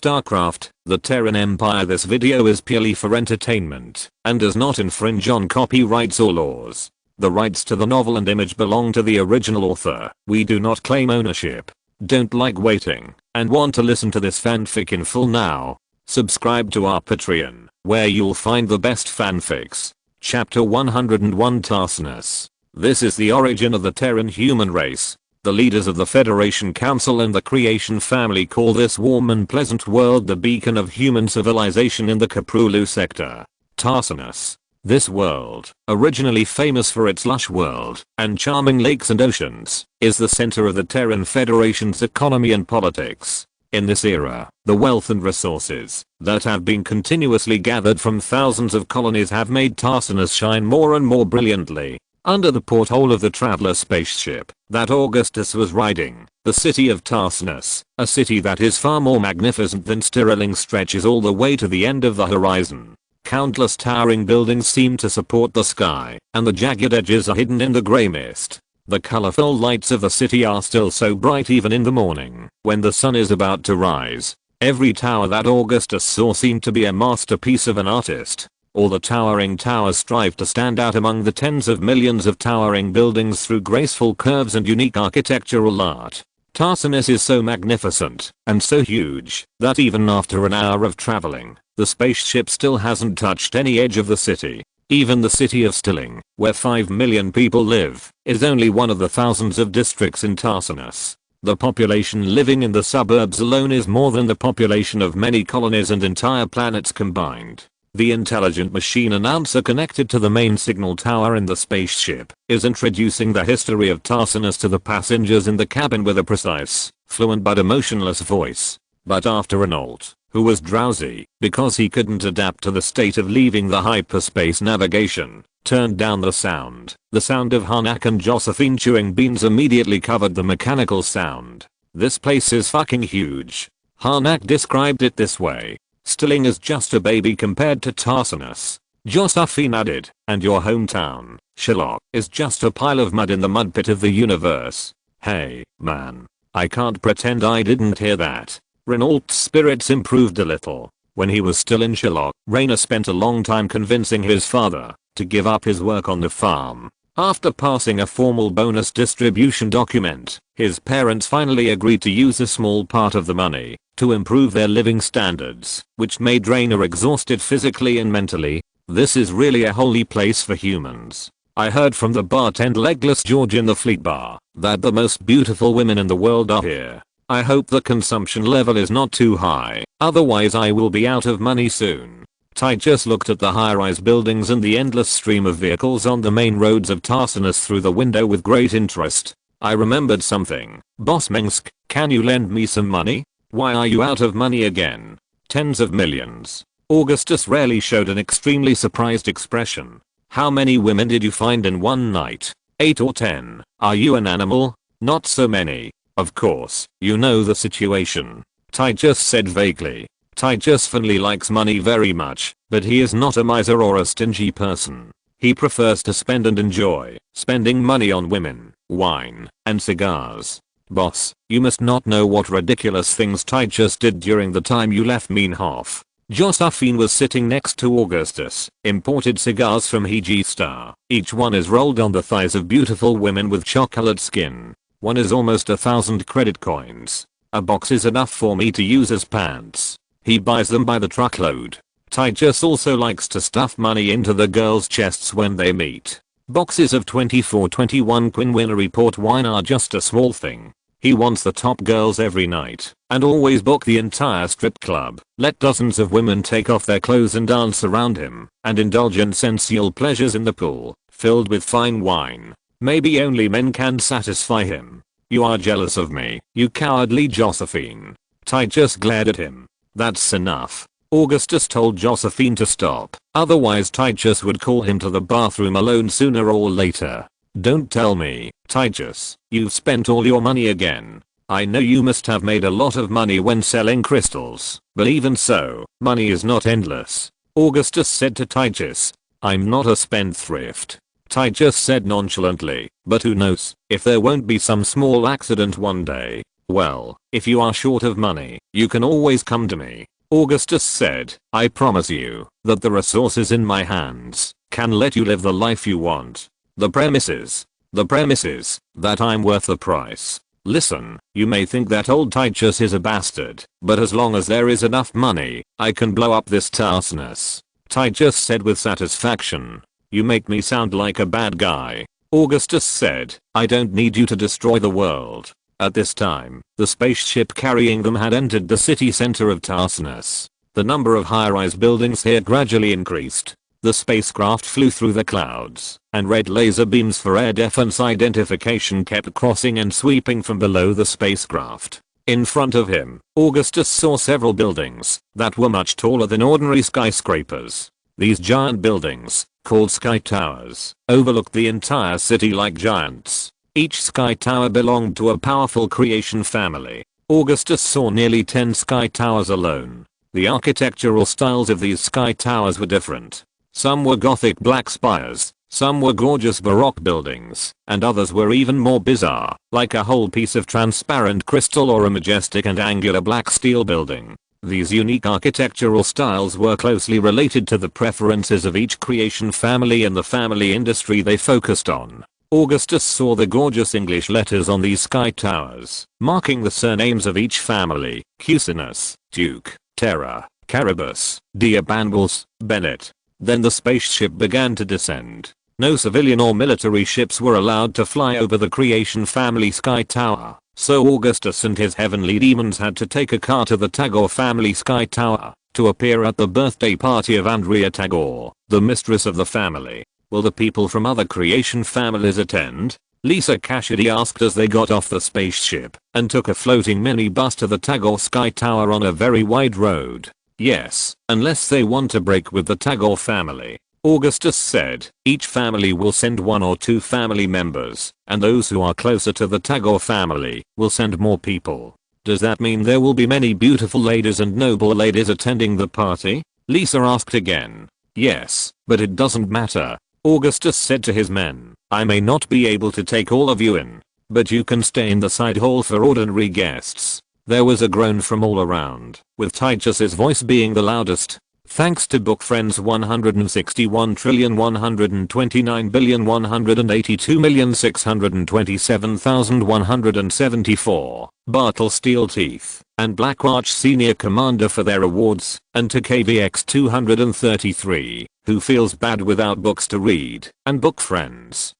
StarCraft, the Terran Empire. This video is purely for entertainment and does not infringe on copyrights or laws. The rights to the novel and image belong to the original author. We do not claim ownership. Don't like waiting and want to listen to this fanfic in full now? Subscribe to our Patreon, where you'll find the best fanfics. Chapter 101, Tarsinus. This is the origin of the Terran human race. The leaders of the Federation Council and the Creation family call this warm and pleasant world the beacon of human civilization in the Korhal sector. Tarsinus. This world, originally famous for its lush world and charming lakes and oceans, is the center of the Terran Federation's economy and politics. In this era, the wealth and resources that have been continuously gathered from thousands of colonies have made Tarsinus shine more and more brilliantly. Under the porthole of the traveler spaceship that Augustus was riding, the city of Tarsinus, a city that is far more magnificent than Stirling, stretches all the way to the end of the horizon. Countless towering buildings seem to support the sky, and the jagged edges are hidden in the grey mist. The colorful lights of the city are still so bright even in the morning, when the sun is about to rise. Every tower that Augustus saw seemed to be a masterpiece of an artist. All the towering towers strive to stand out among the tens of millions of towering buildings through graceful curves and unique architectural art. Tarsinus is so magnificent and so huge that even after an hour of traveling, the spaceship still hasn't touched any edge of the city. Even the city of Stirling, where 5 million people live, is only one of the thousands of districts in Tarsinus. The population living in the suburbs alone is more than the population of many colonies and entire planets combined. The intelligent machine announcer connected to the main signal tower in the spaceship is introducing the history of Tarsinus to the passengers in the cabin with a precise, fluent but emotionless voice. But after an alt, who was drowsy because he couldn't adapt to the state of leaving the hyperspace navigation, turned down the sound of Harnack and Josephine chewing beans immediately covered the mechanical sound. "This place is fucking huge." Harnack described it this way. "Stirling is just a baby compared to Tarsinus." Josephine added, "And your hometown, Sherlock, is just a pile of mud in the mud pit of the universe." Hey, man. I can't pretend I didn't hear that. Renault's spirits improved a little. When he was still in Sherlock, Raynor spent a long time convincing his father to give up his work on the farm. After passing a formal bonus distribution document, his parents finally agreed to use a small part of the money to improve their living standards, which made Raynor exhausted physically and mentally. This is really a holy place for humans. I heard from the bartender Legless George in the Fleet Bar that the most beautiful women in the world are here. I hope the consumption level is not too high, otherwise I will be out of money soon. Ty just looked at the high-rise buildings and the endless stream of vehicles on the main roads of Tarsinus through the window with great interest. I remembered something. "Boss Mengsk, can you lend me some money?" "Why are you out of money again?" "Tens of millions." Augustus rarely showed an extremely surprised expression. "How many women did you find in one night? 8 or 10? Are you an animal?" "Not so many." "Of course, you know the situation." Ty just said vaguely. Ty just finally likes money very much, but he is not a miser or a stingy person. He prefers to spend and enjoy spending money on women, wine, and cigars. "Boss, you must not know what ridiculous things Ty just did during the time you left Meinhof." Josephine was sitting next to Augustus. "Imported cigars from Hg Star. Each one is rolled on the thighs of beautiful women with chocolate skin. One is almost 1,000 credit coins. A box is enough for me to use as pants." He buys them by the truckload. Ty just also likes to stuff money into the girls' chests when they meet. Boxes of 24-21 Quinwinery port wine are just a small thing. He wants the top girls every night and always book the entire strip club. Let dozens of women take off their clothes and dance around him and indulge in sensual pleasures in the pool, filled with fine wine. Maybe only men can satisfy him. "You are jealous of me, you cowardly Josephine." Ty just glared at him. "That's enough." Augustus told Josephine to stop, otherwise Titus would call him to the bathroom alone sooner or later. "Don't tell me, Titus, you've spent all your money again. I know you must have made a lot of money when selling crystals, but even so, money is not endless." Augustus said to Titus. "I'm not a spendthrift." Titus said nonchalantly, "But who knows if there won't be some small accident one day." Well, if you are short of money, you can always come to me. Augustus said, I promise you that the resources in my hands can let you live the life you want. The premise is that I'm worth the price. Listen, you may think that old Titus is a bastard, but as long as there is enough money, I can blow up this Tarsus. Titus said with satisfaction. You make me sound like a bad guy. Augustus said, I don't need you to destroy the world. At this time, the spaceship carrying them had entered the city center of Tarsus. The number of high-rise buildings here gradually increased. The spacecraft flew through the clouds, and red laser beams for air defense identification kept crossing and sweeping from below the spacecraft. In front of him, Augustus saw several buildings that were much taller than ordinary skyscrapers. These giant buildings, called sky towers, overlooked the entire city like giants. Each sky tower belonged to a powerful creation family. Augustus saw nearly 10 sky towers alone. The architectural styles of these sky towers were different. Some were Gothic black spires, some were gorgeous Baroque buildings, and others were even more bizarre, like a whole piece of transparent crystal or a majestic and angular black steel building. These unique architectural styles were closely related to the preferences of each creation family and the family industry they focused on. Augustus saw the gorgeous English letters on these sky towers, marking the surnames of each family: Cusinus, Duke, Terra, Caribus, Diabandals, Bennett. Then the spaceship began to descend. No civilian or military ships were allowed to fly over the creation family sky tower, so Augustus and his heavenly demons had to take a car to the Tagore family sky tower to appear at the birthday party of Andrea Tagore, the mistress of the family. Will the people from other creation families attend? Lisa Cassidy asked as they got off the spaceship and took a floating minibus to the Tagore Sky Tower on a very wide road. Yes, unless they want to break with the Tagore family. Augustus said, each family will send 1 or 2 family members, and those who are closer to the Tagore family will send more people. Does that mean there will be many beautiful ladies and noble ladies attending the party? Lisa asked again. Yes, but it doesn't matter. Augustus said to his men, I may not be able to take all of you in, but you can stay in the side hall for ordinary guests. There was a groan from all around, with Titus's voice being the loudest. Thanks to book friends 161,129,182,627,174, Bartle Steel Teeth, and Blackwatch Senior Commander for their awards, and to KVX 233, who feels bad without books to read, and book friends.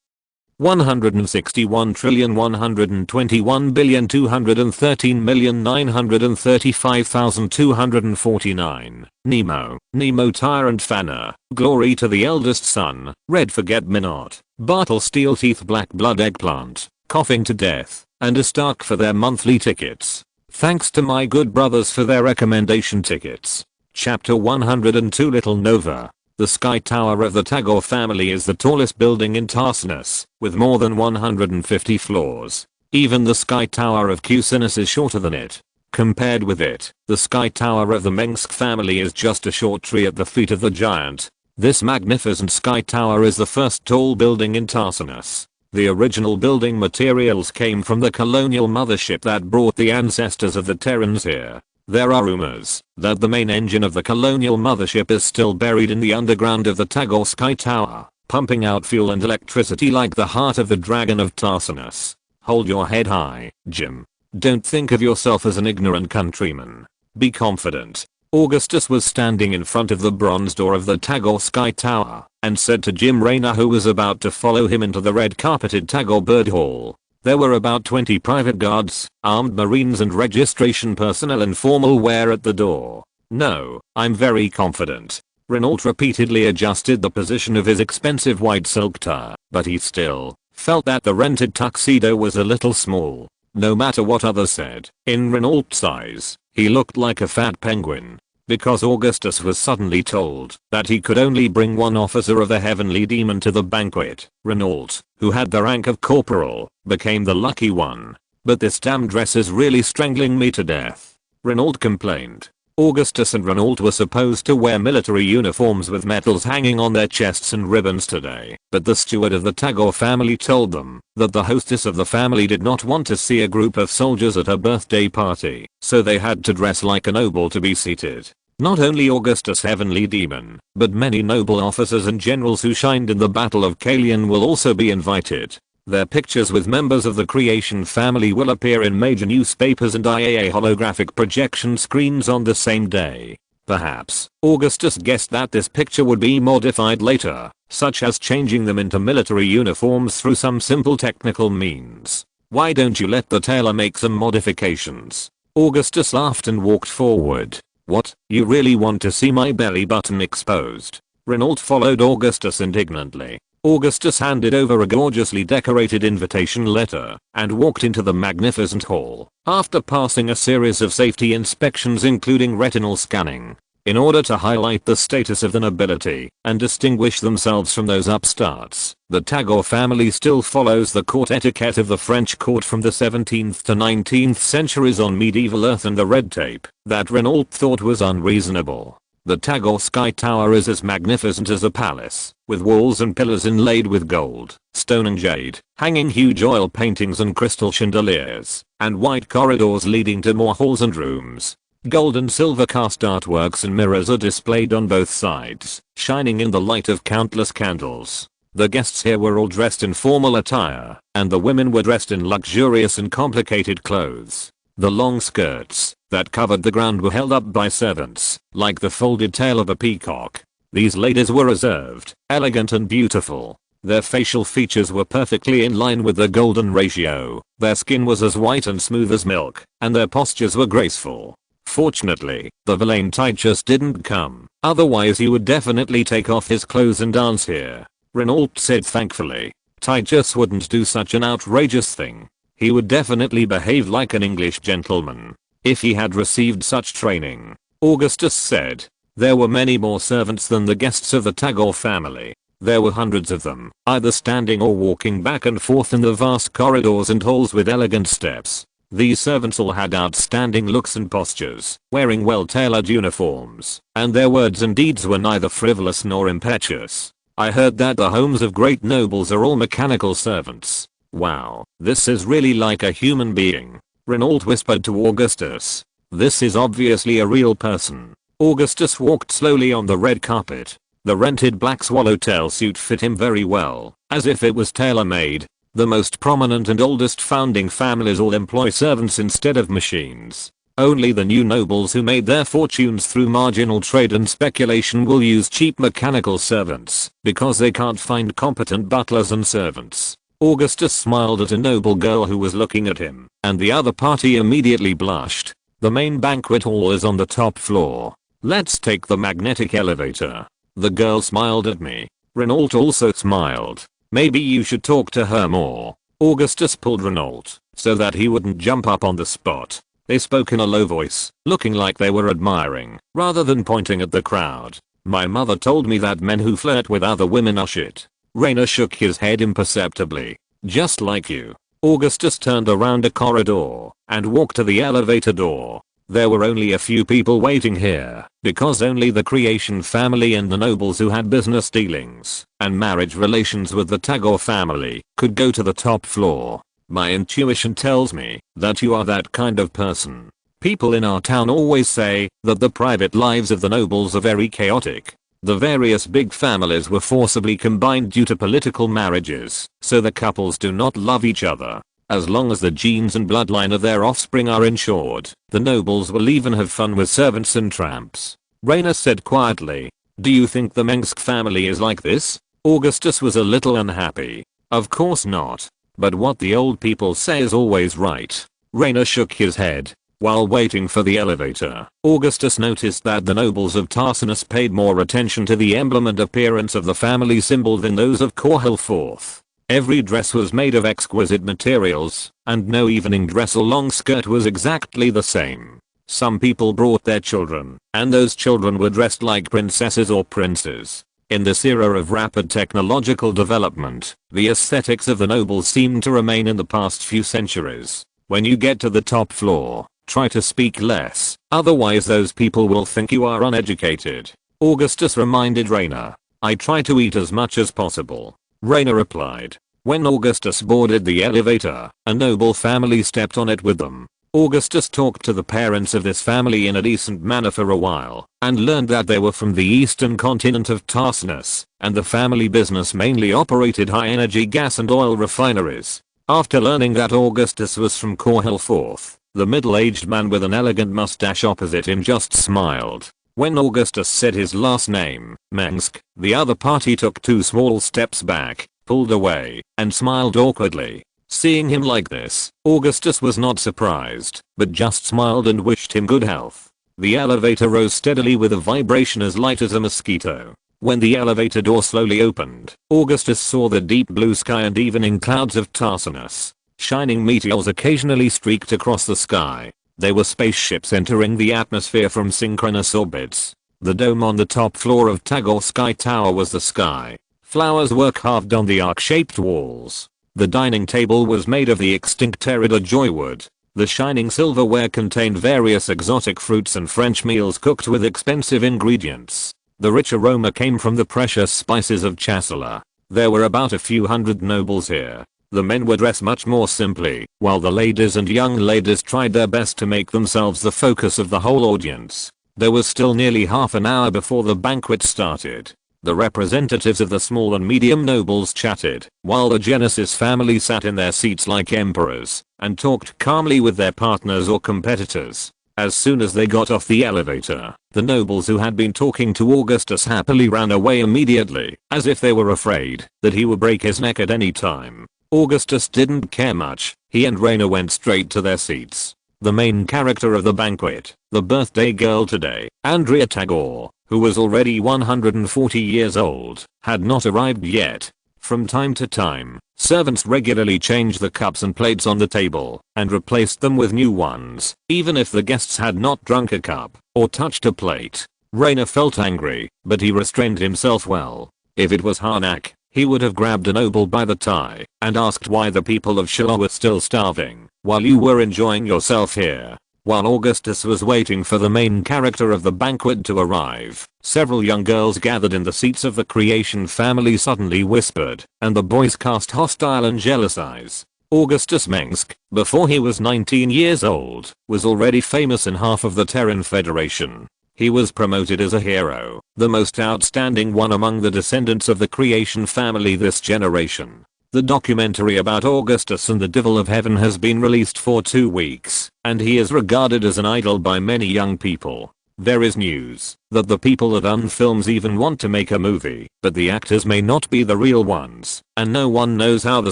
161,121,213,935,249. Nemo Tyrant Fanner, Glory to the Eldest Son, Red Forget Me Not, Bartle Steel Teeth Black Blood Eggplant, Coughing to Death, and a Stark for their monthly tickets. Thanks to my good brothers for their recommendation tickets. Chapter 102 Little Nova. The Sky Tower of the Tagore family is the tallest building in Tarsus, with more than 150 floors. Even the Sky Tower of Cusinus is shorter than it. Compared with it, the Sky Tower of the Mengsk family is just a short tree at the feet of the giant. This magnificent Sky Tower is the first tall building in Tarsus. The original building materials came from the colonial mothership that brought the ancestors of the Terrans here. There are rumors that the main engine of the colonial mothership is still buried in the underground of the Tagore Sky Tower, pumping out fuel and electricity like the heart of the dragon of Tarsus. Hold your head high, Jim. Don't think of yourself as an ignorant countryman. Be confident. Augustus was standing in front of the bronze door of the Tagore Sky Tower and said to Jim Raynor, who was about to follow him into the red carpeted Tagore Bird Hall. There were about 20 private guards, armed marines and registration personnel in formal wear at the door. No, I'm very confident. Renault repeatedly adjusted the position of his expensive white silk tie, but he still felt that the rented tuxedo was a little small. No matter what others said, in Renault's eyes, he looked like a fat penguin. Because Augustus was suddenly told that he could only bring one officer of the heavenly demon to the banquet, Renault, who had the rank of corporal, became the lucky one. But this damn dress is really strangling me to death, Renault complained. Augustus and Renault were supposed to wear military uniforms with medals hanging on their chests and ribbons today, but the steward of the Tagore family told them that the hostess of the family did not want to see a group of soldiers at her birthday party, so they had to dress like a noble to be seated. Not only Augustus' heavenly demon, but many noble officers and generals who shined in the Battle of Kalian will also be invited. Their pictures with members of the Creation family will appear in major newspapers and IAA holographic projection screens on the same day. Perhaps, Augustus guessed that this picture would be modified later, such as changing them into military uniforms through some simple technical means. Why don't you let the tailor make some modifications? Augustus laughed and walked forward. What, you really want to see my belly button exposed? Renault followed Augustus indignantly. Augustus handed over a gorgeously decorated invitation letter and walked into the magnificent hall after passing a series of safety inspections including retinal scanning. In order to highlight the status of the nobility and distinguish themselves from those upstarts, the Tagore family still follows the court etiquette of the French court from the 17th to 19th centuries on medieval Earth and the red tape that Renault thought was unreasonable. The Tagore Sky Tower is as magnificent as a palace, with walls and pillars inlaid with gold, stone and jade, hanging huge oil paintings and crystal chandeliers, and white corridors leading to more halls and rooms. Gold and silver cast artworks and mirrors are displayed on both sides, shining in the light of countless candles. The guests here were all dressed in formal attire, and the women were dressed in luxurious and complicated clothes. The long skirts that covered the ground were held up by servants, like the folded tail of a peacock. These ladies were reserved, elegant and beautiful. Their facial features were perfectly in line with the golden ratio. Their skin was as white and smooth as milk, and their postures were graceful. Fortunately, the villain Titus didn't come, otherwise he would definitely take off his clothes and dance here. Renault said thankfully. Titus wouldn't do such an outrageous thing. He would definitely behave like an English gentleman if he had received such training. Augustus said. There were many more servants than the guests of the Tagore family. There were hundreds of them, either standing or walking back and forth in the vast corridors and halls with elegant steps. These servants all had outstanding looks and postures, wearing well-tailored uniforms, and their words and deeds were neither frivolous nor impetuous. I heard that the homes of great nobles are all mechanical servants. Wow, this is really like a human being. Renault whispered to Augustus. This is obviously a real person. Augustus walked slowly on the red carpet. The rented black swallowtail suit fit him very well, as if it was tailor-made. The most prominent and oldest founding families all employ servants instead of machines. Only the new nobles who made their fortunes through marginal trade and speculation will use cheap mechanical servants, because they can't find competent butlers and servants. Augustus smiled at a noble girl who was looking at him, and the other party immediately blushed. The main banquet hall is on the top floor. Let's take the magnetic elevator. The girl smiled at me. Renault also smiled. Maybe you should talk to her more. Augustus pulled Renault so that he wouldn't jump up on the spot. They spoke in a low voice, looking like they were admiring, rather than pointing at the crowd. My mother told me that men who flirt with other women are shit. Raynor shook his head imperceptibly. Just like you. Augustus turned around a corridor and walked to the elevator door. There were only a few people waiting here, because only the Creation family and the nobles who had business dealings and marriage relations with the Tagore family could go to the top floor. My intuition tells me that you are that kind of person. People in our town always say that the private lives of the nobles are very chaotic. The various big families were forcibly combined due to political marriages, so the couples do not love each other. As long as the genes and bloodline of their offspring are ensured, the nobles will even have fun with servants and tramps. Raynor said quietly. Do you think the Mengsk family is like this? Augustus was a little unhappy. Of course not. But what the old people say is always right. Raynor shook his head. While waiting for the elevator, Augustus noticed that the nobles of Tarsinus paid more attention to the emblem and appearance of the family symbol than those of Korhal IV. Every dress was made of exquisite materials, and no evening dress or long skirt was exactly the same. Some people brought their children, and those children were dressed like princesses or princes. In this era of rapid technological development, the aesthetics of the nobles seemed to remain in the past few centuries. When you get to the top floor, Try to speak less, otherwise those people will think you are uneducated. Augustus reminded Raynor. I try to eat as much as possible. Raynor replied. When Augustus boarded the elevator, a noble family stepped on it with them. Augustus talked to the parents of this family in a decent manner for a while, and learned that they were from the eastern continent of Tarsus, and the family business mainly operated high-energy gas and oil refineries. After learning that Augustus was from Korhal IV, the middle-aged man with an elegant mustache opposite him just smiled. When Augustus said his last name, Mengsk, the other party took 2 small steps back, pulled away, and smiled awkwardly. Seeing him like this, Augustus was not surprised, but just smiled and wished him good health. The elevator rose steadily with a vibration as light as a mosquito. When the elevator door slowly opened, Augustus saw the deep blue sky and evening clouds of Tarsus. Shining meteors occasionally streaked across the sky. They were spaceships entering the atmosphere from synchronous orbits. The dome on the top floor of Tagore Sky Tower was the sky. Flowers were carved on the arc-shaped walls. The dining table was made of the extinct Terran joywood. The shining silverware contained various exotic fruits and French meals cooked with expensive ingredients. The rich aroma came from the precious spices of Chasselas. There were about a few hundred nobles here. The men were dressed much more simply, while the ladies and young ladies tried their best to make themselves the focus of the whole audience. There was still nearly half an hour before the banquet started. The representatives of the small and medium nobles chatted, while the Genesis family sat in their seats like emperors, and talked calmly with their partners or competitors. As soon as they got off the elevator, the nobles who had been talking to Augustus happily ran away immediately, as if they were afraid that he would break his neck at any time. Augustus didn't care much. He and Raynor went straight to their seats. The main character of the banquet, the birthday girl today, Andrea Tagore, who was already 140 years old, had not arrived yet. From time to time, servants regularly changed the cups and plates on the table and replaced them with new ones, even if the guests had not drunk a cup or touched a plate. Raynor felt angry, but he restrained himself well. If it was Harnack, he would have grabbed a noble by the tie and asked why the people of Shiloh were still starving while you were enjoying yourself here. While Augustus was waiting for the main character of the banquet to arrive, several young girls gathered in the seats of the creation family suddenly whispered, and the boys cast hostile and jealous eyes. Augustus Mengsk, before he was 19 years old, was already famous in half of the Terran Federation. He was promoted as a hero, the most outstanding one among the descendants of the creation family this generation. The documentary about Augustus and the Devil of Heaven has been released for 2 weeks, and he is regarded as an idol by many young people. There is news that the people that own films even want to make a movie, but the actors may not be the real ones, and no one knows how the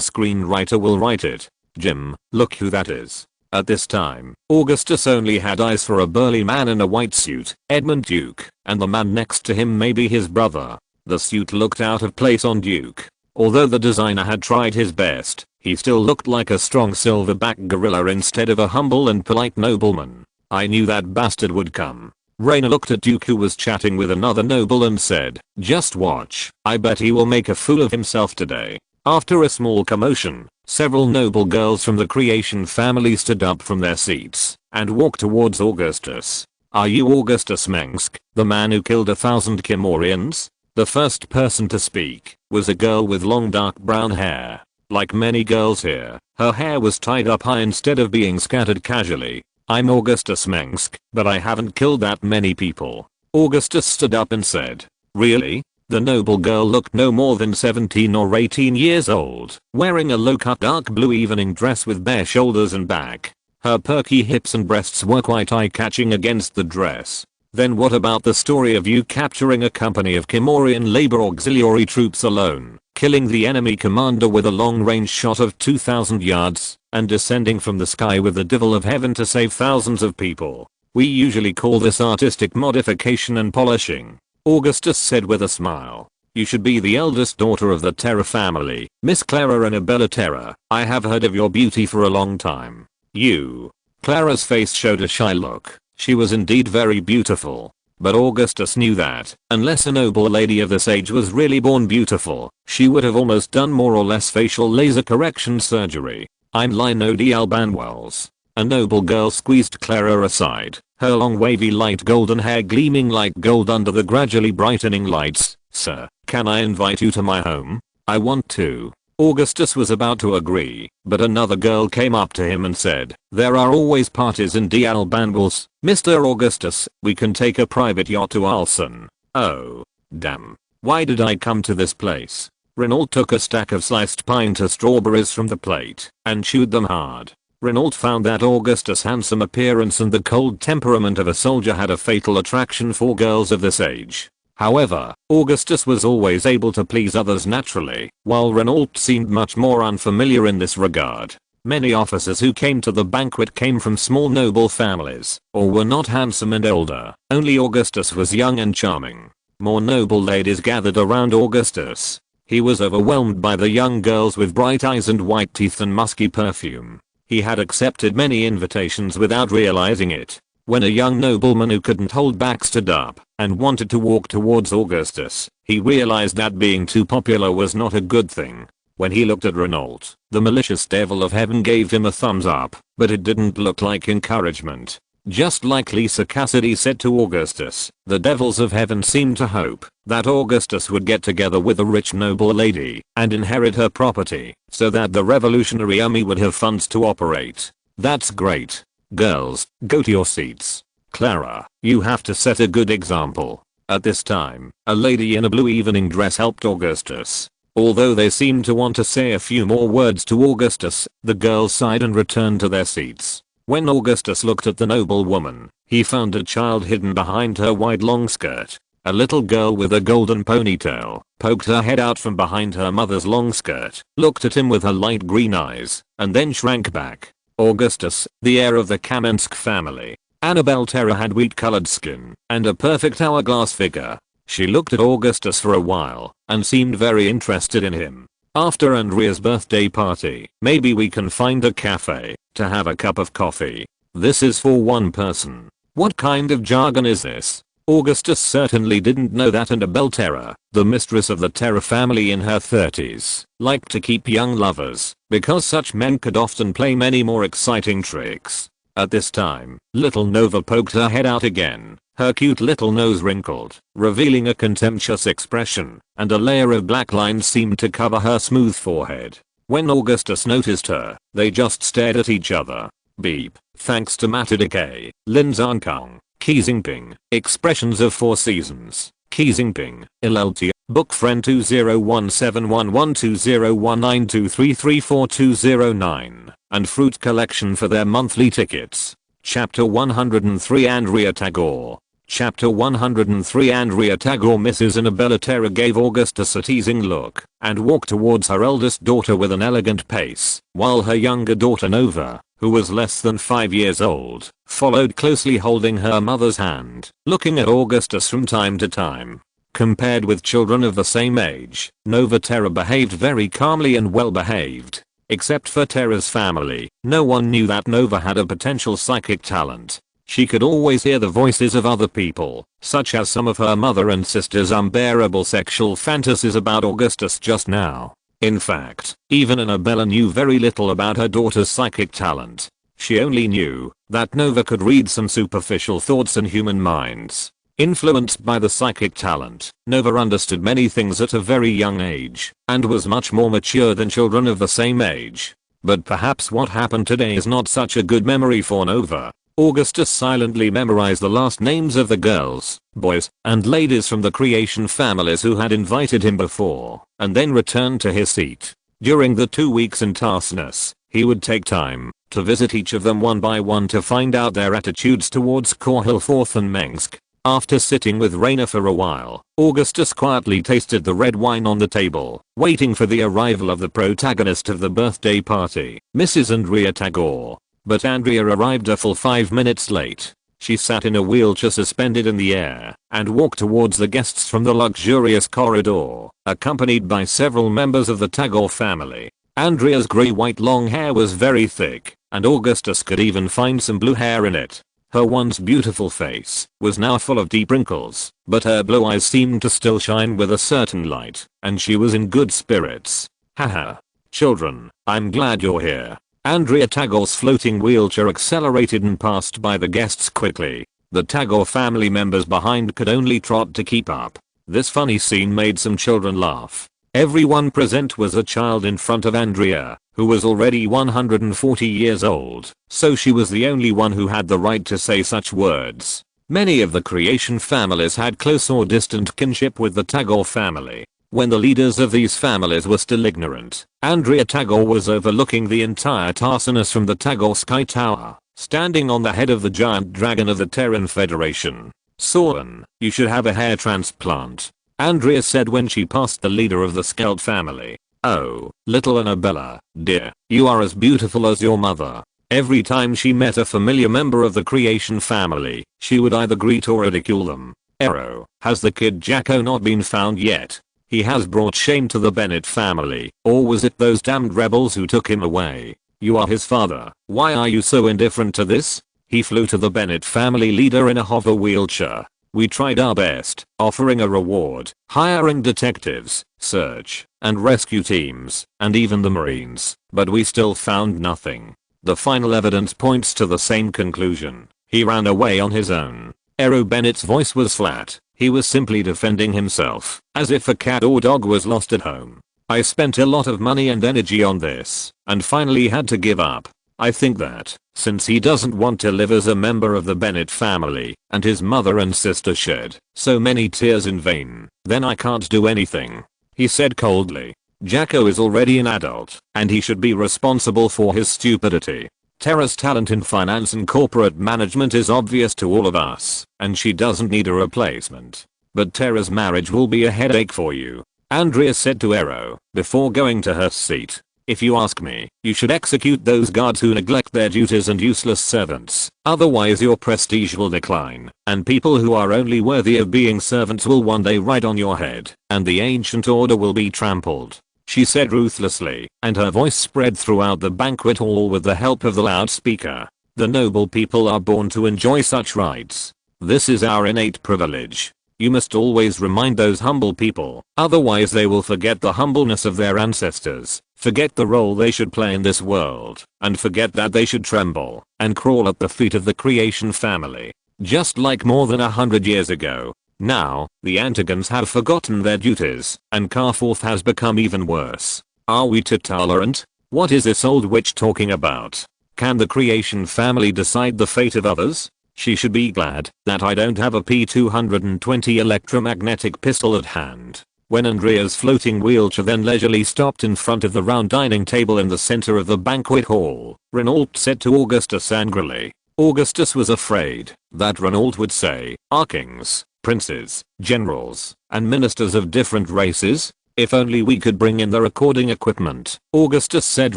screenwriter will write it. Jim, look who that is. At this time, Augustus only had eyes for a burly man in a white suit, Edmund Duke, and the man next to him may be his brother. The suit looked out of place on Duke. Although the designer had tried his best, he still looked like a strong silverback gorilla instead of a humble and polite nobleman. I knew that bastard would come. Raynor looked at Duke, who was chatting with another noble, and said, "Just watch. I bet he will make a fool of himself today." After a small commotion, several noble girls from the creation family stood up from their seats and walked towards Augustus. "Are you Augustus Mengsk, the man who killed 1,000 Kel-morians?" The first person to speak was a girl with long dark brown hair. Like many girls here, her hair was tied up high instead of being scattered casually. "I'm Augustus Mengsk, but I haven't killed that many people." Augustus stood up and said, "Really?" The noble girl looked no more than 17 or 18 years old, wearing a low-cut dark blue evening dress with bare shoulders and back. Her perky hips and breasts were quite eye-catching against the dress. "Then what about the story of you capturing a company of Kel-morian labor auxiliary troops alone, killing the enemy commander with a long-range shot of 2,000 yards, and descending from the sky with the Devil of Heaven to save thousands of people? We usually call this artistic modification and polishing," Augustus said with a smile. "You should be the eldest daughter of the Terra family, Miss Clara Annabella Terra. I have heard of your beauty for a long time." "You?" Clara's face showed a shy look. She was indeed very beautiful. But Augustus knew that, unless a noble lady of this age was really born beautiful, she would have almost done more or less facial laser correction surgery. "I'm Lino D. Alban Wells. A noble girl squeezed Clara aside, her long wavy light golden hair gleaming like gold under the gradually brightening lights. "Sir, can I invite you to my home? I want to." Augustus was about to agree, but another girl came up to him and said, "There are always parties in D'Albanvals, Mr. Augustus, we can take a private yacht to Alson." Oh. Damn. Why did I come to this place? Renault took a stack of sliced pine to strawberries from the plate and chewed them hard. Renault found that Augustus' handsome appearance and the cold temperament of a soldier had a fatal attraction for girls of this age. However, Augustus was always able to please others naturally, while Renault seemed much more unfamiliar in this regard. Many officers who came to the banquet came from small noble families, or were not handsome and older. Only Augustus was young and charming. More noble ladies gathered around Augustus. He was overwhelmed by the young girls with bright eyes and white teeth and musky perfume. He had accepted many invitations without realizing it. When a young nobleman who couldn't hold back stood up and wanted to walk towards Augustus, he realized that being too popular was not a good thing. When he looked at Renault, the malicious devil of heaven gave him a thumbs up, but it didn't look like encouragement. Just like Lisa Cassidy said to Augustus, the devils of heaven seemed to hope that Augustus would get together with a rich noble lady and inherit her property so that the revolutionary army would have funds to operate. That's great. Girls, go to your seats. Clara, you have to set a good example. At this time, a lady in a blue evening dress helped Augustus. Although they seemed to want to say a few more words to Augustus, the girls sighed and returned to their seats. When Augustus looked at the noble woman, he found a child hidden behind her wide long skirt. A little girl with a golden ponytail poked her head out from behind her mother's long skirt, looked at him with her light green eyes, and then shrank back. Augustus, the heir of the Mengsk family. Annabelle Terra had wheat-colored skin and a perfect hourglass figure. She looked at Augustus for a while and seemed very interested in him. "After Andrea's birthday party, maybe we can find a cafe to have a cup of coffee. This is for one person." What kind of jargon is this? Augustus certainly didn't know that Annabelle Terra, the mistress of the Terra family in her 30s, liked to keep young lovers, because such men could often play many more exciting tricks. At this time, little Nova poked her head out again, her cute little nose wrinkled, revealing a contemptuous expression, and a layer of black lines seemed to cover her smooth forehead. When Augustus noticed her, they just stared at each other. Beep. Thanks to Matadike, Lin Zankong, Xi Jinping, Expressions of Four Seasons, Xi Jinping, LLT, Book Friend 201711201923342009, and Fruit Collection for their monthly tickets. Chapter 103 Andrea Tagore. Chapter 103 Andrea Tagore. Mrs. Annabella Terra gave Augustus a teasing look and walked towards her eldest daughter with an elegant pace, while her younger daughter Nova, who was less than 5 years old, followed closely holding her mother's hand, looking at Augustus from time to time. Compared with children of the same age, Nova Terra behaved very calmly and well behaved. Except for Terra's family, no one knew that Nova had a potential psychic talent. She could always hear the voices of other people, such as some of her mother and sister's unbearable sexual fantasies about Augustus just now. In fact, even Annabella knew very little about her daughter's psychic talent. She only knew that Nova could read some superficial thoughts in human minds. Influenced by the psychic talent, Nova understood many things at a very young age, and was much more mature than children of the same age. But perhaps what happened today is not such a good memory for Nova. Augustus silently memorized the last names of the girls, boys, and ladies from the creation families who had invited him before, and then returned to his seat. During the 2 weeks in Tarsus, he would take time to visit each of them one by one to find out their attitudes towards Korhal IV and Mengsk. After sitting with Raynor for a while, Augustus quietly tasted the red wine on the table, waiting for the arrival of the protagonist of the birthday party, Mrs. Andrea Tagore. But Andrea arrived a full 5 minutes late. She sat in a wheelchair suspended in the air and walked towards the guests from the luxurious corridor, accompanied by several members of the Tagore family. Andrea's grey-white long hair was very thick, and Augustus could even find some blue hair in it. Her once beautiful face was now full of deep wrinkles, but her blue eyes seemed to still shine with a certain light, and she was in good spirits. Haha. Children, I'm glad you're here. Andrea Tagor's floating wheelchair accelerated and passed by the guests quickly. The Tagor family members behind could only trot to keep up. This funny scene made some children laugh. Everyone present was a child in front of Andrea, who was already 140 years old, so she was the only one who had the right to say such words. Many of the creation families had close or distant kinship with the Tagor family. When the leaders of these families were still ignorant, Andrea Tagor was overlooking the entire Tarsinus from the Tagor Sky Tower, standing on the head of the giant dragon of the Terran Federation. "Soren, you should have a hair transplant," Andrea said when she passed the leader of the Skeld family. "Oh, little Annabella, dear, you are as beautiful as your mother." Every time she met a familiar member of the creation family, she would either greet or ridicule them. "Ero, has the kid Jacko not been found yet? He has brought shame to the Bennett family, or was it those damned rebels who took him away? You are his father, why are you so indifferent to this?" He flew to the Bennett family leader in a hover wheelchair. "We tried our best, offering a reward, hiring detectives, search and rescue teams, and even the Marines, but we still found nothing. The final evidence points to the same conclusion. He ran away on his own." Ero Bennett's voice was flat. He was simply defending himself, as if a cat or dog was lost at home. "I spent a lot of money and energy on this, and finally had to give up. I think that, since he doesn't want to live as a member of the Bennett family, and his mother and sister shed so many tears in vain, then I can't do anything," he said coldly. "Jacko is already an adult, and he should be responsible for his stupidity. Terra's talent in finance and corporate management is obvious to all of us, and she doesn't need a replacement. But Terra's marriage will be a headache for you," Andrea said to Ero, before going to her seat. "If you ask me, you should execute those guards who neglect their duties and useless servants, otherwise your prestige will decline, and people who are only worthy of being servants will one day ride on your head, and the ancient order will be trampled," she said ruthlessly, and her voice spread throughout the banquet hall with the help of the loudspeaker. "The noble people are born to enjoy such rights. This is our innate privilege. You must always remind those humble people, otherwise they will forget the humbleness of their ancestors, forget the role they should play in this world, and forget that they should tremble and crawl at the feet of the creation family. Just like more than 100 years ago. Now, the Antigons have forgotten their duties, and Korhal IV has become even worse. Are we too tolerant? What is this old witch talking about? Can the creation family decide the fate of others? She should be glad that I don't have a P220 electromagnetic pistol at hand." When Andrea's floating wheelchair then leisurely stopped in front of the round dining table in the center of the banquet hall, Renault said to Augustus angrily. Augustus was afraid that Renault would say, "Our kings, princes, generals, and ministers of different races? If only we could bring in the recording equipment," Augustus said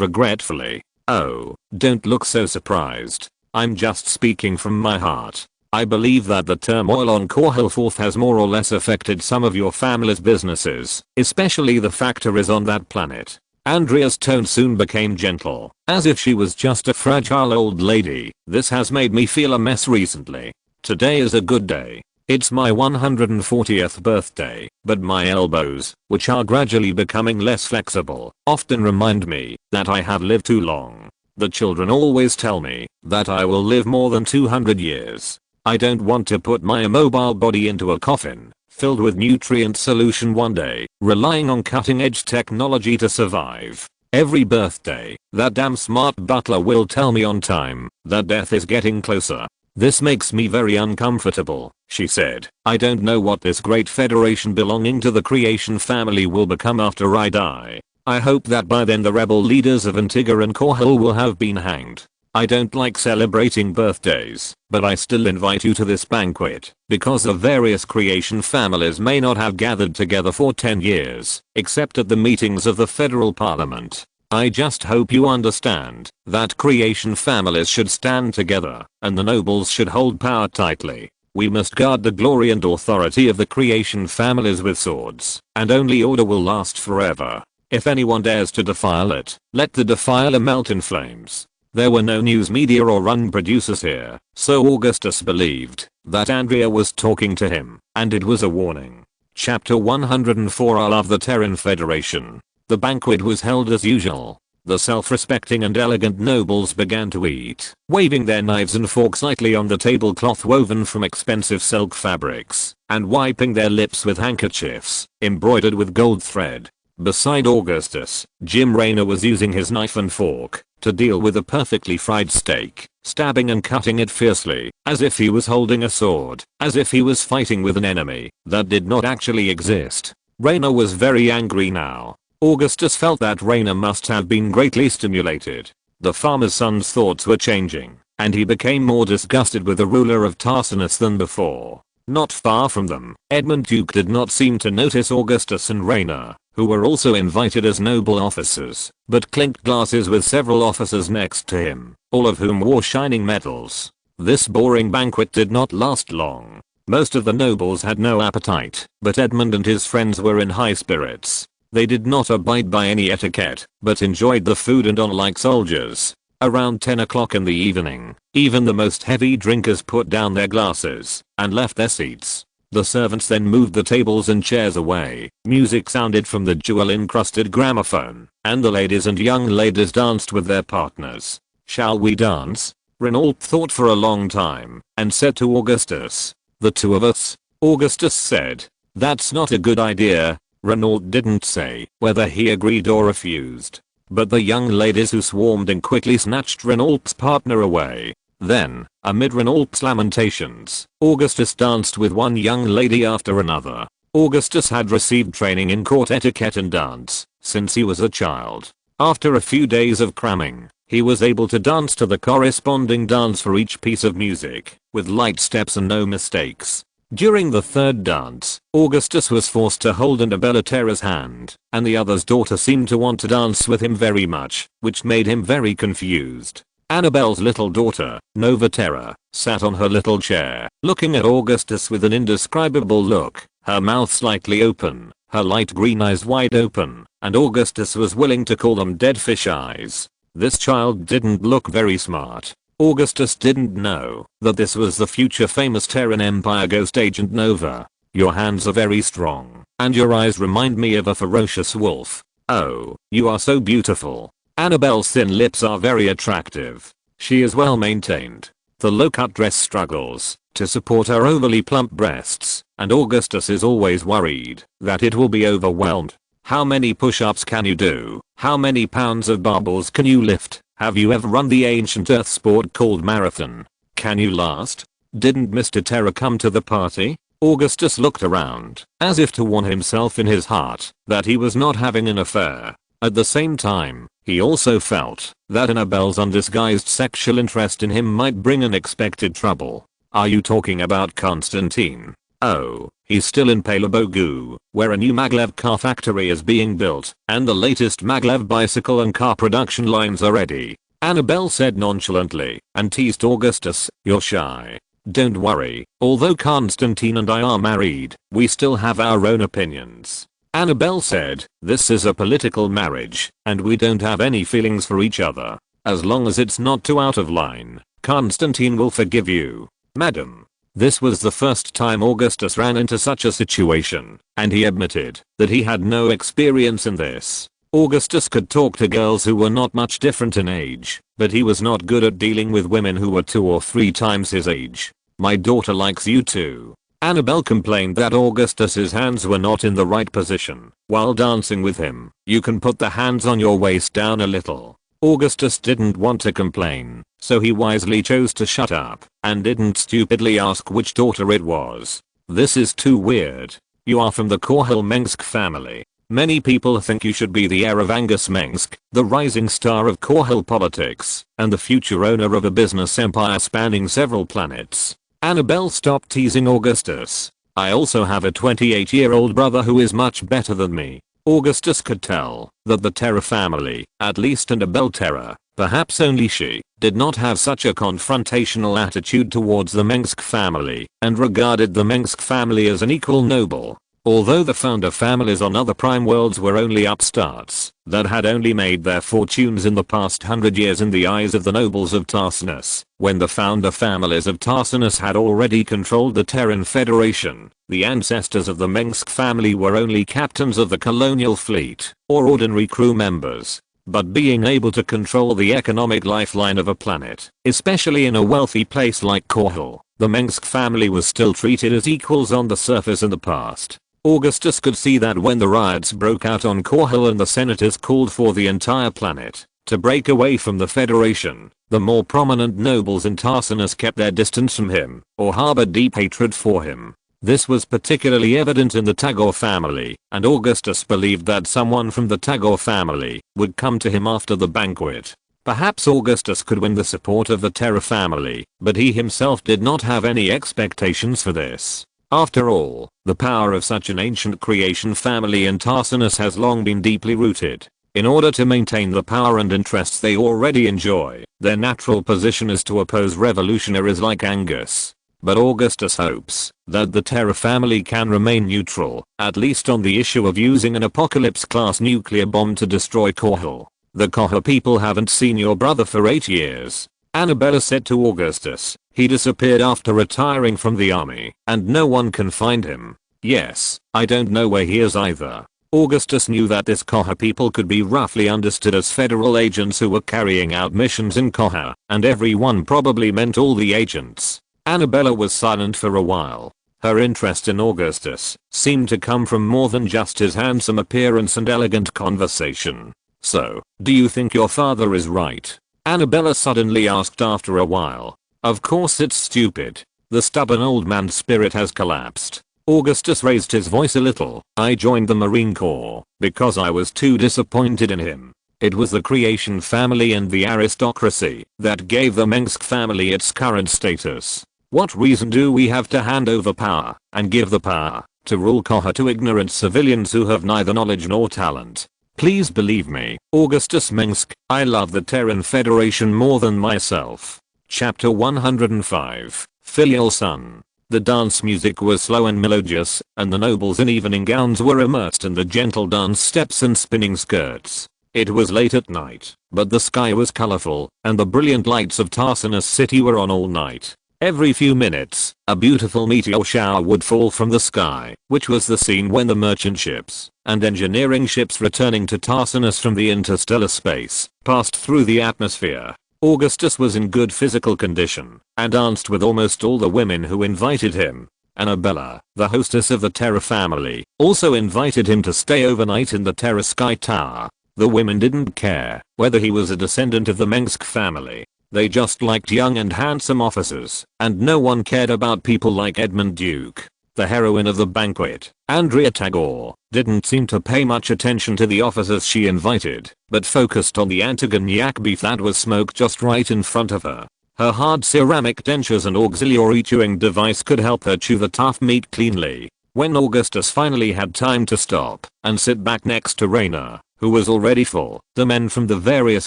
regretfully. "Oh, don't look so surprised. I'm just speaking from my heart. I believe that the turmoil on Korhal IV has more or less affected some of your family's businesses, especially the factories on that planet." Andrea's tone soon became gentle, as if she was just a fragile old lady. "This has made me feel a mess recently. Today is a good day. It's my 140th birthday, but my elbows, which are gradually becoming less flexible, often remind me that I have lived too long. The children always tell me that I will live more than 200 years. I don't want to put my immobile body into a coffin, filled with nutrient solution one day, relying on cutting-edge technology to survive. Every birthday, that damn smart butler will tell me on time that death is getting closer. This makes me very uncomfortable," she said. "I don't know what this great federation belonging to the creation family will become after I die. I hope that by then the rebel leaders of Antigua and Korhal will have been hanged. I don't like celebrating birthdays, but I still invite you to this banquet, because the various creation families may not have gathered together for 10 years, except at the meetings of the federal parliament. I just hope you understand that creation families should stand together, and the nobles should hold power tightly. We must guard the glory and authority of the creation families with swords, and only order will last forever. If anyone dares to defile it, let the defiler melt in flames." There were no news media or run producers here, so Augustus believed that Andrea was talking to him, and it was a warning. Chapter 104. I love the Terran Federation. The banquet was held as usual. The self-respecting and elegant nobles began to eat, waving their knives and forks lightly on the tablecloth woven from expensive silk fabrics, and wiping their lips with handkerchiefs, embroidered with gold thread. Beside Augustus, Jim Raynor was using his knife and fork to deal with a perfectly fried steak, stabbing and cutting it fiercely, as if he was holding a sword, as if he was fighting with an enemy that did not actually exist. Raynor was very angry now. Augustus felt that Raynor must have been greatly stimulated. The farmer's son's thoughts were changing, and he became more disgusted with the ruler of Tartarus than before. Not far from them, Edmund Duke did not seem to notice Augustus and Raynor, who were also invited as noble officers, but clinked glasses with several officers next to him, all of whom wore shining medals. This boring banquet did not last long. Most of the nobles had no appetite, but Edmund and his friends were in high spirits. They did not abide by any etiquette, but enjoyed the food and on like soldiers. Around 10 o'clock in the evening, even the most heavy drinkers put down their glasses and left their seats. The servants then moved the tables and chairs away. Music sounded from the jewel-encrusted gramophone, and the ladies and young ladies danced with their partners. "Shall we dance?" Renault thought for a long time and said to Augustus. "The two of us?" Augustus said. "That's not a good idea." Renault didn't say whether he agreed or refused, but the young ladies who swarmed in quickly snatched Renault's partner away. Then, amid Renault's lamentations, Augustus danced with one young lady after another. Augustus had received training in court etiquette and dance since he was a child. After a few days of cramming, he was able to dance to the corresponding dance for each piece of music, with light steps and no mistakes. During the third dance, Augustus was forced to hold Annabella Terra's hand, and the other's daughter seemed to want to dance with him very much, which made him very confused. Annabelle's little daughter, Nova Terra, sat on her little chair, looking at Augustus with an indescribable look, her mouth slightly open, her light green eyes wide open, and Augustus was willing to call them dead fish eyes. This child didn't look very smart. Augustus didn't know that this was the future famous Terran Empire ghost agent Nova. "Your hands are very strong, and your eyes remind me of a ferocious wolf. Oh, you are so beautiful. Annabelle's thin lips are very attractive. She is well maintained. The low-cut dress struggles to support her overly plump breasts, and Augustus is always worried that it will be overwhelmed. How many push-ups can you do? How many pounds of barbells can you lift? Have you ever run the ancient earth sport called marathon? Can you last? Didn't Mr. Terra come to the party?" Augustus looked around, as if to warn himself in his heart that he was not having an affair. At the same time, he also felt that Annabelle's undisguised sexual interest in him might bring unexpected trouble. "Are you talking about Constantine?" "Oh, he's still in Palabogu, where a new maglev car factory is being built, and the latest maglev bicycle and car production lines are ready," Annabelle said nonchalantly, and teased Augustus. "You're shy. Don't worry, although Constantine and I are married, we still have our own opinions." Annabelle said, "This is a political marriage, and we don't have any feelings for each other. As long as it's not too out of line, Constantine will forgive you, madam." This was the first time Augustus ran into such a situation, and he admitted that he had no experience in this. Augustus could talk to girls who were not much different in age, but he was not good at dealing with women who were 2 or 3 times his age. "My daughter likes you too." Annabelle complained that Augustus's hands were not in the right position while dancing with him. "You can put the hands on your waist down a little." Augustus didn't want to complain, so he wisely chose to shut up and didn't stupidly ask which daughter it was. "This is too weird. You are from the Korhal Mengsk family. Many people think you should be the heir of Augustus Mengsk, the rising star of Korhal politics, and the future owner of a business empire spanning several planets." Annabelle stopped teasing Augustus. "I also have a 28-year-old brother who is much better than me." Augustus could tell that the Terra family, at least Annabelle Terra, perhaps only she, did not have such a confrontational attitude towards the Mengsk family, and regarded the Mengsk family as an equal noble. Although the founder families on other prime worlds were only upstarts that had only made their fortunes in the past 100 years in the eyes of the nobles of Tartarus, when the founder families of Tartarus had already controlled the Terran Federation, the ancestors of the Mengsk family were only captains of the colonial fleet, or ordinary crew members. but being able to control the economic lifeline of a planet, especially in a wealthy place like Korhal, the Mengsk family was still treated as equals on the surface in the past. Augustus could see that when the riots broke out on Korhal and the senators called for the entire planet to break away from the Federation, the more prominent nobles in Tarsinus kept their distance from him or harbored deep hatred for him. This was particularly evident in the Tagore family, and Augustus believed that someone from the Tagore family would come to him after the banquet. Perhaps Augustus could win the support of the Terra family, but he himself did not have any expectations for this. After all, the power of such an ancient creation family in Tarsinus has long been deeply rooted. In order to maintain the power and interests they already enjoy, their natural position is to oppose revolutionaries like Angus. But Augustus hopes that the Terra family can remain neutral, at least on the issue of using an apocalypse-class nuclear bomb to destroy Korhal. The Korhal people haven't seen your brother for 8 years, Annabella said to Augustus. He disappeared after retiring from the army, and no one can find him. Yes, I don't know where he is either. Augustus knew that this Korhal people could be roughly understood as federal agents who were carrying out missions in Korhal, and everyone probably meant all the agents. Annabella was silent for a while. Her interest in Augustus seemed to come from more than just his handsome appearance and elegant conversation. So, do you think your father is right? Annabella suddenly asked after a while. Of course it's stupid. The stubborn old man's spirit has collapsed. Augustus raised his voice a little. I joined the Marine Corps because I was too disappointed in him. It was the creation family and the aristocracy that gave the Mengsk family its current status. What reason do we have to hand over power and give the power to rule Korhal to ignorant civilians who have neither knowledge nor talent? Please believe me, Augustus Mengsk, I love the Terran Federation more than myself. Chapter 105, Filial Son. The dance music was slow and melodious, and the nobles in evening gowns were immersed in the gentle dance steps and spinning skirts. It was late at night, but the sky was colorful, and the brilliant lights of Tarsinus city were on all night. Every few minutes, a beautiful meteor shower would fall from the sky, which was the scene when the merchant ships and engineering ships returning to Tarsinus from the interstellar space passed through the atmosphere. Augustus was in good physical condition and danced with almost all the women who invited him. Annabella, the hostess of the Terra family, also invited him to stay overnight in the Terra Sky Tower. The women didn't care whether he was a descendant of the Mengsk family. They just liked young and handsome officers, and no one cared about people like Edmund Duke. The heroine of the banquet, Andrea Tagore, didn't seem to pay much attention to the officers she invited, but focused on the Antigon yak beef that was smoked just right in front of her. Her hard ceramic dentures and auxiliary chewing device could help her chew the tough meat cleanly. When Augustus finally had time to stop and sit back next to Raynor, who was already full, the men from the various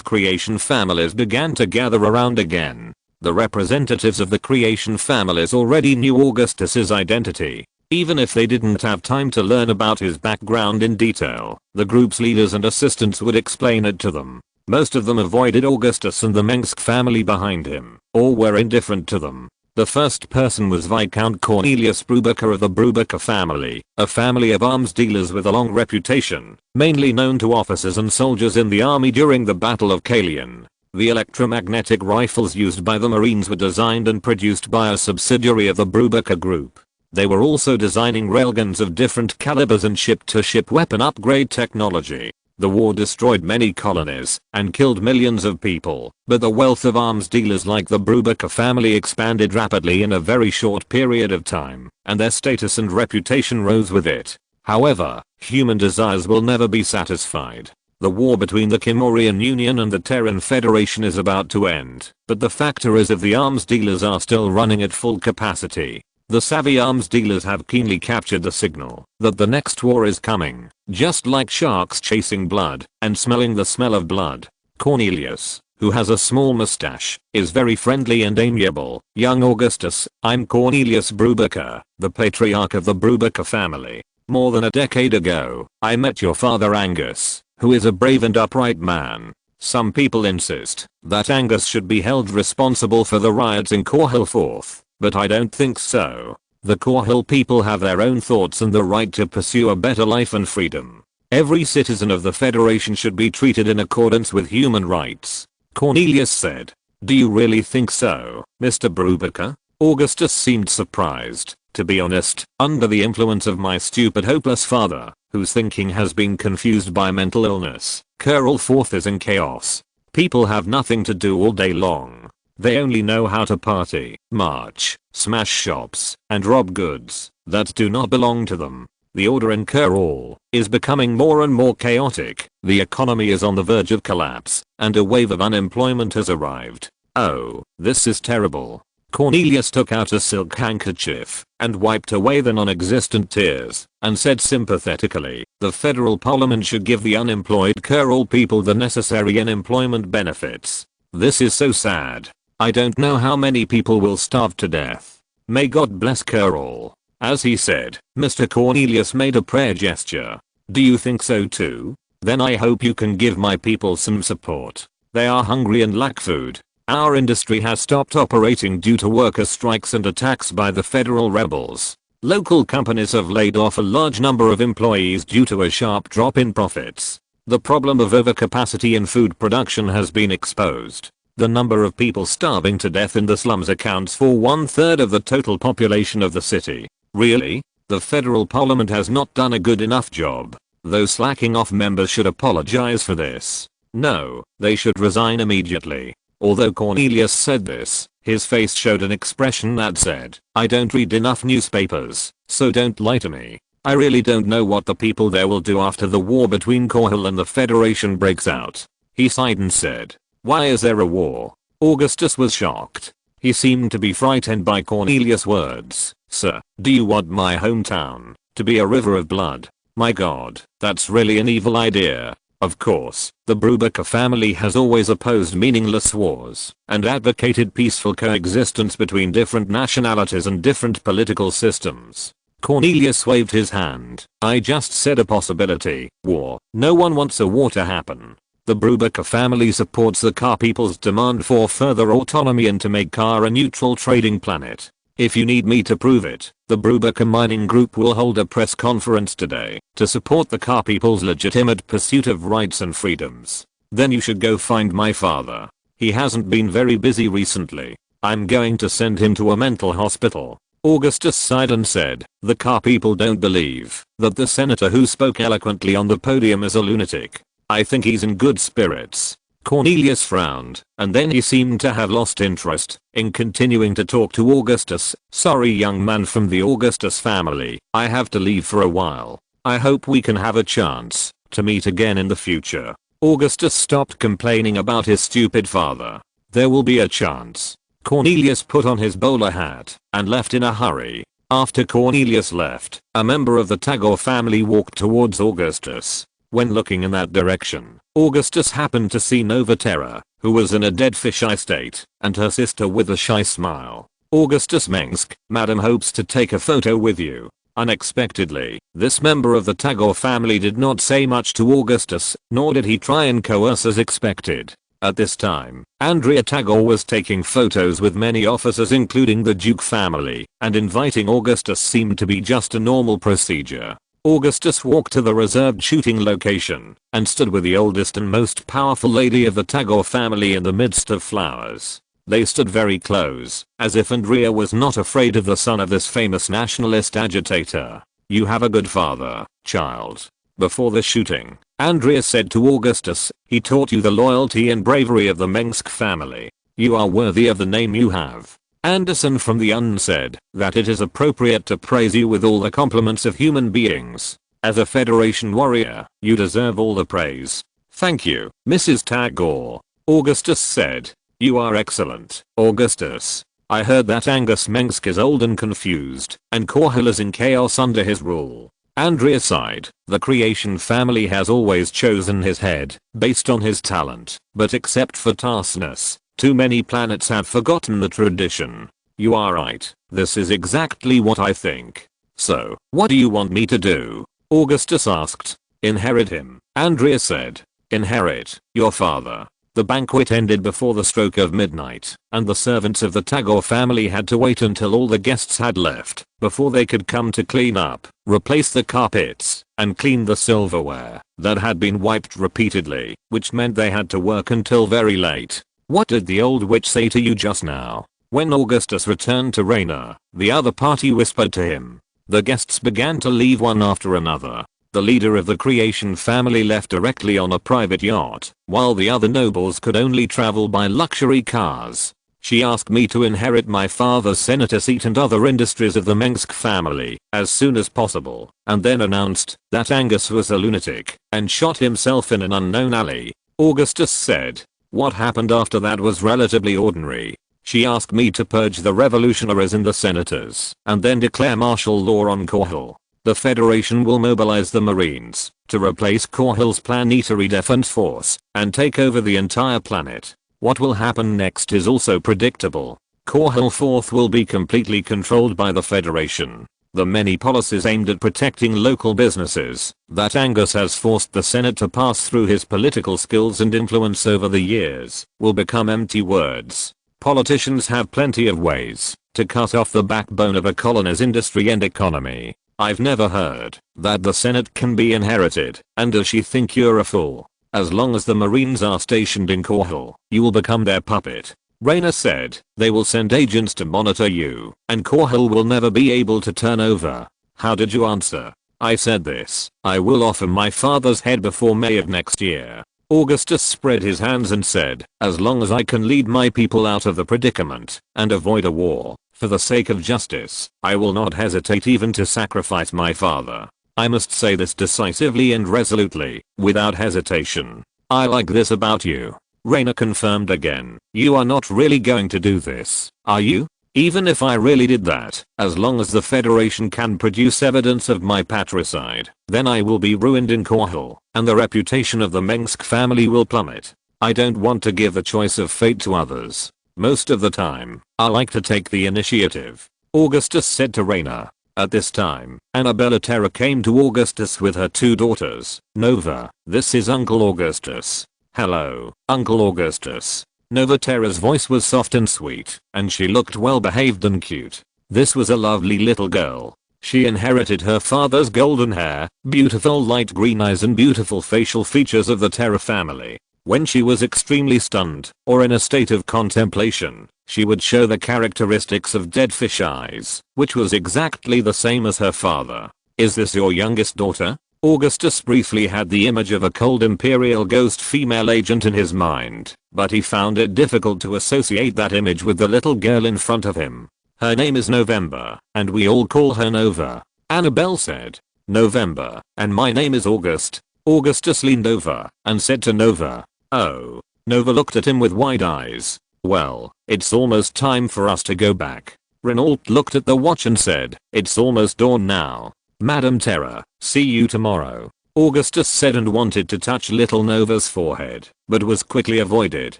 creation families began to gather around again. The representatives of the creation families already knew Augustus's identity. Even if they didn't have time to learn about his background in detail, the group's leaders and assistants would explain it to them. Most of them avoided Augustus and the Mengsk family behind him, or were indifferent to them. The first person was Viscount Cornelius Brubaker of the Brubaker family, a family of arms dealers with a long reputation, mainly known to officers and soldiers in the army during the Battle of Kalian. The electromagnetic rifles used by the Marines were designed and produced by a subsidiary of the Brubaker group. They were also designing railguns of different calibers and ship-to-ship weapon upgrade technology. The war destroyed many colonies and killed millions of people, but the wealth of arms dealers like the Brubaker family expanded rapidly in a very short period of time, and their status and reputation rose with it. However, human desires will never be satisfied. The war between the Kel-morian Union and the Terran Federation is about to end, but the factor is if the arms dealers are still running at full capacity. The savvy arms dealers have keenly captured the signal that the next war is coming, just like sharks chasing blood and smelling the smell of blood. Cornelius, who has a small mustache, is very friendly and amiable. Young Augustus, I'm Cornelius Brubaker, the patriarch of the Brubaker family. More than a decade ago, I met your father Angus, who is a brave and upright man. Some people insist that Angus should be held responsible for the riots in Korhal IV. But I don't think so. The Korhal people have their own thoughts and the right to pursue a better life and freedom. Every citizen of the Federation should be treated in accordance with human rights. Cornelius said. Do you really think so, Mr. Brubaker? Augustus seemed surprised. To be honest, under the influence of my stupid hopeless father, whose thinking has been confused by mental illness, Korhal IV is in chaos. People have nothing to do all day long. They only know how to party, march, smash shops, and rob goods that do not belong to them. The order in Korhal is becoming more and more chaotic. The economy is on the verge of collapse, and a wave of unemployment has arrived. Oh, this is terrible. Cornelius took out a silk handkerchief and wiped away the non-existent tears and said sympathetically, the federal parliament should give the unemployed Korhal people the necessary unemployment benefits. This is so sad. I don't know how many people will starve to death. May God bless Korhal. As he said, Mr. Cornelius made a prayer gesture. Do you think so too? Then I hope you can give my people some support. They are hungry and lack food. Our industry has stopped operating due to worker strikes and attacks by the federal rebels. Local companies have laid off a large number of employees due to a sharp drop in profits. The problem of overcapacity in food production has been exposed. The number of people starving to death in the slums accounts for 1/3 of the total population of the city. Really? The federal parliament has not done a good enough job. Those slacking off members should apologize for this. No, they should resign immediately. Although Cornelius said this, his face showed an expression that said, I don't read enough newspapers, so don't lie to me. I really don't know what the people there will do after the war between Korhal and the Federation breaks out. He sighed and said, why is there a war? Augustus was shocked. He seemed to be frightened by Cornelius' words. Sir, do you want my hometown to be a river of blood? My God, that's really an evil idea. Of course, the Brubaker family has always opposed meaningless wars and advocated peaceful coexistence between different nationalities and different political systems. Cornelius waved his hand. I just said a possibility. War. No one wants a war to happen. The Brubaker family supports the Ka people's demand for further autonomy and to make Ka a neutral trading planet. If you need me to prove it, the Brubaker mining group will hold a press conference today to support the Ka people's legitimate pursuit of rights and freedoms. Then you should go find my father. He hasn't been very busy recently. I'm going to send him to a mental hospital. Augustus sighed and said, the Ka people don't believe that the senator who spoke eloquently on the podium is a lunatic. I think he's in good spirits. Cornelius frowned, and then he seemed to have lost interest in continuing to talk to Augustus. Sorry young man from the Augustus family, I have to leave for a while. I hope we can have a chance to meet again in the future. Augustus stopped complaining about his stupid father. There will be a chance. Cornelius put on his bowler hat and left in a hurry. After Cornelius left, a member of the Tagore family walked towards Augustus. When looking in that direction, Augustus happened to see Nova Terra, who was in a dead fisheye state, and her sister with a shy smile. Augustus Mengsk, Madam hopes to take a photo with you. Unexpectedly, this member of the Tagore family did not say much to Augustus, nor did he try and coerce as expected. At this time, Andrea Tagore was taking photos with many officers including the Duke family, and inviting Augustus seemed to be just a normal procedure. Augustus walked to the reserved shooting location and stood with the oldest and most powerful lady of the Tagore family in the midst of flowers. They stood very close, as if Andrea was not afraid of the son of this famous nationalist agitator. You have a good father, child. Before the shooting, Andrea said to Augustus, he taught you the loyalty and bravery of the Mengsk family. You are worthy of the name you have. Anderson from the UN said that it is appropriate to praise you with all the compliments of human beings. As a Federation warrior, you deserve all the praise. Thank you, Mrs. Tagore. Augustus said. You are excellent, Augustus. I heard that Augustus Mengsk is old and confused, and Korhal is in chaos under his rule. Andrea sighed. The creation family has always chosen his head, based on his talent, but except for taskness, too many planets have forgotten the tradition. You are right, this is exactly what I think. So, what do you want me to do? Augustus asked. Inherit him, Andrea said. Inherit your father. The banquet ended before the stroke of midnight, and the servants of the Tagore family had to wait until all the guests had left before they could come to clean up, replace the carpets, and clean the silverware that had been wiped repeatedly, which meant they had to work until very late. What did the old witch say to you just now? When Augustus returned to Raynor, the other party whispered to him. The guests began to leave one after another. The leader of the creation family left directly on a private yacht, while the other nobles could only travel by luxury cars. She asked me to inherit my father's senator seat and other industries of the Mengsk family as soon as possible, and then announced that Angus was a lunatic and shot himself in an unknown alley. Augustus said, "What happened after that was relatively ordinary. She asked me to purge the revolutionaries and the senators and then declare martial law on Korhal. The Federation will mobilize the Marines to replace Korhal's planetary defense force and take over the entire planet. What will happen next is also predictable. Korhal IV will be completely controlled by the Federation. The many policies aimed at protecting local businesses that Angus has forced the Senate to pass through his political skills and influence over the years will become empty words. Politicians have plenty of ways to cut off the backbone of a colony's industry and economy. I've never heard that the Senate can be inherited, and does she think you're a fool? As long as the Marines are stationed in Korhal, you will become their puppet." Raynor said, "They will send agents to monitor you, and Korhal will never be able to turn over." "How did you answer?" "I said this: I will offer my father's head before May of next year." Augustus spread his hands and said, "As long as I can lead my people out of the predicament and avoid a war, for the sake of justice, I will not hesitate even to sacrifice my father. I must say this decisively and resolutely, without hesitation. I like this about you." Raynor confirmed again, "You are not really going to do this, are you?" "Even if I really did that, as long as the Federation can produce evidence of my patricide, then I will be ruined in Korhal, and the reputation of the Mengsk family will plummet. I don't want to give the choice of fate to others. Most of the time, I like to take the initiative," Augustus said to Raynor. At this time, Annabella Terra came to Augustus with her two daughters. "Nova, this is Uncle Augustus." "Hello, Uncle Augustus." Nova Terra's voice was soft and sweet, and she looked well behaved and cute. This was a lovely little girl. She inherited her father's golden hair, beautiful light green eyes and beautiful facial features of the Terra family. When she was extremely stunned, or in a state of contemplation, she would show the characteristics of dead fish eyes, which was exactly the same as her father. "Is this your youngest daughter?" Augustus briefly had the image of a cold imperial ghost female agent in his mind, but he found it difficult to associate that image with the little girl in front of him. "Her name is November, and we all call her Nova," Annabelle said. "November, and my name is August." Augustus leaned over and said to Nova, "Oh." Nova looked at him with wide eyes. "Well, it's almost time for us to go back." Renault looked at the watch and said, "It's almost dawn now. Madam Terra, see you tomorrow." Augustus said and wanted to touch little Nova's forehead, but was quickly avoided.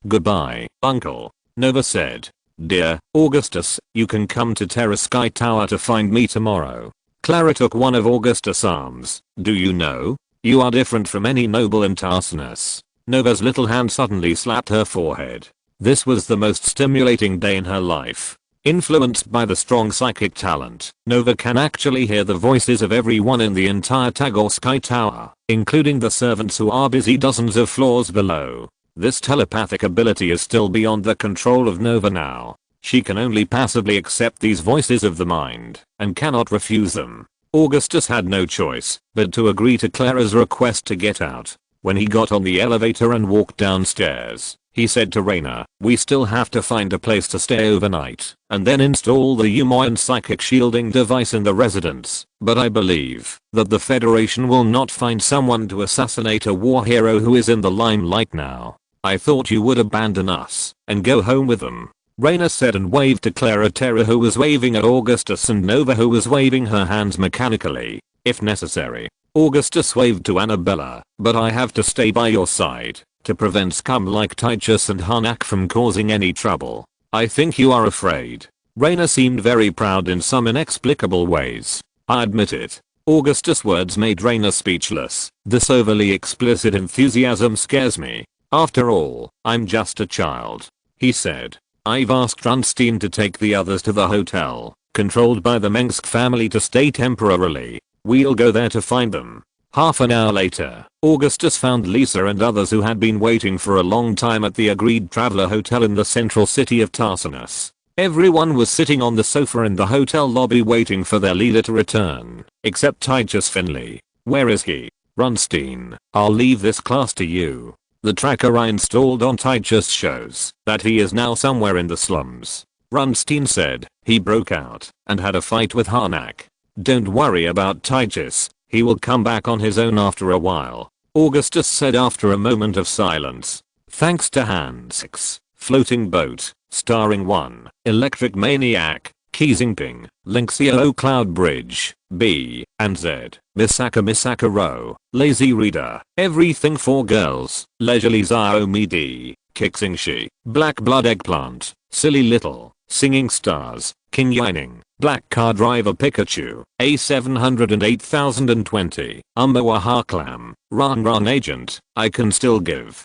"Goodbye, Uncle," Nova said. "Dear Augustus, you can come to Terra Sky Tower to find me tomorrow." Clara took one of Augustus' arms. "Do you know? You are different from any noble in Tarsinus." Nova's little hand suddenly slapped her forehead. This was the most stimulating day in her life. Influenced by the strong psychic talent, Nova can actually hear the voices of everyone in the entire Tagore Sky Tower, including the servants who are busy dozens of floors below. This telepathic ability is still beyond the control of Nova now. She can only passively accept these voices of the mind, and cannot refuse them. Augustus had no choice but to agree to Clara's request to get out. When he got on the elevator and walked downstairs, he said to Raynor, "We still have to find a place to stay overnight, and then install the Umoyan psychic shielding device in the residence, but I believe that the Federation will not find someone to assassinate a war hero who is in the limelight now. I thought you would abandon us and go home with them." Raynor said and waved to Clara Terra, who was waving at Augustus, and Nova, who was waving her hands mechanically, if necessary. Augustus waved to Annabella, "But I have to stay by your side to prevent scum like Titus and Harnack from causing any trouble. I think you are afraid." Raynor seemed very proud in some inexplicable ways. "I admit it." Augustus' words made Raynor speechless. "This overly explicit enthusiasm scares me. After all, I'm just a child," he said. "I've asked Runstein to take the others to the hotel, controlled by the Mengsk family, to stay temporarily. We'll go there to find them. Half an hour later, Augustus found Lisa and others who had been waiting for a long time at the agreed traveler hotel in the central city of Tarsinus. Everyone was sitting on the sofa in the hotel lobby waiting for their leader to return, except Titus Finley. Where is he? Runstein, I'll leave this class to you. The tracker I installed on Titus shows that he is now somewhere in the slums. Runstein said. He broke out and had a fight with Harnack. Don't worry about Titus. He will come back on his own after a while, Augustus said after a moment of silence. Thanks to Hansk's floating boat, starring 1, Electric Maniac, Keesingping, Linksio Cloud Bridge, B, and Z, Misaka Row, Lazy Reader, Everything for Girls, Leisurely Xiaomi D, Kixingshi, Black Blood Eggplant, Silly Little, Singing Stars, King Yining, Black Car Driver Pikachu, A708020, Umbawaha Clam, Ran Agent, I Can Still Give.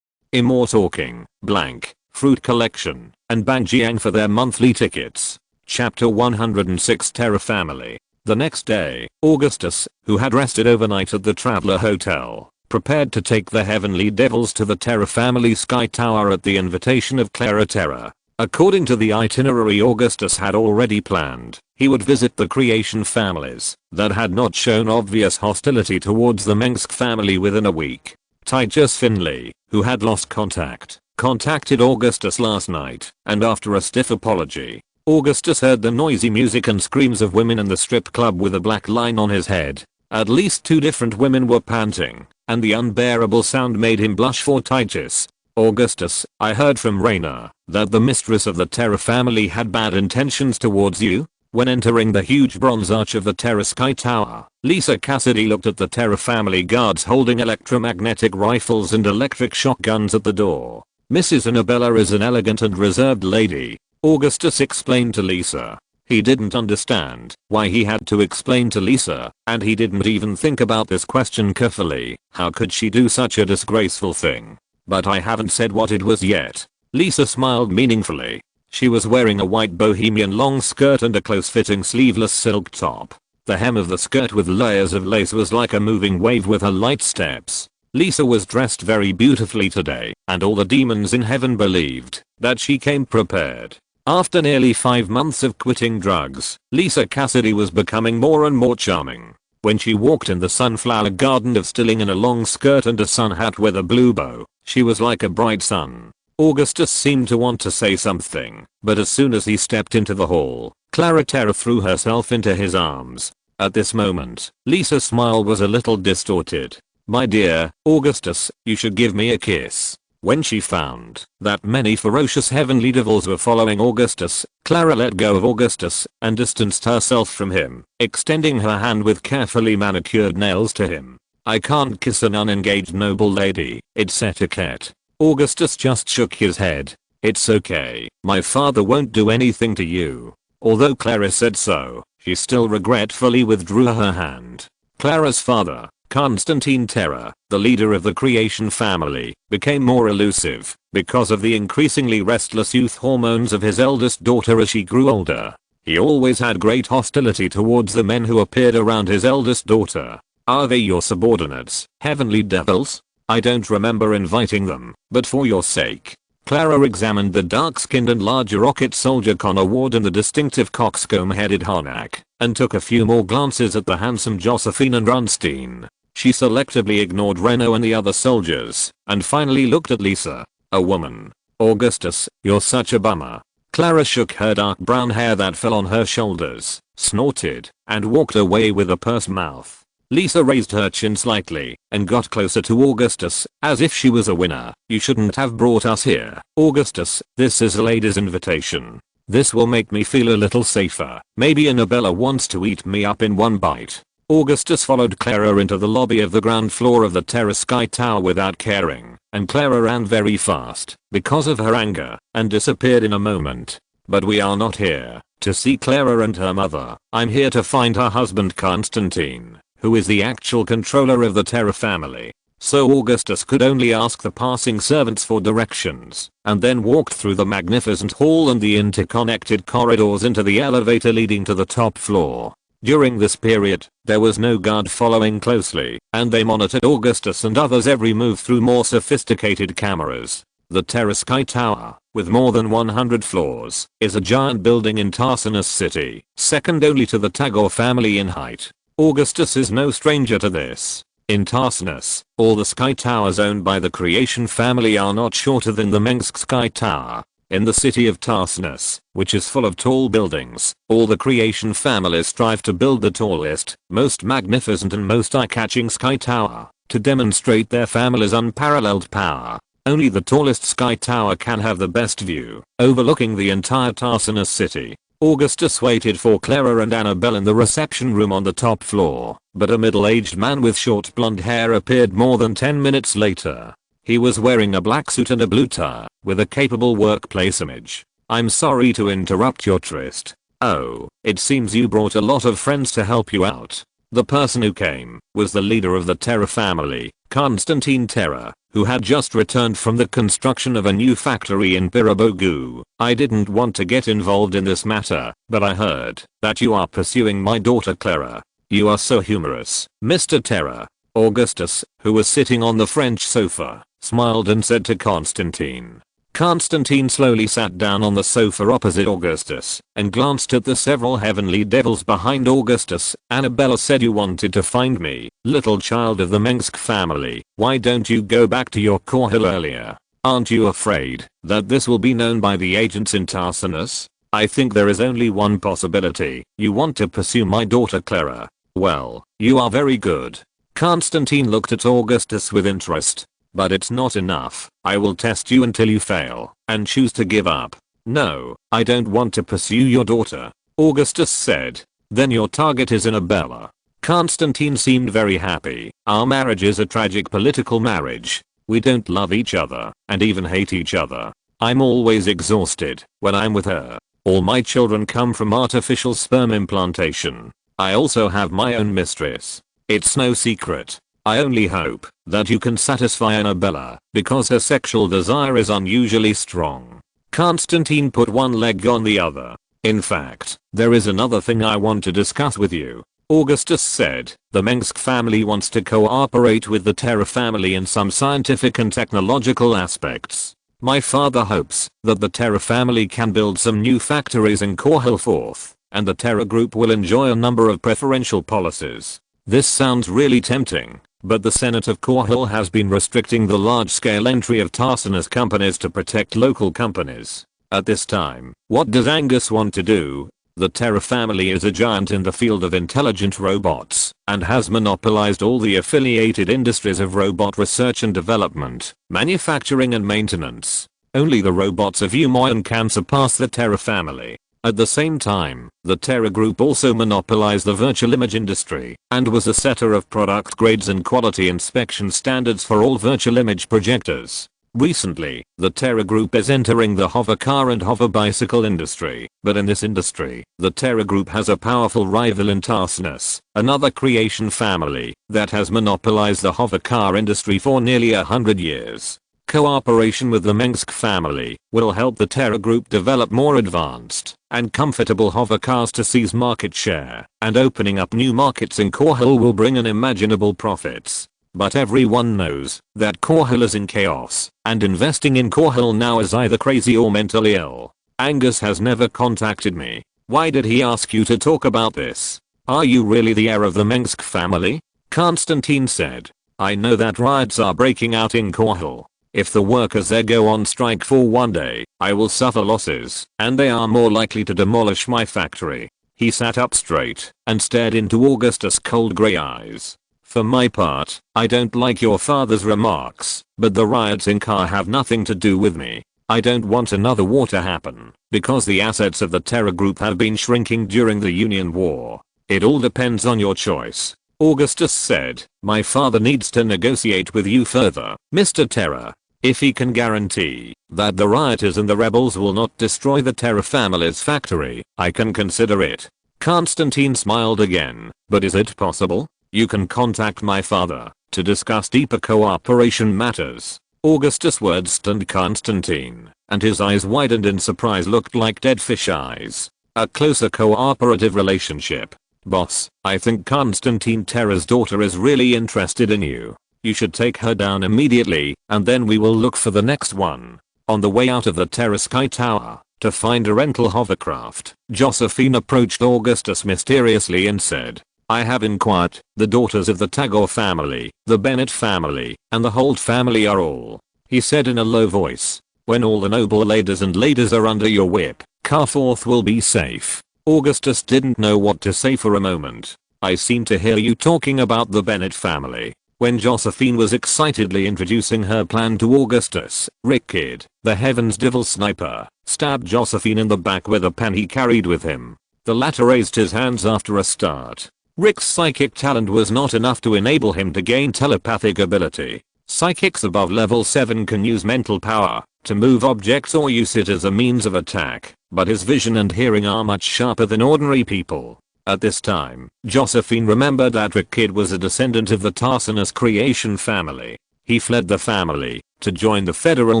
Immortalking, Blank, Fruit Collection, and Bangjiang for their monthly tickets. Chapter 106 Terra Family. The next day, Augustus, who had rested overnight at the Traveler Hotel, prepared to take the Heavenly Devils to the Terra Family Sky Tower at the invitation of Clara Terra. According to the itinerary Augustus had already planned, he would visit the creation families that had not shown obvious hostility towards the Mengsk family within a week. Titus Finley, who had lost contact, contacted Augustus last night, and after a stiff apology, Augustus heard the noisy music and screams of women in the strip club with a black line on his head. At least 2 different women were panting, and the unbearable sound made him blush for Titus. Augustus, I heard from Raynor that the mistress of the Terra family had bad intentions towards you. When entering the huge bronze arch of the Terra Sky Tower, Lisa Cassidy looked at the Terra family guards holding electromagnetic rifles and electric shotguns at the door. Mrs. Annabella is an elegant and reserved lady, Augustus explained to Lisa. He didn't understand why he had to explain to Lisa, and he didn't even think about this question carefully. How could she do such a disgraceful thing? But I haven't said what it was yet. Lisa smiled meaningfully. She was wearing a white bohemian long skirt and a close-fitting sleeveless silk top. The hem of the skirt with layers of lace was like a moving wave with her light steps. Lisa was dressed very beautifully today, and all the demons in heaven believed that she came prepared. After nearly 5 months of quitting drugs, Lisa Cassidy was becoming more and more charming. When she walked in the sunflower garden of Stilling in a long skirt and a sun hat with a blue bow, she was like a bright sun. Augustus seemed to want to say something, but as soon as he stepped into the hall, Clara Terra threw herself into his arms. At this moment, Lisa's smile was a little distorted. My dear, Augustus, you should give me a kiss. When she found that many ferocious heavenly devils were following Augustus, Clara let go of Augustus and distanced herself from him, extending her hand with carefully manicured nails to him. I can't kiss an unengaged noble lady, it's etiquette. Augustus just shook his head. It's okay, my father won't do anything to you. Although Clara said so, she still regretfully withdrew her hand. Clara's father, Constantine Terra, the leader of the creation family, became more elusive because of the increasingly restless youth hormones of his eldest daughter as she grew older. He always had great hostility towards the men who appeared around his eldest daughter. Are they your subordinates, heavenly devils? I don't remember inviting them, but for your sake. Clara examined the dark-skinned and larger rocket soldier Connor Ward and the distinctive coxcomb-headed Harnack, and took a few more glances at the handsome Josephine and Runstein. She selectively ignored Reno and the other soldiers, and finally looked at Lisa, a woman. Augustus, you're such a bummer. Clara shook her dark brown hair that fell on her shoulders, snorted, and walked away with a pursed mouth. Lisa raised her chin slightly and got closer to Augustus, as if she was a winner. You shouldn't have brought us here, Augustus. This is a lady's invitation. This will make me feel a little safer. Maybe Annabella wants to eat me up in one bite. Augustus followed Clara into the lobby of the ground floor of the Terra Sky Tower without caring, and Clara ran very fast because of her anger and disappeared in a moment. But we are not here to see Clara and her mother. I'm here to find her husband Constantine, who is the actual controller of the Terra family. So Augustus could only ask the passing servants for directions, and then walked through the magnificent hall and the interconnected corridors into the elevator leading to the top floor. During this period, there was no guard following closely, and they monitored Augustus and others' every move through more sophisticated cameras. The Terra Sky Tower, with more than 100 floors, is a giant building in Tarsinus City, second only to the Tagore family in height. Augustus is no stranger to this. In Tarsinus, all the sky towers owned by the Creation family are not shorter than the Mengsk Sky Tower. In the city of Tarsinus, which is full of tall buildings, all the Creation families strive to build the tallest, most magnificent and most eye-catching sky tower, to demonstrate their family's unparalleled power. Only the tallest sky tower can have the best view, overlooking the entire Tarsinus city. Augustus waited for Clara and Annabelle in the reception room on the top floor, but a middle-aged man with short blonde hair appeared more than 10 minutes later. He was wearing a black suit and a blue tie, with a capable workplace image. "I'm sorry to interrupt your tryst. Oh, it seems you brought a lot of friends to help you out." The person who came was the leader of the Terra family, Constantine Terra, who had just returned from the construction of a new factory in Pirabogu. "I didn't want to get involved in this matter, but I heard that you are pursuing my daughter Clara. You are so humorous, Mr. Terra." Augustus, who was sitting on the French sofa, smiled and said to Constantine. Constantine slowly sat down on the sofa opposite Augustus and glanced at the several heavenly devils behind Augustus. "Annabella said you wanted to find me, little child of the Mengsk family. Why don't you go back to your Korhal earlier? Aren't you afraid that this will be known by the agents in Tarsinus? I think there is only one possibility. You want to pursue my daughter Clara. Well, you are very good." Constantine looked at Augustus with interest. "But it's not enough. I will test you until you fail and choose to give up." "No, I don't want to pursue your daughter," Augustus said. "Then your target is Annabella." Constantine seemed very happy. "Our marriage is a tragic political marriage. We don't love each other and even hate each other. I'm always exhausted when I'm with her. All my children come from artificial sperm implantation. I also have my own mistress. It's no secret. I only hope that you can satisfy Annabella, because her sexual desire is unusually strong." Constantine put one leg on the other. "In fact, there is another thing I want to discuss with you," Augustus said. "The Mengsk family wants to cooperate with the Terra family in some scientific and technological aspects. My father hopes that the Terra family can build some new factories in Korhal IV, and the Terra group will enjoy a number of preferential policies." This sounds really tempting, but the Senate of Korhal has been restricting the large-scale entry of Tarsinus companies to protect local companies. At this time, what does Angus want to do? The Terra family is a giant in the field of intelligent robots, and has monopolized all the affiliated industries of robot research and development, manufacturing and maintenance. Only the robots of Kel-morian can surpass the Terra family. At the same time, the Terra Group also monopolized the virtual image industry, and was a setter of product grades and quality inspection standards for all virtual image projectors. Recently, the Terra Group is entering the hover car and hover bicycle industry, but in this industry, the Terra Group has a powerful rival in Tarsinus, another Creation family, that has monopolized the hover car industry for nearly 100 years. Cooperation with the Mengsk family will help the Terra Group develop more advanced and comfortable hover cars to seize market share, and opening up new markets in Korhal will bring unimaginable profits. But everyone knows that Korhal is in chaos, and investing in Korhal now is either crazy or mentally ill. Angus has never contacted me. Why did he ask you to talk about this? Are you really the heir of the Mengsk family? Constantine said. I know that riots are breaking out in Korhal. If the workers there go on strike for one day, I will suffer losses, and they are more likely to demolish my factory. He sat up straight and stared into Augustus' cold grey eyes. For my part, I don't like your father's remarks, but the riots in Kar have nothing to do with me. I don't want another war to happen, because the assets of the Terra Group have been shrinking during the Union War. It all depends on your choice. Augustus said, my father needs to negotiate with you further, Mr. Terra. If he can guarantee that the rioters and the rebels will not destroy the Terra family's factory, I can consider it. Constantine smiled again. But is it possible? You can contact my father to discuss deeper cooperation matters. Augustus' words stunned Constantine, and his eyes widened in surprise, looked like dead fish eyes. A closer cooperative relationship. Boss, I think Constantine Terra's daughter is really interested in you. You should take her down immediately, and then we will look for the next one. On the way out of the Terra Sky Tower, to find a rental hovercraft, Josephine approached Augustus mysteriously and said, I have inquired, the daughters of the Tagore family, the Bennett family, and the Holt family are all. He said in a low voice. When all the noble ladies and ladies are under your whip, Korhal IV will be safe. Augustus didn't know what to say for a moment. I seem to hear you talking about the Bennett family. When Josephine was excitedly introducing her plan to Augustus, Rick Kidd, the Heavens Devil sniper, stabbed Josephine in the back with a pen he carried with him. The latter raised his hands after a start. Rick's psychic talent was not enough to enable him to gain telepathic ability. Psychics above level 7 can use mental power to move objects or use it as a means of attack, but his vision and hearing are much sharper than ordinary people. At this time, Josephine remembered that Rick Kidd was a descendant of the Tarsinus creation family. He fled the family to join the Federal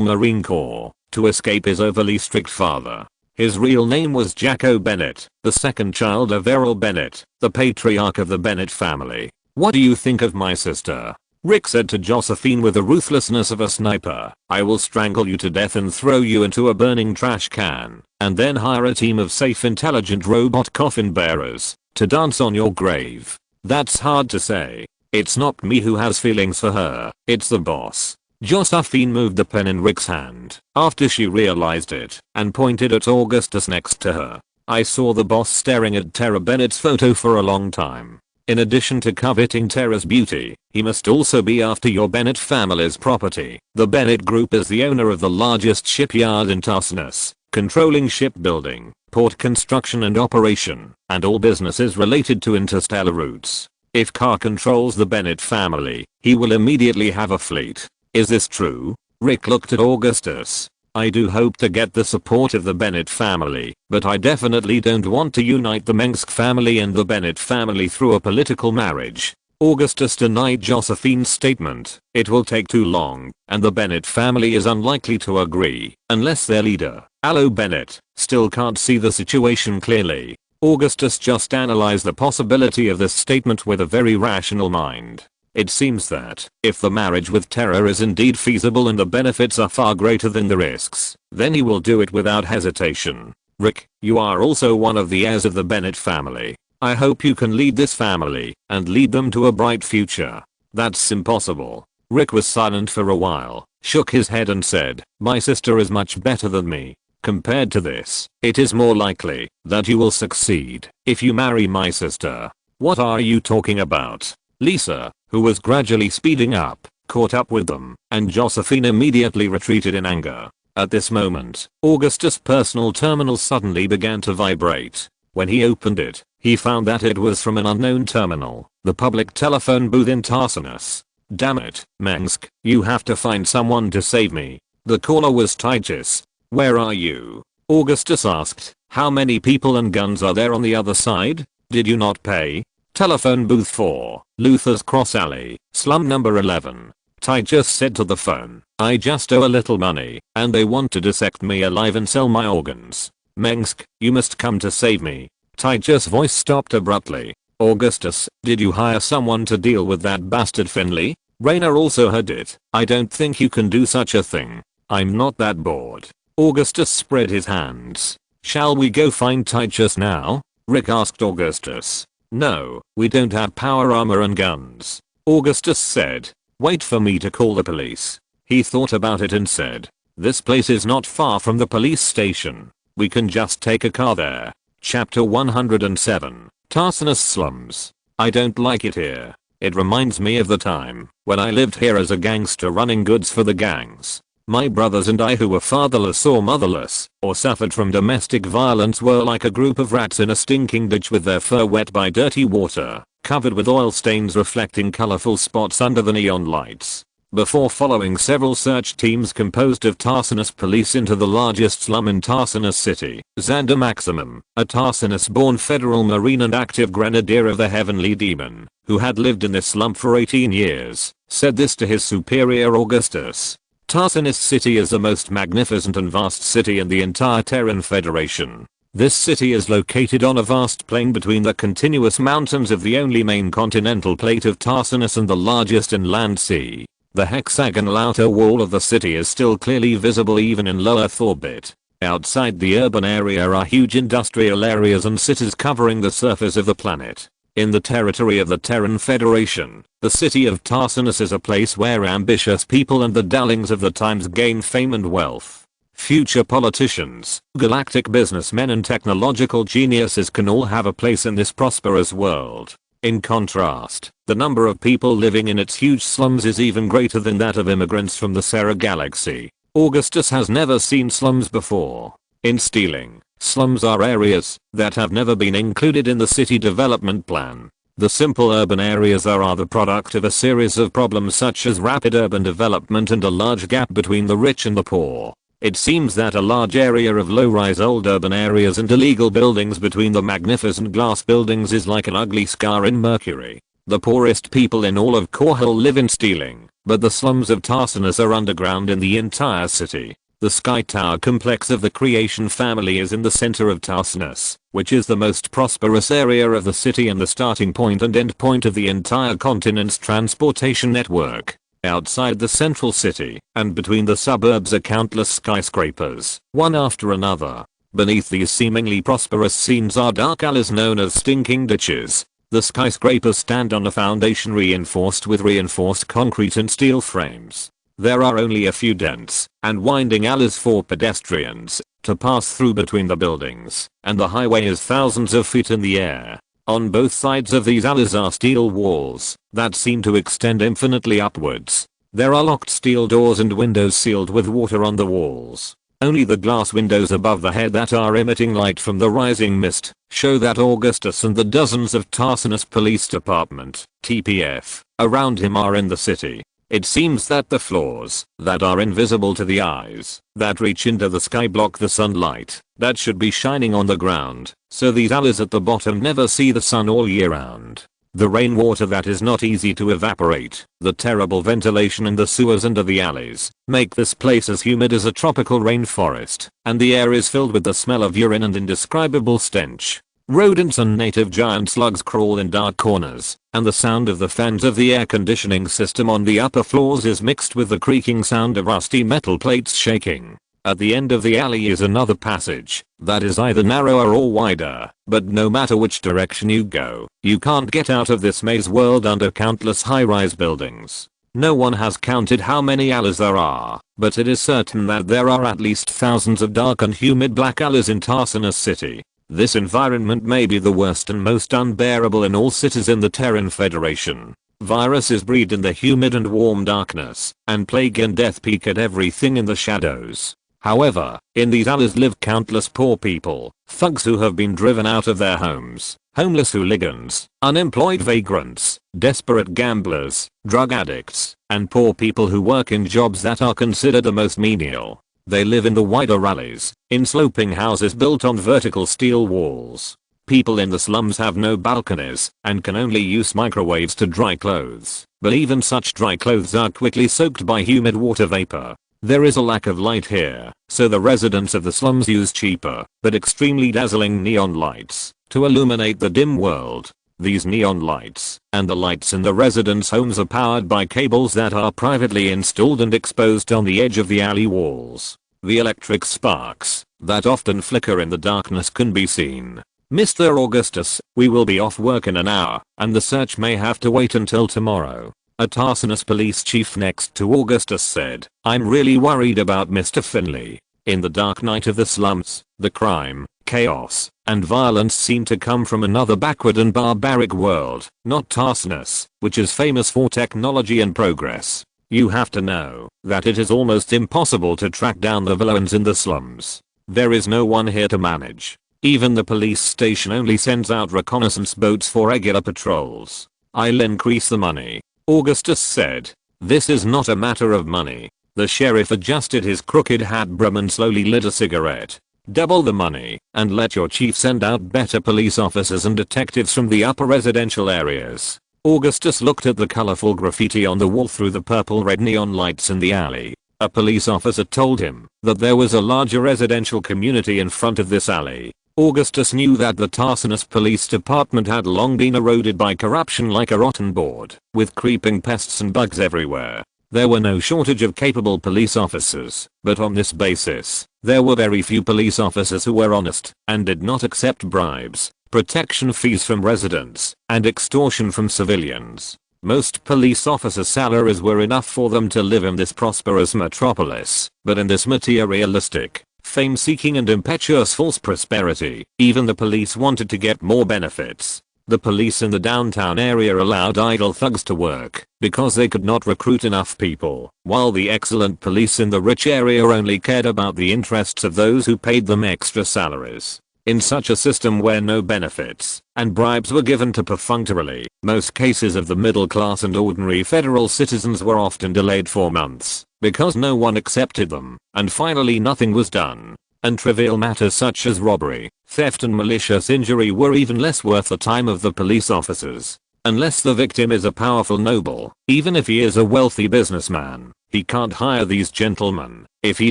Marine Corps to escape his overly strict father. His real name was Jacko Bennett, the second child of Errol Bennett, the patriarch of the Bennett family. What do you think of my sister? Rick said to Josephine with the ruthlessness of a sniper. I will strangle you to death and throw you into a burning trash can, and then hire a team of safe intelligent robot coffin bearers to dance on your grave. That's hard to say. It's not me who has feelings for her, it's the boss. Josephine moved the pen in Rick's hand after she realized it and pointed at Augustus next to her. I saw the boss staring at Terra Bennett's photo for a long time. In addition to coveting Terra's beauty, he must also be after your Bennett family's property. The Bennett Group is the owner of the largest shipyard in Tarsinus, controlling shipbuilding, port construction and operation, and all businesses related to interstellar routes. If Carr controls the Bennett family, he will immediately have a fleet. Is this true? Rick looked at Augustus. I do hope to get the support of the Bennett family, but I definitely don't want to unite the Mengsk family and the Bennett family through a political marriage. Augustus denied Josephine's statement. It will take too long, and the Bennett family is unlikely to agree, unless their leader, Allo Bennett, still can't see the situation clearly. Augustus just analyzed the possibility of this statement with a very rational mind. It seems that, if the marriage with Terra is indeed feasible and the benefits are far greater than the risks, then he will do it without hesitation. Rick, you are also one of the heirs of the Bennett family. I hope you can lead this family, and lead them to a bright future. That's impossible. Rick was silent for a while, shook his head and said, my sister is much better than me. Compared to this, it is more likely that you will succeed if you marry my sister. What are you talking about? Lisa, who was gradually speeding up, caught up with them, and Josephine immediately retreated in anger. At this moment, Augustus' personal terminal suddenly began to vibrate. When he opened it, he found that it was from an unknown terminal, the public telephone booth in Tarsinus. Damn it, Mengsk, you have to find someone to save me. The caller was Titus. Where are you? Augustus asked. How many people and guns are there on the other side? Did you not pay? Telephone booth 4, Luther's Cross Alley, slum number 11. Titus said to the phone, I just owe a little money, and they want to dissect me alive and sell my organs. Mengsk, you must come to save me. Titus' voice stopped abruptly. Augustus, did you hire someone to deal with that bastard Finley? Raynor also heard it. I don't think you can do such a thing. I'm not that bored. Augustus spread his hands. Shall we go find Titus now? Rick asked Augustus. No, we don't have power armor and guns. Augustus said. Wait for me to call the police. He thought about it and said. This place is not far from the police station. We can just take a car there. Chapter 107. Tarsinus Slums. I don't like it here. It reminds me of the time when I lived here as a gangster running goods for the gangs. My brothers and I who were fatherless or motherless, or suffered from domestic violence were like a group of rats in a stinking ditch with their fur wet by dirty water, covered with oil stains reflecting colorful spots under the neon lights. Before following several search teams composed of Tarsinus police into the largest slum in Tarsinus city, Xander Maximum, a Tarsinus-born federal marine and active grenadier of the Heavenly Demon, who had lived in this slum for 18 years, said this to his superior Augustus. Tarsinus City is the most magnificent and vast city in the entire Terran Federation. This city is located on a vast plain between the continuous mountains of the only main continental plate of Tarsinus and the largest inland sea. The hexagonal outer wall of the city is still clearly visible even in low Earth orbit. Outside the urban area are huge industrial areas and cities covering the surface of the planet. In the territory of the Terran Federation, the city of Tarsinus is a place where ambitious people and the darlings of the times gain fame and wealth. Future politicians, galactic businessmen and technological geniuses can all have a place in this prosperous world. In contrast, the number of people living in its huge slums is even greater than that of immigrants from the Serra galaxy. Augustus has never seen slums before. In stealing, slums are areas that have never been included in the city development plan. The simple urban areas are the product of a series of problems such as rapid urban development and a large gap between the rich and the poor. It seems that a large area of low-rise old urban areas and illegal buildings between the magnificent glass buildings is like an ugly scar in Mercury. The poorest people in all of Korhal live in stealing, but the slums of Tarsinus are underground in the entire city. The Sky Tower complex of the Creation family is in the center of Tarsinus, which is the most prosperous area of the city and the starting point and end point of the entire continent's transportation network. Outside the central city, and between the suburbs are countless skyscrapers, one after another. Beneath these seemingly prosperous scenes are dark alleys known as stinking ditches. The skyscrapers stand on a foundation reinforced with reinforced concrete and steel frames. There are only a few dense and winding alleys for pedestrians to pass through between the buildings, and the highway is thousands of feet in the air. On both sides of these alleys are steel walls that seem to extend infinitely upwards. There are locked steel doors and windows sealed with water on the walls. Only the glass windows above the head that are emitting light from the rising mist show that Augustus and the dozens of Tarsinus Police Department (TPF) around him are in the city. It seems that the floors that are invisible to the eyes that reach into the sky block the sunlight that should be shining on the ground, so these alleys at the bottom never see the sun all year round. The rainwater that is not easy to evaporate, the terrible ventilation in the sewers under the alleys, make this place as humid as a tropical rainforest, and the air is filled with the smell of urine and indescribable stench. Rodents and native giant slugs crawl in dark corners, and the sound of the fans of the air conditioning system on the upper floors is mixed with the creaking sound of rusty metal plates shaking. At the end of the alley is another passage that is either narrower or wider, but no matter which direction you go, you can't get out of this maze world under countless high-rise buildings. No one has counted how many alleys there are, but it is certain that there are at least thousands of dark and humid black alleys in Tarsinus City. This environment may be the worst and most unbearable in all cities in the Terran Federation. Viruses breed in the humid and warm darkness, and plague and death peek at everything in the shadows. However, in these alleys live countless poor people, thugs who have been driven out of their homes, homeless hooligans, unemployed vagrants, desperate gamblers, drug addicts, and poor people who work in jobs that are considered the most menial. They live in the wider alleys, in sloping houses built on vertical steel walls. People in the slums have no balconies and can only use microwaves to dry clothes, but even such dry clothes are quickly soaked by humid water vapor. There is a lack of light here, so the residents of the slums use cheaper, but extremely dazzling neon lights to illuminate the dim world. These neon lights and the lights in the residents' homes are powered by cables that are privately installed and exposed on the edge of the alley walls. The electric sparks that often flicker in the darkness can be seen. Mr. Augustus, we will be off work in an hour, and the search may have to wait until tomorrow. A Tarsinus police chief next to Augustus said, I'm really worried about Mr. Finley. In the dark night of the slums, the crime, chaos, and violence seem to come from another backward and barbaric world, not Tarsinus, which is famous for technology and progress. You have to know that it is almost impossible to track down the villains in the slums. There is no one here to manage. Even the police station only sends out reconnaissance boats for regular patrols. I'll increase the money, Augustus said. This is not a matter of money. The sheriff adjusted his crooked hat brim and slowly lit a cigarette. Double the money, and let your chief send out better police officers and detectives from the upper residential areas. Augustus looked at the colorful graffiti on the wall through the purple-red neon lights in the alley. A police officer told him that there was a larger residential community in front of this alley. Augustus knew that the Tarsus police department had long been eroded by corruption like a rotten board, with creeping pests and bugs everywhere. There were no shortage of capable police officers, but on this basis, there were very few police officers who were honest and did not accept bribes, protection fees from residents, and extortion from civilians. Most police officers' salaries were enough for them to live in this prosperous metropolis, but in this materialistic, fame-seeking and impetuous false prosperity, even the police wanted to get more benefits. The police in the downtown area allowed idle thugs to work because they could not recruit enough people, while the excellent police in the rich area only cared about the interests of those who paid them extra salaries. In such a system where no benefits and bribes were given to perfunctorily, most cases of the middle class and ordinary federal citizens were often delayed for months because no one accepted them, and finally nothing was done. And trivial matters such as robbery, theft and malicious injury were even less worth the time of the police officers. Unless the victim is a powerful noble, even if he is a wealthy businessman, he can't hire these gentlemen if he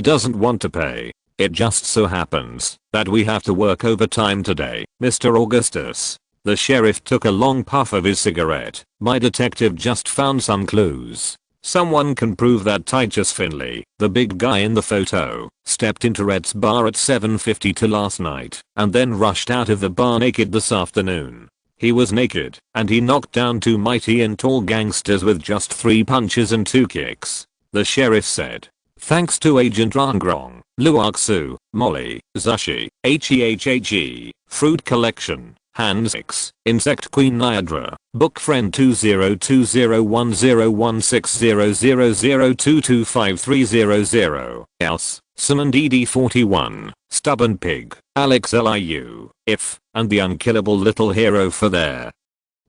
doesn't want to pay. It just so happens that we have to work overtime today, Mr. Augustus. The sheriff took a long puff of his cigarette. My detective just found some clues. Someone can prove that Titus Finley, the big guy in the photo, stepped into Rhett's bar at 7:52 last night and then rushed out of the bar naked this afternoon. He was naked, and he knocked down two mighty and tall gangsters with just 3 punches and 2 kicks. The sheriff said. Thanks to Agent Rangrong, Luaksu, Molly, Zushi, HEHHE, Fruit Collection, Hand 6, Insect Queen Niagara, Book Friend 202010160000225300, else, Simon DD41, Stubborn Pig, Alex Liu, If, and the Unkillable Little Hero for their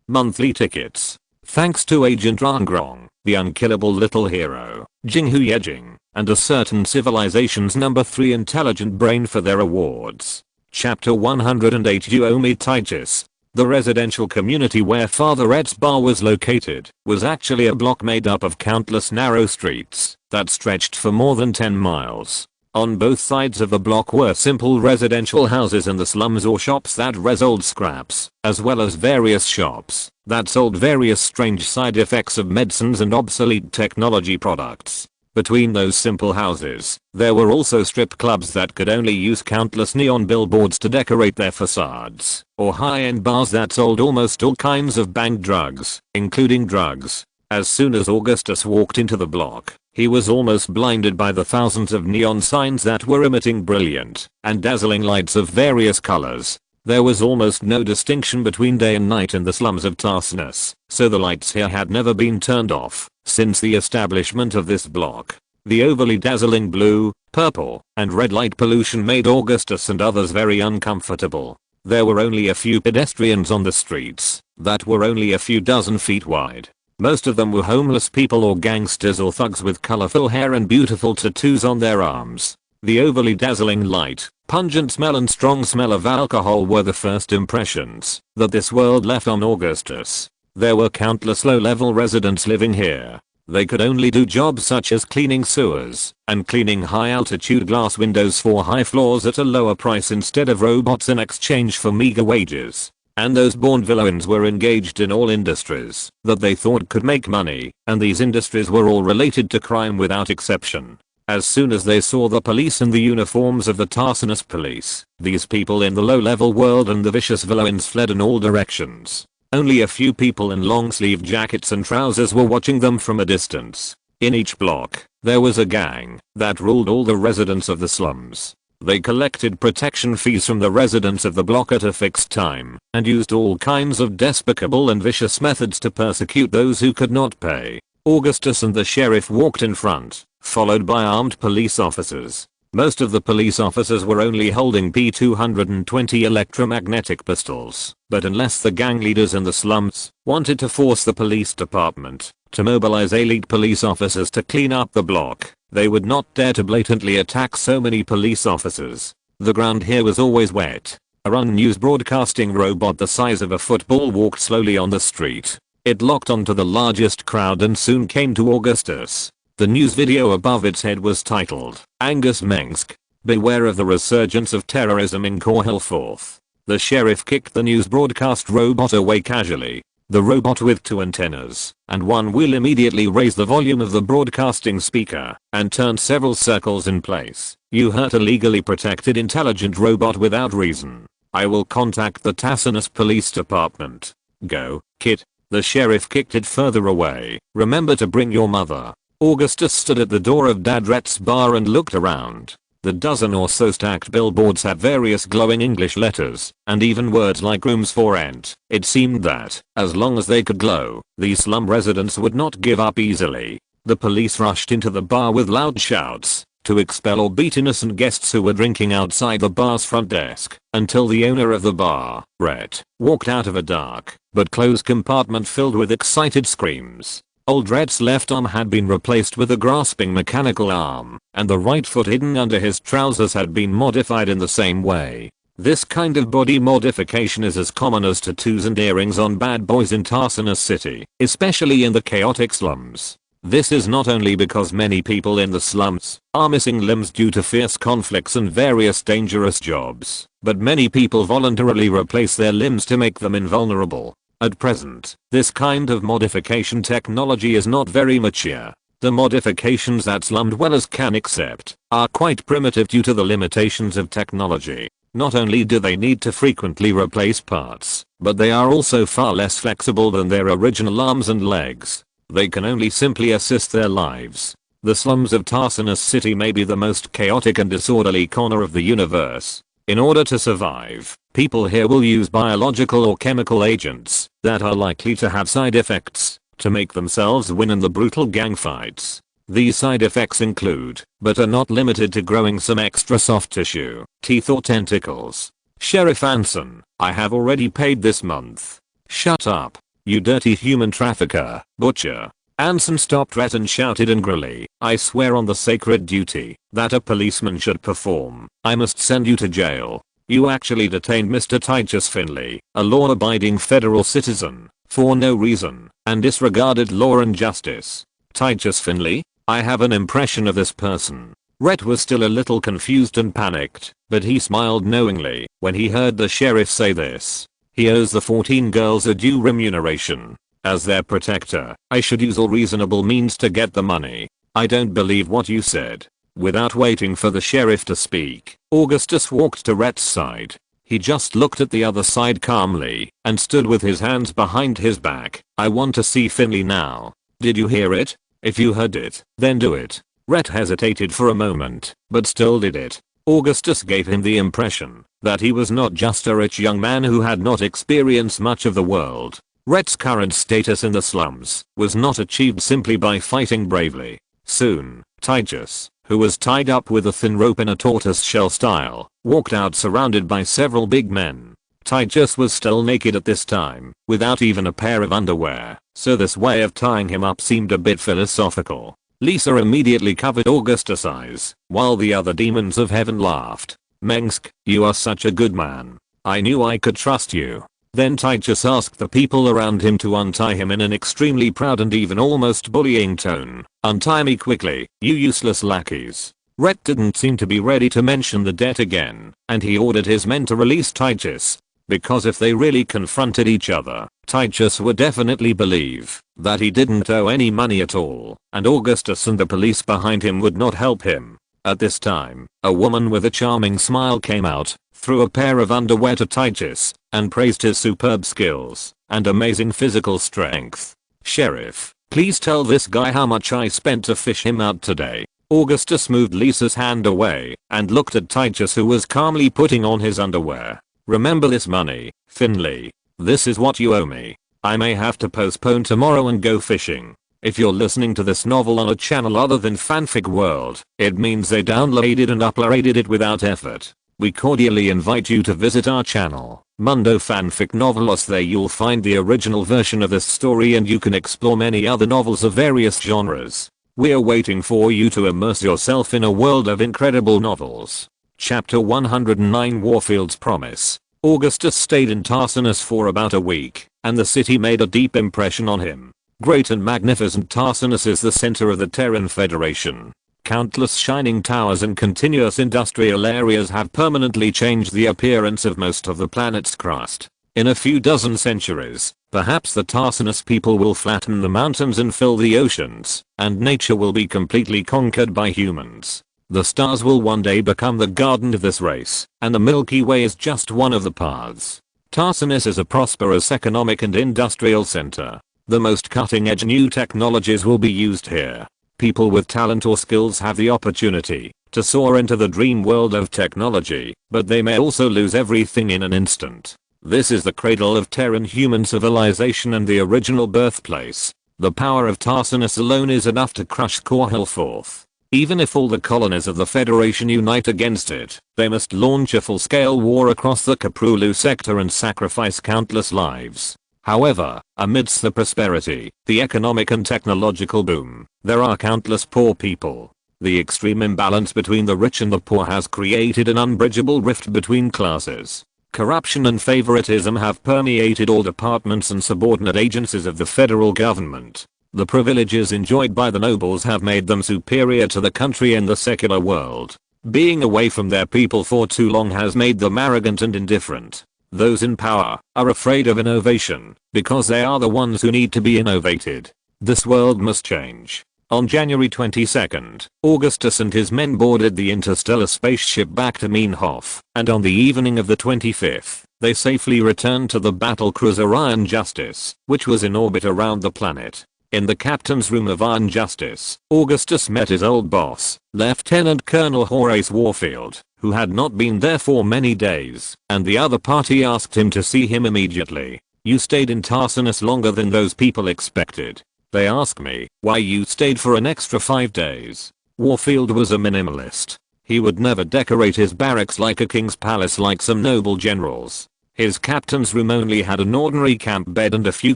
monthly tickets. Thanks to Agent Rangrong, the Unkillable Little Hero, Jinghu Yejing, and a certain Civilization's number 3 intelligent brain for their awards. Chapter 108 You Owe Me Titus. The residential community where Father Ed's bar was located was actually a block made up of countless narrow streets that stretched for more than 10 miles. On both sides of the block were simple residential houses in the slums or shops that resold scraps, as well as various shops that sold various strange side effects of medicines and obsolete technology products. Between those simple houses, there were also strip clubs that could only use countless neon billboards to decorate their facades, or high-end bars that sold almost all kinds of banned drugs, including drugs. As soon as Augustus walked into the block, he was almost blinded by the thousands of neon signs that were emitting brilliant and dazzling lights of various colors. There was almost no distinction between day and night in the slums of Tarsus, so the lights here had never been turned off since the establishment of this block. The overly dazzling blue, purple, and red light pollution made Augustus and others very uncomfortable. There were only a few pedestrians on the streets that were only a few dozen feet wide. Most of them were homeless people or gangsters or thugs with colorful hair and beautiful tattoos on their arms. The overly dazzling light, pungent smell and strong smell of alcohol were the first impressions that this world left on Augustus. There were countless low-level residents living here. They could only do jobs such as cleaning sewers and cleaning high-altitude glass windows for high floors at a lower price instead of robots in exchange for meager wages. And those born villains were engaged in all industries that they thought could make money, and these industries were all related to crime without exception. As soon as they saw the police in the uniforms of the Tarsus police, these people in the low-level world and the vicious villains fled in all directions. Only a few people in long-sleeve jackets and trousers were watching them from a distance. In each block, there was a gang that ruled all the residents of the slums. They collected protection fees from the residents of the block at a fixed time, and used all kinds of despicable and vicious methods to persecute those who could not pay. Augustus and the sheriff walked in front, followed by armed police officers. Most of the police officers were only holding P220 electromagnetic pistols, but unless the gang leaders in the slums wanted to force the police department to mobilize elite police officers to clean up the block, they would not dare to blatantly attack so many police officers. The ground here was always wet. A news broadcasting robot the size of a football walked slowly on the street. It locked onto the largest crowd and soon came to Augustus. The news video above its head was titled, Augustus Mengsk, beware of the resurgence of terrorism in Korhal IV. The sheriff kicked the news broadcast robot away casually. The robot with 2 antennas and 1 wheel immediately raised the volume of the broadcasting speaker and turned several circles in place. You hurt a legally protected intelligent robot without reason. I will contact the Tassinus Police Department. Go, kid. The sheriff kicked it further away. Remember to bring your mother. Augustus stood at the door of Dad Rhett's bar and looked around. The dozen or so stacked billboards had various glowing English letters, and even words like rooms for rent. It seemed that, as long as they could glow, these slum residents would not give up easily. The police rushed into the bar with loud shouts to expel or beat innocent guests who were drinking outside the bar's front desk, until the owner of the bar, Rhett, walked out of a dark but closed compartment filled with excited screams. Old Rhett's left arm had been replaced with a grasping mechanical arm, and the right foot hidden under his trousers had been modified in the same way. This kind of body modification is as common as tattoos and earrings on bad boys in Tarsinus City, especially in the chaotic slums. This is not only because many people in the slums are missing limbs due to fierce conflicts and various dangerous jobs, but many people voluntarily replace their limbs to make them invulnerable. At present, this kind of modification technology is not very mature. The modifications that slum dwellers can accept are quite primitive due to the limitations of technology. Not only do they need to frequently replace parts, but they are also far less flexible than their original arms and legs. They can only simply assist their lives. The slums of Tarsinus City may be the most chaotic and disorderly corner of the universe. In order to survive, people here will use biological or chemical agents that are likely to have side effects to make themselves win in the brutal gang fights. These side effects include, but are not limited to, growing some extra soft tissue, teeth or tentacles. Sheriff Anson, I have already paid this month. Shut up, you dirty human trafficker, butcher. Anson stopped Rhett and shouted angrily, I swear on the sacred duty that a policeman should perform, I must send you to jail. You actually detained Mr. Titus Finley, a law-abiding federal citizen, for no reason, and disregarded law and justice. Titus Finley? I have an impression of this person. Rhett was still a little confused and panicked, but he smiled knowingly when he heard the sheriff say this. He owes the 14 girls a due remuneration. As their protector, I should use all reasonable means to get the money. I don't believe what you said. Without waiting for the sheriff to speak, Augustus walked to Rhett's side. He just looked at the other side calmly and stood with his hands behind his back. I want to see Finley now. Did you hear it? If you heard it, then do it. Rhett hesitated for a moment, but still did it. Augustus gave him the impression that he was not just a rich young man who had not experienced much of the world. Rhett's current status in the slums was not achieved simply by fighting bravely. Soon, Titus, who was tied up with a thin rope in a tortoise-shell style, walked out surrounded by several big men. Titus was still naked at this time, without even a pair of underwear, so this way of tying him up seemed a bit philosophical. Lisa immediately covered Augustus' eyes, while the other demons of heaven laughed. Mengsk, you are such a good man. I knew I could trust you. Then Titus asked the people around him to untie him in an extremely proud and even almost bullying tone. Untie me quickly, you useless lackeys. Rhett didn't seem to be ready to mention the debt again, and he ordered his men to release Titus. Because if they really confronted each other, Titus would definitely believe that he didn't owe any money at all, and Augustus and the police behind him would not help him. At this time, a woman with a charming smile came out, threw a pair of underwear to Titus, and praised his superb skills and amazing physical strength. Sheriff, please tell this guy how much I spent to fish him out today. Augustus moved Lisa's hand away and looked at Titus, who was calmly putting on his underwear. Remember this money, Finley. This is what you owe me. I may have to postpone tomorrow and go fishing. If you're listening to this novel on a channel other than Fanfic World, it means they downloaded and uploaded it without effort. We cordially invite you to visit our channel, Mundo Fanfic Novelos. There you'll find the original version of this story and you can explore many other novels of various genres. We're waiting for you to immerse yourself in a world of incredible novels. Chapter 109, Warfield's Promise. Augustus stayed in Tarsinus for about a week, and the city made a deep impression on him. Great and magnificent Tarsinus is the center of the Terran Federation. Countless shining towers and continuous industrial areas have permanently changed the appearance of most of the planet's crust. In a few dozen centuries, perhaps the Tarsinus people will flatten the mountains and fill the oceans, and nature will be completely conquered by humans. The stars will one day become the garden of this race, and the Milky Way is just one of the paths. Tarsinus is a prosperous economic and industrial center. The most cutting-edge new technologies will be used here. People with talent or skills have the opportunity to soar into the dream world of technology, but they may also lose everything in an instant. This is the cradle of Terran human civilization and the original birthplace. The power of Tarsinus alone is enough to crush Korhal IV. Even if all the colonies of the Federation unite against it, they must launch a full-scale war across the Korhal sector and sacrifice countless lives. However, amidst the prosperity, the economic and technological boom, there are countless poor people. The extreme imbalance between the rich and the poor has created an unbridgeable rift between classes. Corruption and favoritism have permeated all departments and subordinate agencies of the federal government. The privileges enjoyed by the nobles have made them superior to the country and the secular world. Being away from their people for too long has made them arrogant and indifferent. Those in power are afraid of innovation because they are the ones who need to be innovated. This world must change. On January 22nd, Augustus and his men boarded the interstellar spaceship back to Meinhof, and on the evening of the 25th, they safely returned to the battlecruiser Iron Justice, which was in orbit around the planet. In the captain's room of Iron Justice, Augustus met his old boss, Lieutenant Colonel Horace Warfield, who had not been there for many days, and the other party asked him to see him immediately. "You stayed in Tarsinus longer than those people expected. They ask me why you stayed for an extra 5 days. Warfield was a minimalist. He would never decorate his barracks like a king's palace like some noble generals. His captain's room only had an ordinary camp bed and a few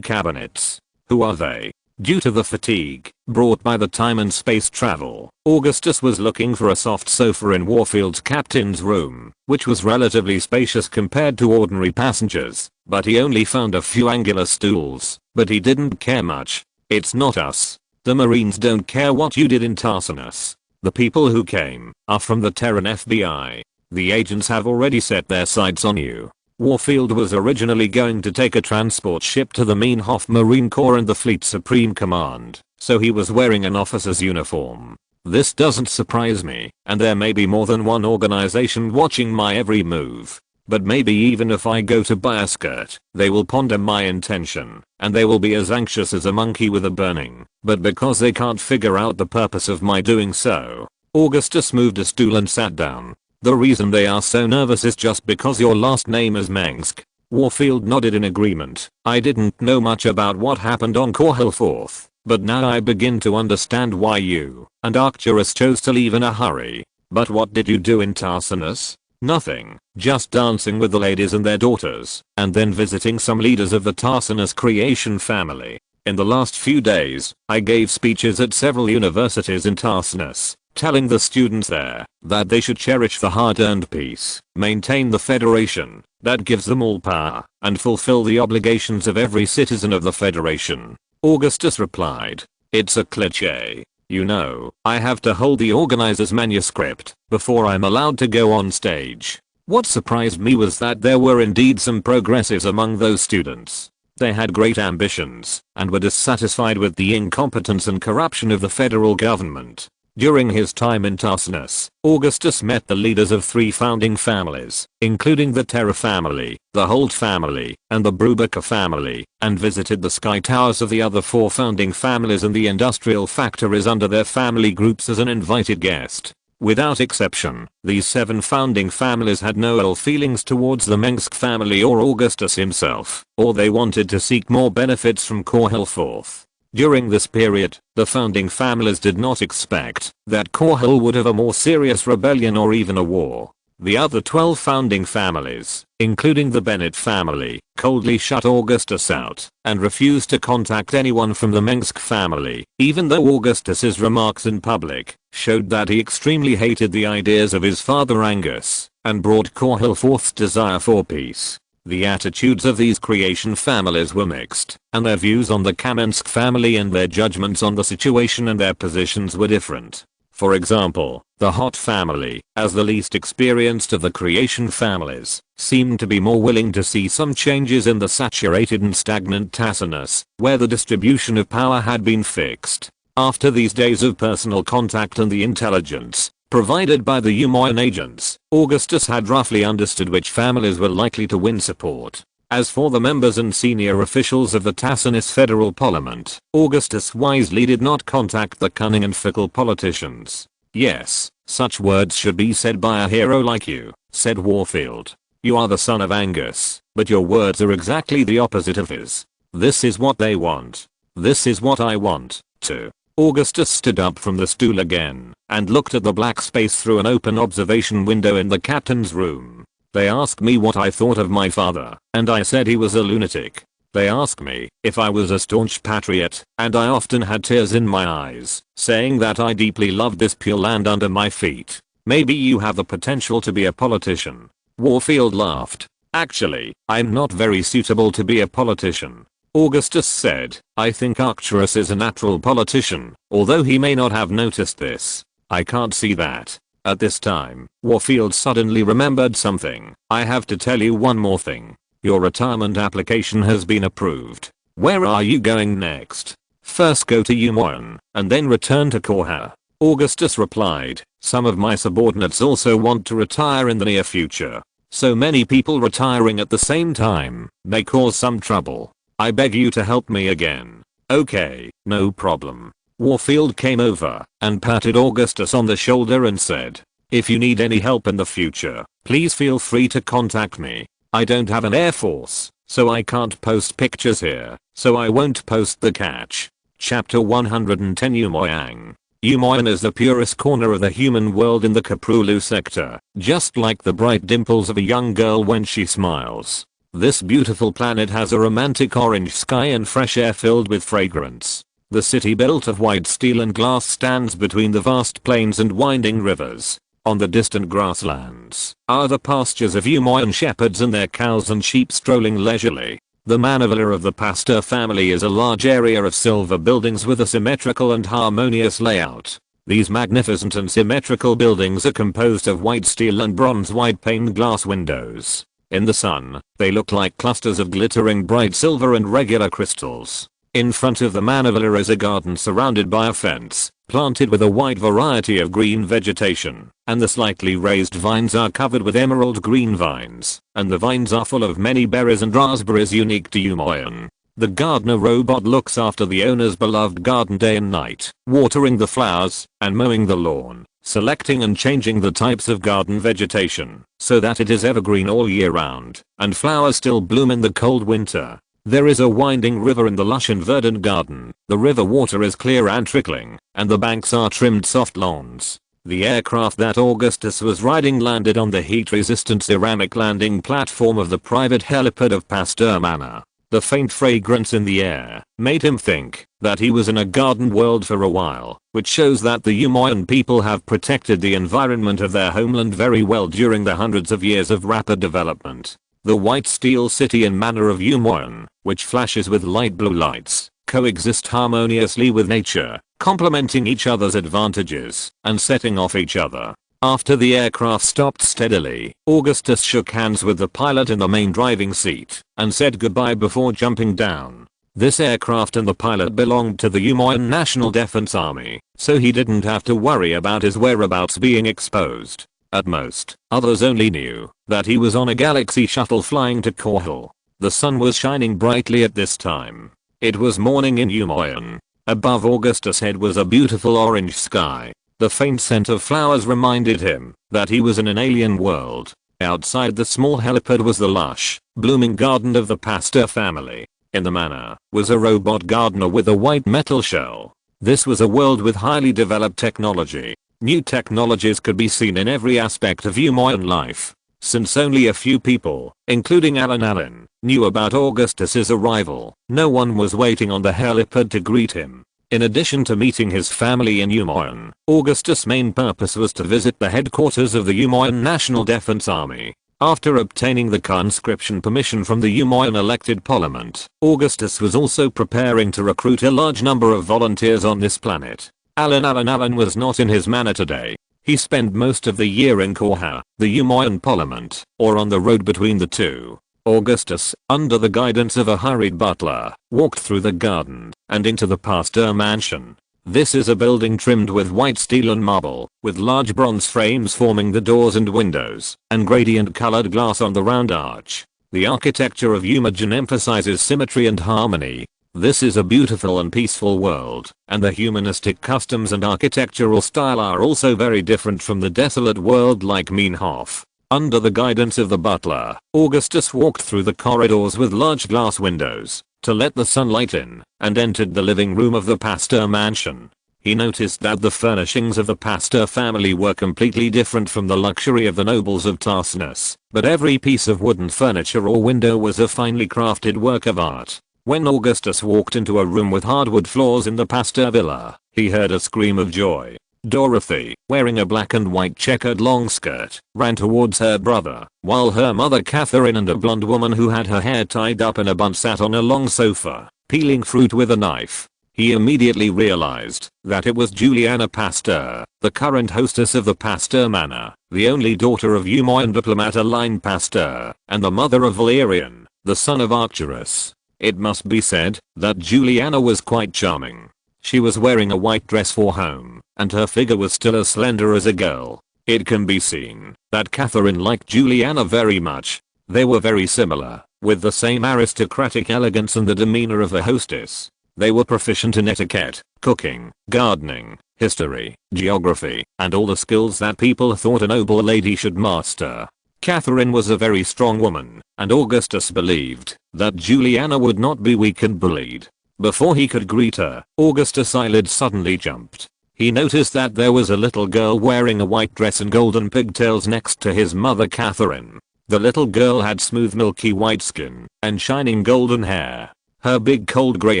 cabinets. Who are they? Due to the fatigue brought by the time and space travel, Augustus was looking for a soft sofa in Warfield's captain's room, which was relatively spacious compared to ordinary passengers, but he only found a few angular stools, but he didn't care much. "It's not us. The Marines don't care what you did in Tarsinus. The people who came are from the Terran FBI. The agents have already set their sights on you." Warfield was originally going to take a transport ship to the Meinhof Marine Corps and the Fleet Supreme Command, so he was wearing an officer's uniform. This doesn't surprise me, and there may be more than one organization watching my every move. But maybe even if I go to buy a skirt, they will ponder my intention, and they will be as anxious as a monkey with a burning, but because they can't figure out the purpose of my doing so. Augustus moved a stool and sat down. "The reason they are so nervous is just because your last name is Mengsk." Warfield nodded in agreement. "I didn't know much about what happened on Korhal IV, but now I begin to understand why you and Arcturus chose to leave in a hurry. But what did you do in Tarsinus?" "Nothing, just dancing with the ladies and their daughters, and then visiting some leaders of the Tarsinus creation family. In the last few days, I gave speeches at several universities in Tarsinus, telling the students there that they should cherish the hard-earned peace, maintain the Federation that gives them all power, and fulfill the obligations of every citizen of the Federation." Augustus replied, "It's a cliché. You know, I have to hold the organizer's manuscript before I'm allowed to go on stage." What surprised me was that there were indeed some progressives among those students. They had great ambitions and were dissatisfied with the incompetence and corruption of the federal government. During his time in Tarsinus, Augustus met the leaders of 3 founding families, including the Terra family, the Holt family, and the Brubaker family, and visited the sky towers of the other 4 founding families and the industrial factories under their family groups as an invited guest. Without exception, these 7 founding families had no ill feelings towards the Mengsk family or Augustus himself, or they wanted to seek more benefits from Korhal IV. During this period, the founding families did not expect that Korhal would have a more serious rebellion or even a war. The other 12 founding families, including the Bennett family, coldly shut Augustus out and refused to contact anyone from the Mengsk family, even though Augustus's remarks in public showed that he extremely hated the ideas of his father Angus and brought Korhal IV's desire for peace. The attitudes of these creation families were mixed, and their views on the Kamensk family and their judgments on the situation and their positions were different. For example, the Hot family, as the least experienced of the creation families, seemed to be more willing to see some changes in the saturated and stagnant Tassinus, where the distribution of power had been fixed. After these days of personal contact and the intelligence provided by the Umoyan agents, Augustus had roughly understood which families were likely to win support. As for the members and senior officials of the Tassinus Federal Parliament, Augustus wisely did not contact the cunning and fickle politicians. "Yes, such words should be said by a hero like you," said Warfield. "You are the son of Angus, but your words are exactly the opposite of his. This is what they want. This is what I want, too." Augustus stood up from the stool again and looked at the black space through an open observation window in the captain's room. "They asked me what I thought of my father, and I said he was a lunatic. They asked me if I was a staunch patriot, and I often had tears in my eyes, saying that I deeply loved this pure land under my feet. Maybe you have the potential to be a politician." Warfield laughed. "Actually, I'm not very suitable to be a politician." Augustus said, "I think Arcturus is a natural politician, although he may not have noticed this. I can't see that." At this time, Warfield suddenly remembered something. "I have to tell you one more thing. Your retirement application has been approved. Where are you going next?" "First go to Umoyan, and then return to Korhal." Augustus replied, "Some of my subordinates also want to retire in the near future. So many people retiring at the same time may cause some trouble. I beg you to help me again." "Okay, no problem." Warfield came over and patted Augustus on the shoulder and said, "If you need any help in the future, please feel free to contact me. I don't have an air force, so I can't post pictures here, so I won't post the catch." Chapter 110 Umoyan. Umoyan is the purest corner of the human world in the Kaprulu sector, just like the bright dimples of a young girl when she smiles. This beautiful planet has a romantic orange sky and fresh air filled with fragrance. The city built of white steel and glass stands between the vast plains and winding rivers. On the distant grasslands are the pastures of Umoyan shepherds and their cows and sheep strolling leisurely. The manor of the Pasteur family is a large area of silver buildings with a symmetrical and harmonious layout. These magnificent and symmetrical buildings are composed of white steel and bronze white paned glass windows. In the sun, they look like clusters of glittering bright silver and regular crystals. In front of the manor is a garden surrounded by a fence, planted with a wide variety of green vegetation, and the slightly raised vines are covered with emerald green vines, and the vines are full of many berries and raspberries unique to Umoyan. The gardener robot looks after the owner's beloved garden day and night, watering the flowers and mowing the lawn, selecting and changing the types of garden vegetation so that it is evergreen all year round, and flowers still bloom in the cold winter. There is a winding river in the lush and verdant garden. The river water is clear and trickling, and the banks are trimmed soft lawns. The aircraft that Augustus was riding landed on the heat-resistant ceramic landing platform of the private helipad of Pasteur Manor. The faint fragrance in the air made him think that he was in a garden world for a while, which shows that the Umoyan people have protected the environment of their homeland very well during the hundreds of years of rapid development. The white steel city and manor of Umoyan, which flashes with light blue lights, coexist harmoniously with nature, complementing each other's advantages and setting off each other. After the aircraft stopped steadily, Augustus shook hands with the pilot in the main driving seat and said goodbye before jumping down. This aircraft and the pilot belonged to the Umoyan National Defense Army, so he didn't have to worry about his whereabouts being exposed. At most, others only knew that he was on a galaxy shuttle flying to Korhal. The sun was shining brightly at this time. It was morning in Umoyan. Above Augustus' head was a beautiful orange sky. The faint scent of flowers reminded him that he was in an alien world. Outside the small helipad was the lush, blooming garden of the Pasteur family. In the manor was a robot gardener with a white metal shell. This was a world with highly developed technology. New technologies could be seen in every aspect of Umoyan life. Since only a few people, including Allen, knew about Augustus's arrival, no one was waiting on the helipad to greet him. In addition to meeting his family in Umoyan, Augustus' main purpose was to visit the headquarters of the Umoyan National Defense Army. After obtaining the conscription permission from the Umoyan elected parliament, Augustus was also preparing to recruit a large number of volunteers on this planet. Alan was not in his manner today. He spent most of the year in Korhal, the Umayyad Parliament, or on the road between the two. Augustus, under the guidance of a hurried butler, walked through the garden and into the Pasteur mansion. This is a building trimmed with white steel and marble, with large bronze frames forming the doors and windows, and gradient colored glass on the round arch. The architecture of Umayyad emphasizes symmetry and harmony. This is a beautiful and peaceful world, and the humanistic customs and architectural style are also very different from the desolate world like Meinhof. Under the guidance of the butler, Augustus walked through the corridors with large glass windows to let the sunlight in, and entered the living room of the Pasteur mansion. He noticed that the furnishings of the Pasteur family were completely different from the luxury of the nobles of Tarsus, but every piece of wooden furniture or window was a finely crafted work of art. When Augustus walked into a room with hardwood floors in the Pasteur villa, he heard a scream of joy. Dorothy, wearing a black and white checkered long skirt, ran towards her brother, while her mother Catherine and a blonde woman who had her hair tied up in a bun sat on a long sofa, peeling fruit with a knife. He immediately realized that it was Juliana Pasteur, the current hostess of the Pasteur Manor, the only daughter of Umayyad diplomat Alain Pasteur, and the mother of Valerian, the son of Arcturus. It must be said that Juliana was quite charming. She was wearing a white dress for home, and her figure was still as slender as a girl. It can be seen that Catherine liked Juliana very much. They were very similar, with the same aristocratic elegance and the demeanor of a hostess. They were proficient in etiquette, cooking, gardening, history, geography, and all the skills that people thought a noble lady should master. Catherine was a very strong woman, and Augustus believed that Juliana would not be weak and bullied. Before he could greet her, Augustus' eyelids suddenly jumped. He noticed that there was a little girl wearing a white dress and golden pigtails next to his mother Catherine. The little girl had smooth milky white skin and shining golden hair. Her big cold grey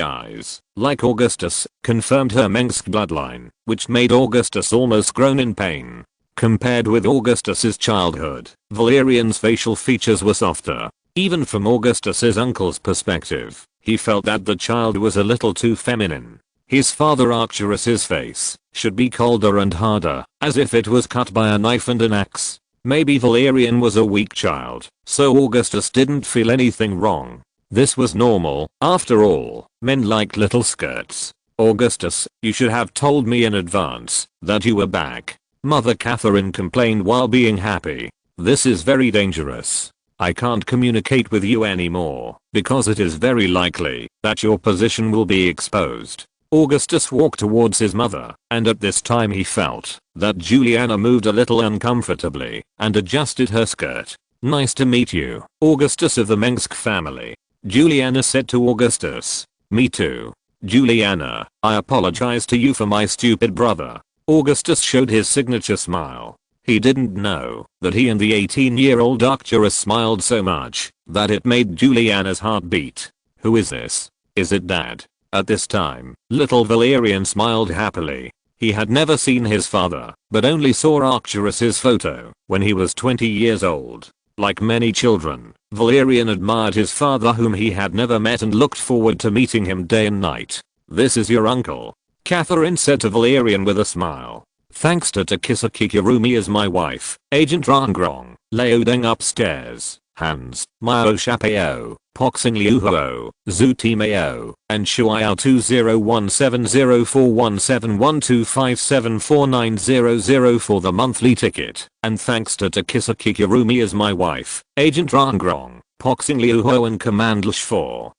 eyes, like Augustus, confirmed her Mengsk bloodline, which made Augustus almost groan in pain. Compared with Augustus's childhood, Valerian's facial features were softer. Even from Augustus's uncle's perspective, he felt that the child was a little too feminine. His father Arcturus's face should be colder and harder, as if it was cut by a knife and an axe. Maybe Valerian was a weak child, so Augustus didn't feel anything wrong. This was normal, after all, men liked little skirts. Augustus, you should have told me in advance that you were back. Mother Catherine complained while being happy. This is very dangerous. I can't communicate with you anymore, because it is very likely that your position will be exposed. Augustus walked towards his mother, and at this time he felt that Juliana moved a little uncomfortably and adjusted her skirt. Nice to meet you, Augustus of the Mengsk family. Juliana said to Augustus. Me too. Juliana, I apologize to you for my stupid brother. Augustus showed his signature smile. He didn't know that he and the 18-year-old Arcturus smiled so much that it made Juliana's heart beat. Who is this? Is it Dad? At this time, little Valerian smiled happily. He had never seen his father, but only saw Arcturus's photo when he was 20 years old. Like many children, Valerian admired his father whom he had never met and looked forward to meeting him day and night. This is your uncle, Catherine said to Valerian with a smile. Thanks to Takisaki Kirumi as my wife, Agent Rangrong, Leodeng upstairs, Hans, Myo Shapeo, Poxing Liuho, Zuti Mayo, and Shuiao 2017041712574900 for the monthly ticket, and thanks to Takisaki Kirumi as my wife, Agent Rangrong, Poxing Liuho and Command 4.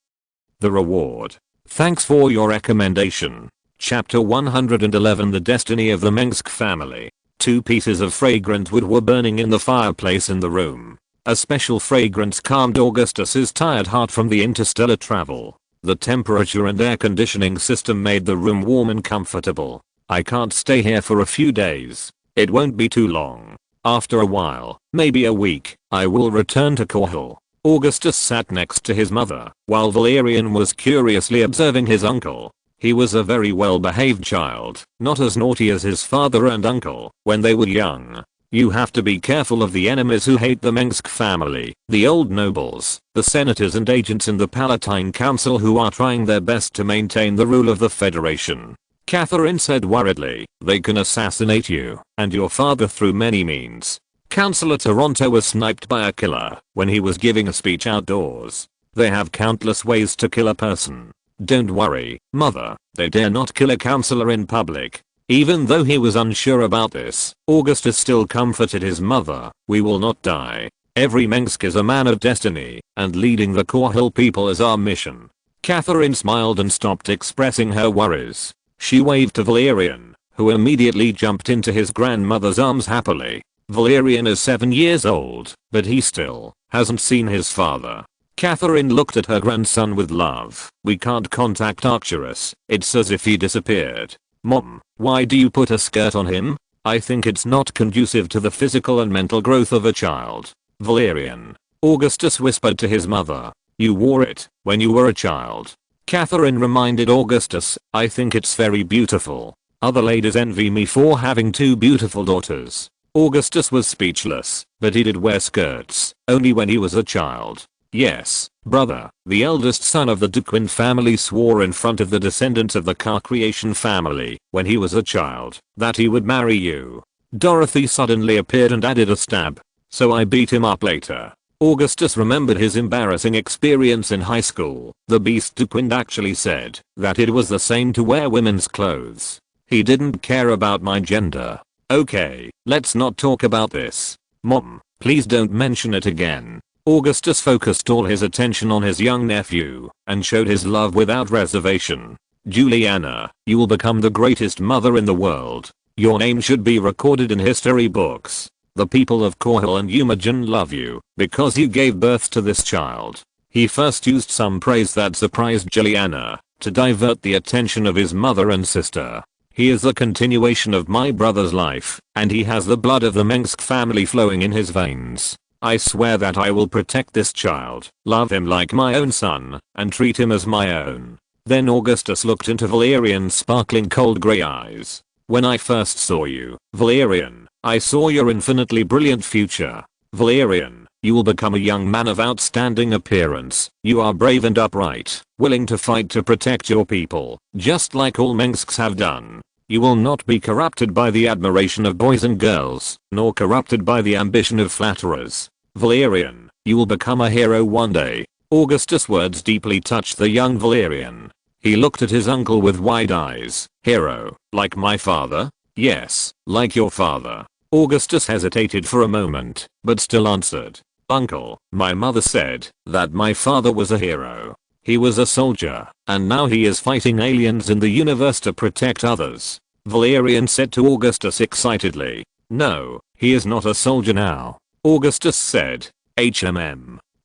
The reward. Thanks for your recommendation. Chapter 111 The Destiny of the Mengsk Family. 2 pieces of fragrant wood were burning in the fireplace in the room. A special fragrance calmed Augustus's tired heart from the interstellar travel. The temperature and air conditioning system made the room warm and comfortable. I can't stay here for a few days. It won't be too long. After a while, maybe a week, I will return to Korhal. Augustus sat next to his mother, while Valerian was curiously observing his uncle. He was a very well-behaved child, not as naughty as his father and uncle when they were young. You have to be careful of the enemies who hate the Mengsk family, the old nobles, the senators and agents in the Palatine Council who are trying their best to maintain the rule of the Federation. Catherine said worriedly. They can assassinate you and your father through many means. Councillor Toronto was sniped by a killer when he was giving a speech outdoors. They have countless ways to kill a person. Don't worry, mother, they dare not kill a councillor in public. Even though he was unsure about this, Augustus still comforted his mother. We will not die. Every Mengsk is a man of destiny, and leading the Korhal people is our mission. Catherine smiled and stopped expressing her worries. She waved to Valerian, who immediately jumped into his grandmother's arms happily. Valerian is 7 years old, but he still hasn't seen his father. Catherine looked at her grandson with love. We can't contact Arcturus. It's as if he disappeared. Mom, why do you put a skirt on him? I think it's not conducive to the physical and mental growth of a child. Valerian. Augustus whispered to his mother. You wore it when you were a child. Catherine reminded Augustus, I think it's very beautiful. Other ladies envy me for having 2 beautiful daughters. Augustus was speechless, but he did wear skirts, only when he was a child. Yes, brother, the eldest son of the Duquin family swore in front of the descendants of the Car-Creation family, when he was a child, that he would marry you. Dorothy suddenly appeared and added a stab. So I beat him up later. Augustus remembered his embarrassing experience in high school. The Beast Duquin actually said that it was the same to wear women's clothes. He didn't care about my gender. Okay, let's not talk about this. Mom, please don't mention it again. Augustus focused all his attention on his young nephew and showed his love without reservation. Juliana, you will become the greatest mother in the world. Your name should be recorded in history books. The people of Korhal and Umajan love you because you gave birth to this child. He first used some praise that surprised Juliana to divert the attention of his mother and sister. He is the continuation of my brother's life, and he has the blood of the Mengsk family flowing in his veins. I swear that I will protect this child, love him like my own son, and treat him as my own. Then Augustus looked into Valerian's sparkling cold grey eyes. When I first saw you, Valerian, I saw your infinitely brilliant future. Valerian, you will become a young man of outstanding appearance. You are brave and upright, willing to fight to protect your people, just like all Mengsks have done. You will not be corrupted by the admiration of boys and girls, nor corrupted by the ambition of flatterers. Valerian, you will become a hero one day. Augustus' words deeply touched the young Valerian. He looked at his uncle with wide eyes. Hero, like my father? Yes, like your father. Augustus hesitated for a moment, but still answered. Uncle, my mother said that my father was a hero. He was a soldier, and now he is fighting aliens in the universe to protect others. Valerian said to Augustus excitedly. No, he is not a soldier now. Augustus said.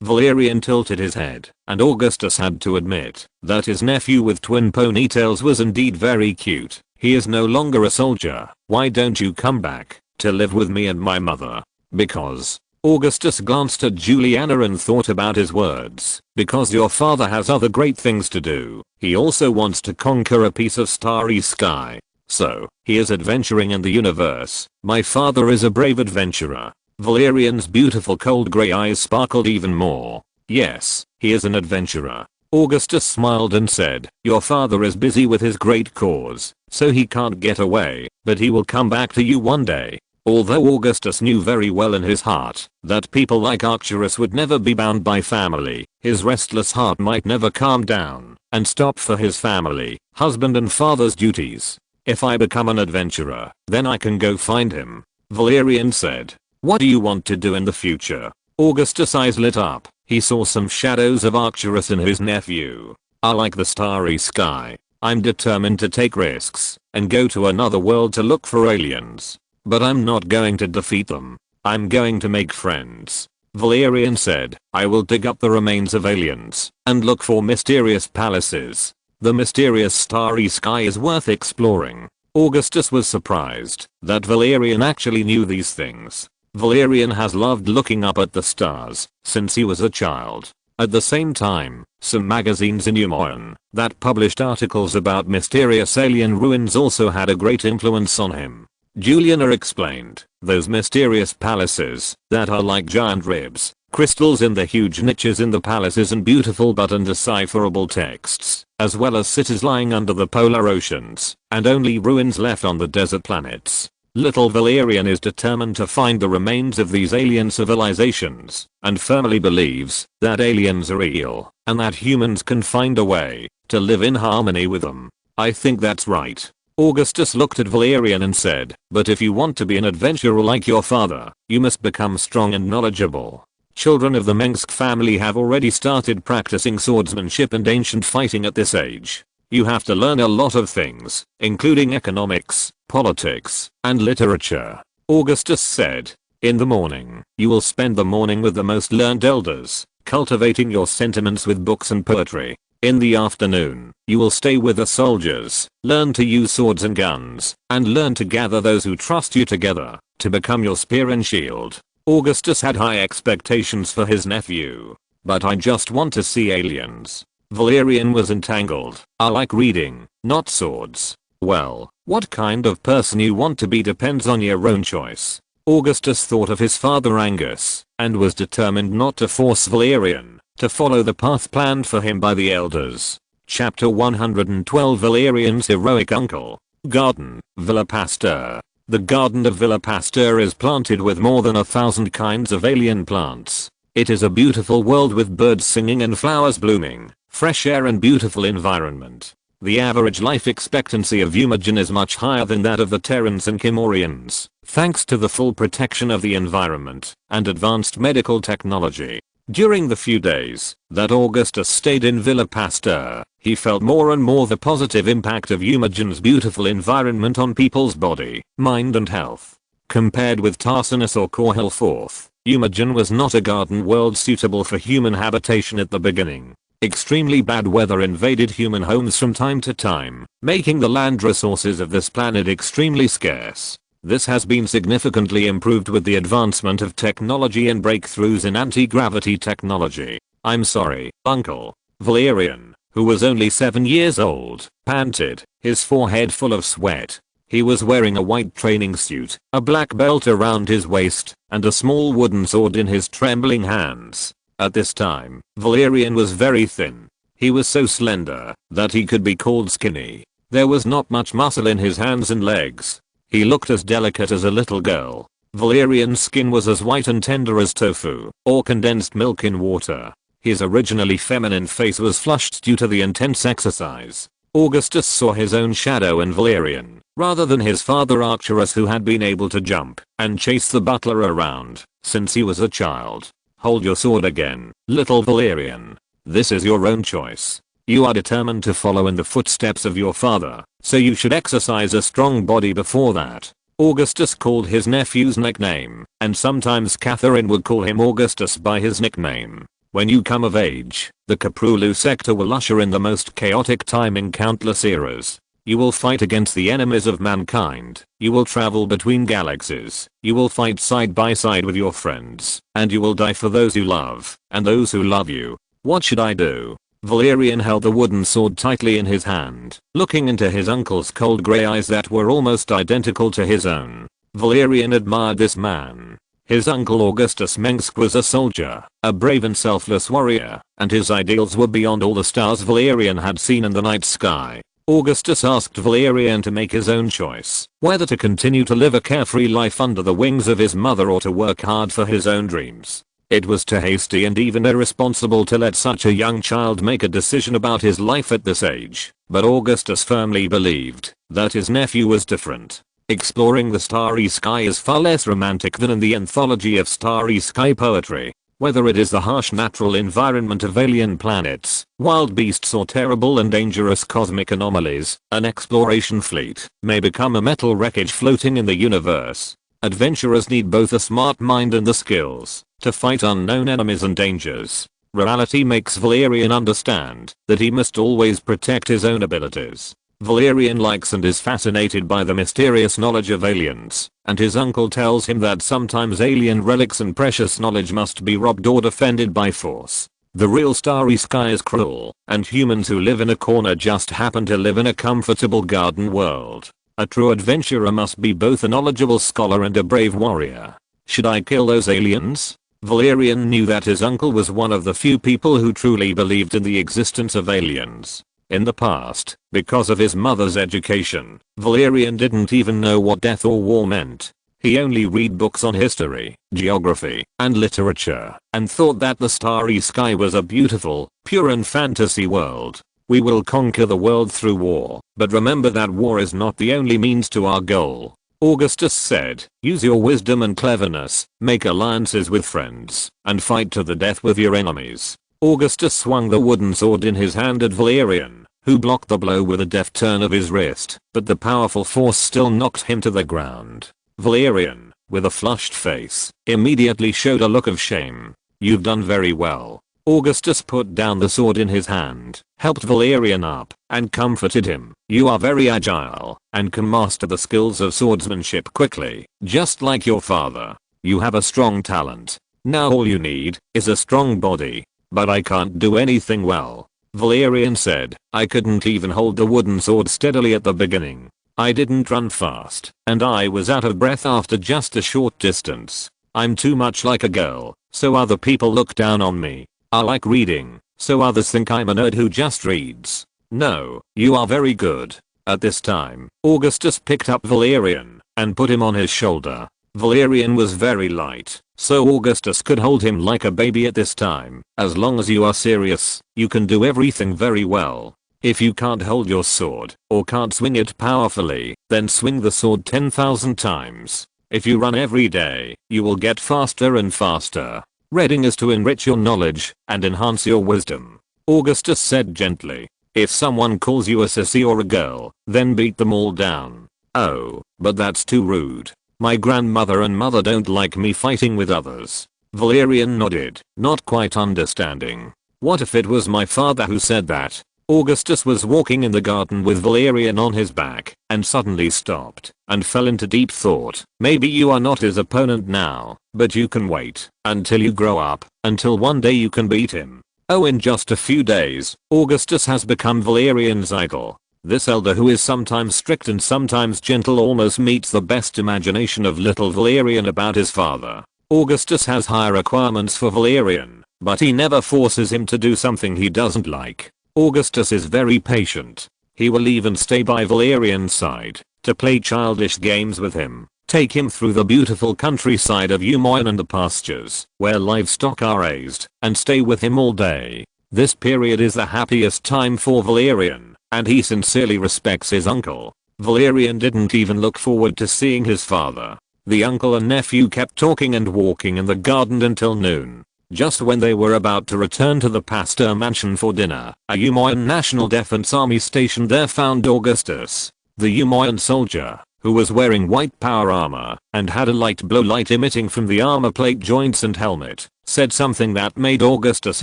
Valerian tilted his head, and Augustus had to admit that his nephew with twin ponytails was indeed very cute. He is no longer a soldier. Why don't you come back to live with me and my mother? Because. Augustus glanced at Juliana and thought about his words. Because your father has other great things to do. He also wants to conquer a piece of starry sky. So, he is adventuring in the universe. My father is a brave adventurer. Valerian's beautiful cold grey eyes sparkled even more. Yes, he is an adventurer. Augustus smiled and said, your father is busy with his great cause, so he can't get away, but he will come back to you one day. Although Augustus knew very well in his heart that people like Arcturus would never be bound by family, his restless heart might never calm down and stop for his family, husband and father's duties. If I become an adventurer, then I can go find him. Valerian said. What do you want to do in the future? Augustus' eyes lit up. He saw some shadows of Arcturus in his nephew. I like the starry sky. I'm determined to take risks and go to another world to look for aliens. But I'm not going to defeat them. I'm going to make friends. Valerian said, I will dig up the remains of aliens and look for mysterious palaces. The mysterious starry sky is worth exploring. Augustus was surprised that Valerian actually knew these things. Valerian has loved looking up at the stars since he was a child. At the same time, some magazines in Umayan that published articles about mysterious alien ruins also had a great influence on him. Juliana explained, those mysterious palaces that are like giant ribs, crystals in the huge niches in the palaces and beautiful but undecipherable texts. as well as cities lying under the polar oceans, and only ruins left on the desert planets. Little Valerian is determined to find the remains of these alien civilizations, and firmly believes that aliens are real, and that humans can find a way to live in harmony with them. I think that's right. Augustus looked at Valerian and said, but if you want to be an adventurer like your father, you must become strong and knowledgeable. Children of the Mengsk family have already started practicing swordsmanship and ancient fighting at this age. You have to learn a lot of things, including economics, politics, and literature. Augustus said, in the morning, you will spend the morning with the most learned elders, cultivating your sentiments with books and poetry. In the afternoon, you will stay with the soldiers, learn to use swords and guns, and learn to gather those who trust you together, to become your spear and shield. Augustus had high expectations for his nephew. But I just want to see aliens. Valerian was entangled. I like reading, not swords. Well, what kind of person you want to be depends on your own choice. Augustus thought of his father Angus, and was determined not to force Valerian to follow the path planned for him by the elders. Chapter 112 Valerian's heroic uncle. Garden, Villa Pasteur. The Garden of Villa Pasteur is planted with more than 1,000 kinds of alien plants. It is a beautiful world with birds singing and flowers blooming, fresh air and beautiful environment. The average life expectancy of Humagen is much higher than that of the Terrans and Kel-morians, thanks to the full protection of the environment and advanced medical technology. During the few days that Augustus stayed in Villa Pasteur, he felt more and more the positive impact of Humagen's beautiful environment on people's body, mind and health. Compared with Tarsinus or Korhal IV, Humagen was not a garden world suitable for human habitation at the beginning. Extremely bad weather invaded human homes from time to time, making the land resources of this planet extremely scarce. This has been significantly improved with the advancement of technology and breakthroughs in anti-gravity technology. I'm sorry, Uncle. Valerian, who was only 7 years old, panted, his forehead full of sweat. He was wearing a white training suit, a black belt around his waist, and a small wooden sword in his trembling hands. At this time, Valerian was very thin. He was so slender that he could be called skinny. There was not much muscle in his hands and legs. He looked as delicate as a little girl. Valerian's skin was as white and tender as tofu, or condensed milk in water. His originally feminine face was flushed due to the intense exercise. Augustus saw his own shadow in Valerian, rather than his father Arcturus, who had been able to jump and chase the butler around since he was a child. Hold your sword again, little Valerian. This is your own choice. You are determined to follow in the footsteps of your father, so you should exercise a strong body before that. Augustus called his nephew's nickname, and sometimes Catherine would call him Augustus by his nickname. When you come of age, the Caprulu sector will usher in the most chaotic time in countless eras. You will fight against the enemies of mankind. You will travel between galaxies. You will fight side by side with your friends. And you will die for those you love, and those who love you. What should I do? Valerian held the wooden sword tightly in his hand, looking into his uncle's cold grey eyes that were almost identical to his own. Valerian admired this man. His uncle Augustus Mengsk was a soldier, a brave and selfless warrior, and his ideals were beyond all the stars Valerian had seen in the night sky. Augustus asked Valerian to make his own choice, whether to continue to live a carefree life under the wings of his mother or to work hard for his own dreams. It was too hasty and even irresponsible to let such a young child make a decision about his life at this age, but Augustus firmly believed that his nephew was different. Exploring the starry sky is far less romantic than in the anthology of starry sky poetry. Whether it is the harsh natural environment of alien planets, wild beasts or terrible and dangerous cosmic anomalies, an exploration fleet may become a metal wreckage floating in the universe. Adventurers need both a smart mind and the skills to fight unknown enemies and dangers. Reality makes Valerian understand that he must always protect his own abilities. Valerian likes and is fascinated by the mysterious knowledge of aliens, and his uncle tells him that sometimes alien relics and precious knowledge must be robbed or defended by force. The real starry sky is cruel, and humans who live in a corner just happen to live in a comfortable garden world. A true adventurer must be both a knowledgeable scholar and a brave warrior. Should I kill those aliens? Valerian knew that his uncle was one of the few people who truly believed in the existence of aliens. In the past, because of his mother's education, Valerian didn't even know what death or war meant. He only read books on history, geography, and literature, and thought that the starry sky was a beautiful, pure and fantasy world. We will conquer the world through war, but remember that war is not the only means to our goal. Augustus said, use your wisdom and cleverness, make alliances with friends, and fight to the death with your enemies. Augustus swung the wooden sword in his hand at Valerian, who blocked the blow with a deft turn of his wrist, but the powerful force still knocked him to the ground. Valerian, with a flushed face, immediately showed a look of shame. You've done very well. Augustus put down the sword in his hand, helped Valerian up, and comforted him. You are very agile, and can master the skills of swordsmanship quickly, just like your father. You have a strong talent. Now all you need is a strong body. But I can't do anything well. Valerian said, I couldn't even hold the wooden sword steadily at the beginning. I didn't run fast, and I was out of breath after just a short distance. I'm too much like a girl, so other people look down on me. I like reading, so others think I'm a nerd who just reads. No, you are very good. At this time, Augustus picked up Valerian and put him on his shoulder. Valerian was very light, so Augustus could hold him like a baby at this time. As long as you are serious, you can do everything very well. If you can't hold your sword, or can't swing it powerfully, then swing the sword 10,000 times. If you run every day, you will get faster and faster. Reading is to enrich your knowledge and enhance your wisdom. Augustus said gently. If someone calls you a sissy or a girl, then beat them all down. Oh, but that's too rude. My grandmother and mother don't like me fighting with others. Valerian nodded, not quite understanding. What if it was my father who said that? Augustus was walking in the garden with Valerian on his back, and suddenly stopped, and fell into deep thought. Maybe you are not his opponent now, but you can wait, until you grow up, until one day you can beat him. Oh, in just a few days, Augustus has become Valerian's idol. This elder who is sometimes strict and sometimes gentle almost meets the best imagination of little Valerian about his father. Augustus has high requirements for Valerian, but he never forces him to do something he doesn't like. Augustus is very patient. He will even stay by Valerian's side to play childish games with him, take him through the beautiful countryside of Umoyan and the pastures where livestock are raised, and stay with him all day. This period is the happiest time for Valerian, and he sincerely respects his uncle. Valerian didn't even look forward to seeing his father. The uncle and nephew kept talking and walking in the garden until noon. Just when they were about to return to the Pasteur mansion for dinner, a Umoyan National Defense Army stationed there found Augustus. The Umoyan soldier, who was wearing white power armor and had a light blue light emitting from the armor plate joints and helmet, said something that made Augustus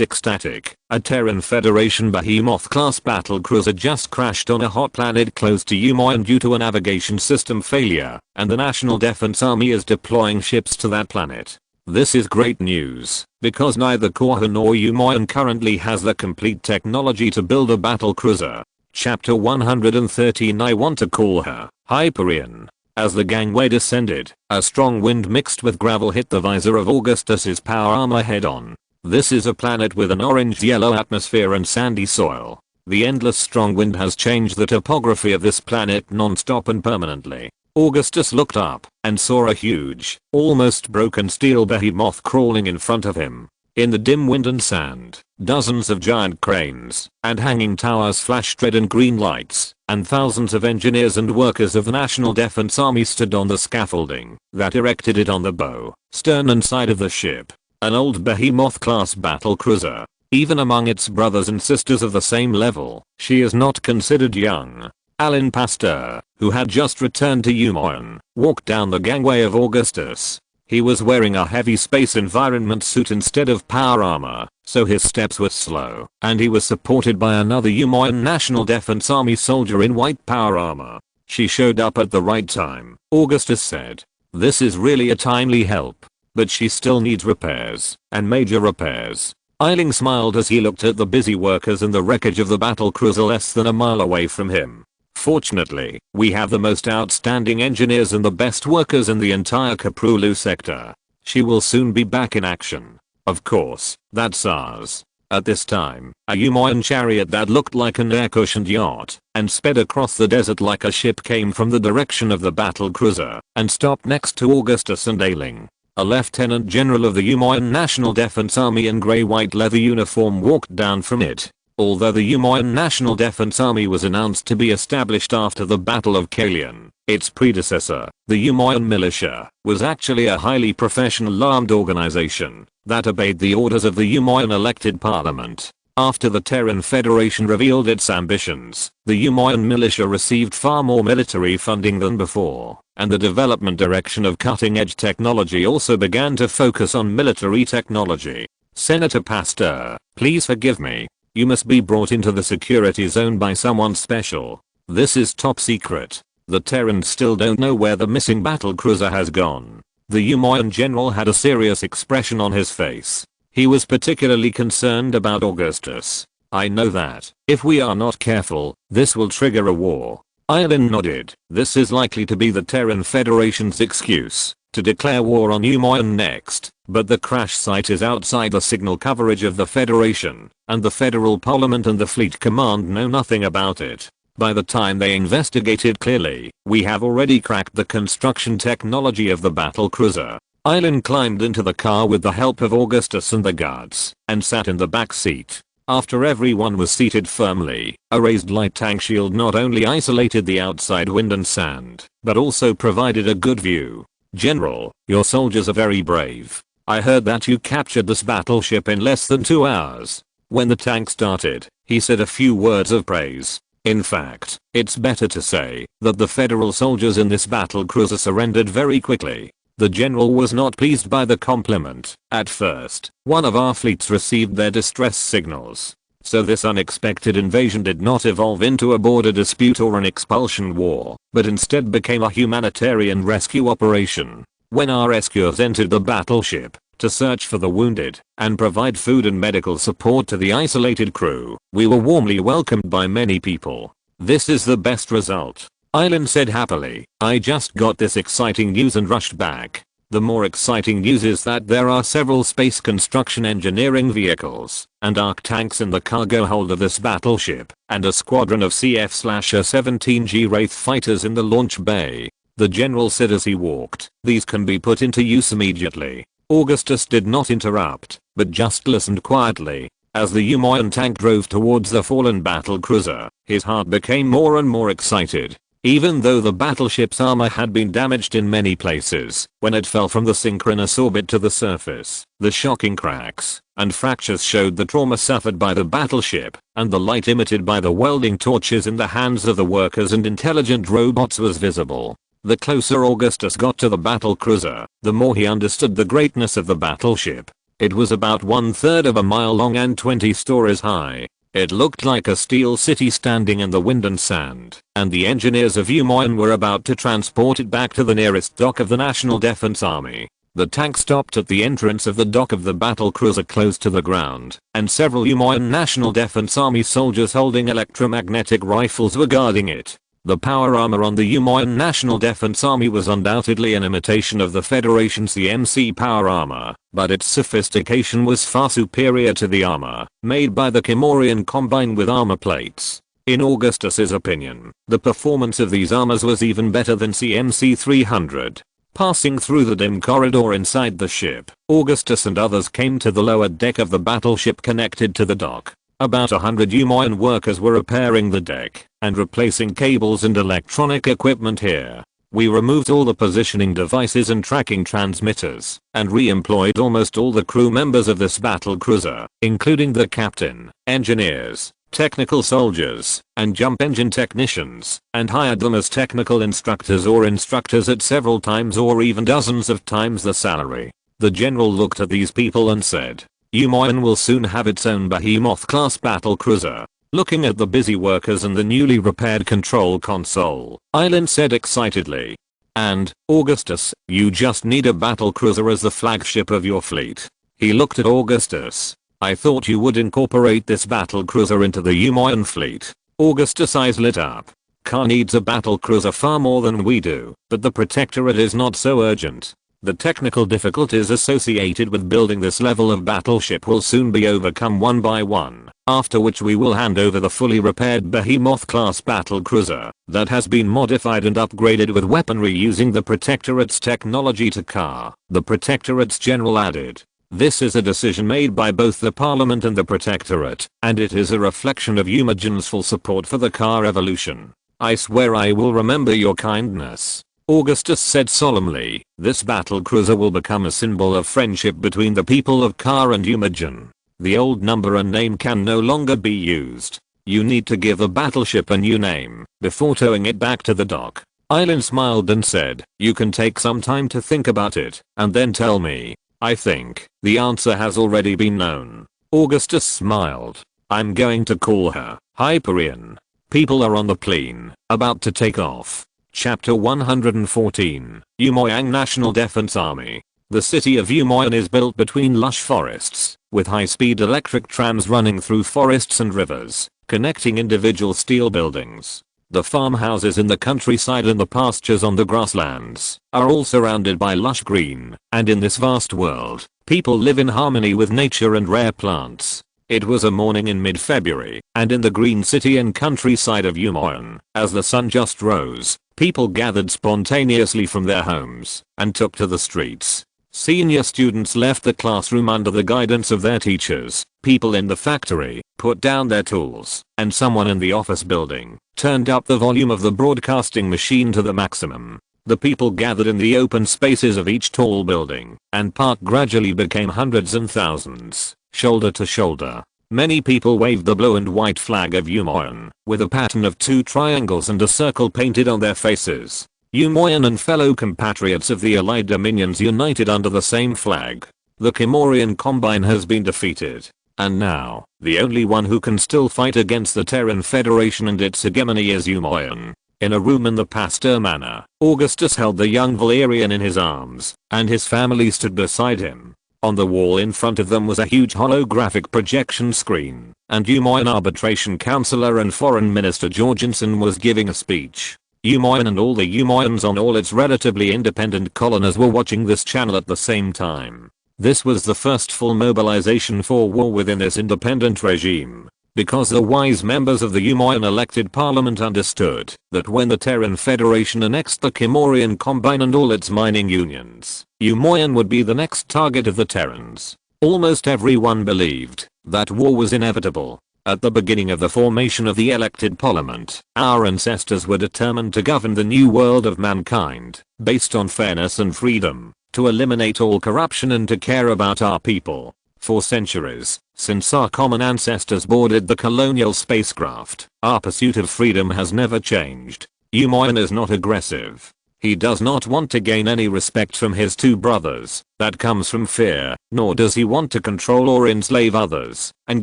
ecstatic. A Terran Federation Behemoth-class battlecruiser just crashed on a hot planet close to Umoyan due to a navigation system failure, and the National Defense Army is deploying ships to that planet. This is great news, because neither Korhal nor Umoyan currently has the complete technology to build a battlecruiser. Chapter 113. I want to call her Hyperion. As the gangway descended, a strong wind mixed with gravel hit the visor of Augustus's power armor head on. This is a planet with an orange-yellow atmosphere and sandy soil. The endless strong wind has changed the topography of this planet non-stop and permanently. Augustus looked up and saw a huge, almost broken steel behemoth crawling in front of him. In the dim wind and sand, dozens of giant cranes and hanging towers flashed red and green lights, and thousands of engineers and workers of the National Defense Army stood on the scaffolding that erected it on the bow, stern and side of the ship. An old behemoth-class battlecruiser. Even among its brothers and sisters of the same level, she is not considered young. Alan Pasteur, who had just returned to Umoyan, walked down the gangway of Augustus. He was wearing a heavy space environment suit instead of power armor, so his steps were slow, and he was supported by another Umoyan National Defense Army soldier in white power armor. She showed up at the right time, Augustus said. This is really a timely help, but she still needs repairs, and major repairs. Eiling smiled as he looked at the busy workers and the wreckage of the battlecruiser less than a mile away from him. Fortunately, we have the most outstanding engineers and the best workers in the entire Kaprulu sector. She will soon be back in action. Of course, that's ours. At this time, a Umayan chariot that looked like an air-cushioned yacht and sped across the desert like a ship came from the direction of the battle cruiser and stopped next to Augustus and Ailing. A lieutenant general of the Umayan National Defense Army in grey-white leather uniform walked down from it. Although the Umayan National Defense Army was announced to be established after the Battle of Kalian, its predecessor, the Umayan Militia, was actually a highly professional armed organization that obeyed the orders of the Umayan elected parliament. After the Terran Federation revealed its ambitions, the Umayan Militia received far more military funding than before, and the development direction of cutting-edge technology also began to focus on military technology. Senator Pasteur, please forgive me. You must be brought into the security zone by someone special. This is top secret. The Terrans still don't know where the missing battle cruiser has gone. The Umayan general had a serious expression on his face. He was particularly concerned about Augustus. I know that, if we are not careful, this will trigger a war. Ailing nodded. This is likely to be the Terran Federation's excuse to declare war on Umayan next, but the crash site is outside the signal coverage of the Federation, and the Federal Parliament and the Fleet Command know nothing about it. By the time they investigated clearly, we have already cracked the construction technology of the battle cruiser. Ailing climbed into the car with the help of Augustus and the guards, and sat in the back seat. After everyone was seated firmly, a raised light tank shield not only isolated the outside wind and sand, but also provided a good view. General, your soldiers are very brave. I heard that you captured this battleship in less than 2 hours. When the tank started, he said a few words of praise. In fact, it's better to say that the federal soldiers in this battle cruiser surrendered very quickly. The general was not pleased by the compliment. At first, one of our fleets received their distress signals. So this unexpected invasion did not evolve into a border dispute or an expulsion war, but instead became a humanitarian rescue operation. When our rescuers entered the battleship to search for the wounded and provide food and medical support to the isolated crew, we were warmly welcomed by many people. This is the best result. Ailing said happily. I just got this exciting news and rushed back. The more exciting news is that there are several space construction engineering vehicles and arc tanks in the cargo hold of this battleship, and a squadron of CF-A-17G Wraith fighters in the launch bay. The general said as he walked. These can be put into use immediately. Augustus did not interrupt, but just listened quietly. As the Umayan tank drove towards the fallen battle cruiser, his heart became more and more excited. Even though the battleship's armor had been damaged in many places when it fell from the synchronous orbit to the surface, the shocking cracks and fractures showed the trauma suffered by the battleship, and the light emitted by the welding torches in the hands of the workers and intelligent robots was visible. The closer Augustus got to the battle cruiser, the more he understood the greatness of the battleship. It was about 1/3 of a mile long and 20 stories high. It looked like a steel city standing in the wind and sand, and the engineers of Umayan were about to transport it back to the nearest dock of the National Defense Army. The tank stopped at the entrance of the dock of the battle cruiser close to the ground, and several Umayan National Defense Army soldiers holding electromagnetic rifles were guarding it. The power armor on the Umayan National Defense Army was undoubtedly an imitation of the Federation's CMC power armor, but its sophistication was far superior to the armor made by the Kel-morian Combine with armor plates. In Augustus's opinion, the performance of these armors was even better than CMC 300. Passing through the dim corridor inside the ship, Augustus and others came to the lower deck of the battleship connected to the dock. About 100 Umayan workers were repairing the deck and replacing cables and electronic equipment here. We removed all the positioning devices and tracking transmitters and re-employed almost all the crew members of this battle cruiser, including the captain, engineers, technical soldiers, and jump engine technicians, and hired them as technical instructors or instructors at several times or even dozens of times the salary. The general looked at these people and said, Umayan will soon have its own Behemoth-class battle cruiser. Looking at the busy workers and the newly repaired control console, Ailing said excitedly. And, Augustus, you just need a battle cruiser as the flagship of your fleet. He looked at Augustus. I thought you would incorporate this battle cruiser into the Umayan fleet. Augustus' eyes lit up. Kar needs a battle cruiser far more than we do, but the Protectorate is not so urgent. The technical difficulties associated with building this level of battleship will soon be overcome one by one, after which we will hand over the fully repaired Behemoth-class battlecruiser that has been modified and upgraded with weaponry using the Protectorate's technology to Kar. The Protectorate's general added, "This is a decision made by both the Parliament and the Protectorate, and it is a reflection of Umagen's full support for the Kar evolution. I swear I will remember your kindness." Augustus said solemnly, "This battlecruiser will become a symbol of friendship between the people of Kar and Umagen. The old number and name can no longer be used. You need to give the battleship a new name before towing it back to the dock." Eileen smiled and said, "You can take some time to think about it, and then tell me. I think the answer has already been known." Augustus smiled. "I'm going to call her Hyperion." People are on the plane, about to take off. Chapter 114, Umoyang National Defense Army. The city of Umoyan is built between lush forests, with high-speed electric trams running through forests and rivers, connecting individual steel buildings. The farmhouses in the countryside and the pastures on the grasslands are all surrounded by lush green, and in this vast world, people live in harmony with nature and rare plants. It was a morning in mid-February, and in the green city and countryside of Umoyan, as the sun just rose, people gathered spontaneously from their homes and took to the streets. Senior students left the classroom under the guidance of their teachers. People in the factory put down their tools, and someone in the office building turned up the volume of the broadcasting machine to the maximum. The people gathered in the open spaces of each tall building, and park gradually became hundreds and thousands, shoulder to shoulder. Many people waved the blue and white flag of Umoyan, with a pattern of two triangles and a circle painted on their faces. Umoyan and fellow compatriots of the Allied dominions united under the same flag. The Kel-morian Combine has been defeated. And now, the only one who can still fight against the Terran Federation and its hegemony is Umoyan. In a room in the Pasteur Manor, Augustus held the young Valerian in his arms, and his family stood beside him. On the wall in front of them was a huge holographic projection screen, and Umoyan Arbitration Counselor and Foreign Minister Jorgensen was giving a speech. Umoyan and all the Umoyans on all its relatively independent colonies were watching this channel at the same time. This was the first full mobilization for war within this independent regime, because the wise members of the Umoyan elected parliament understood that when the Terran Federation annexed the Kel-morian Combine and all its mining unions, Umoyan would be the next target of the Terrans. Almost everyone believed that war was inevitable. At the beginning of the formation of the elected parliament, our ancestors were determined to govern the new world of mankind, based on fairness and freedom, to eliminate all corruption and to care about our people. For centuries, since our common ancestors boarded the colonial spacecraft, our pursuit of freedom has never changed. Umoyan is not aggressive. He does not want to gain any respect from his two brothers. That comes from fear, nor does he want to control or enslave others and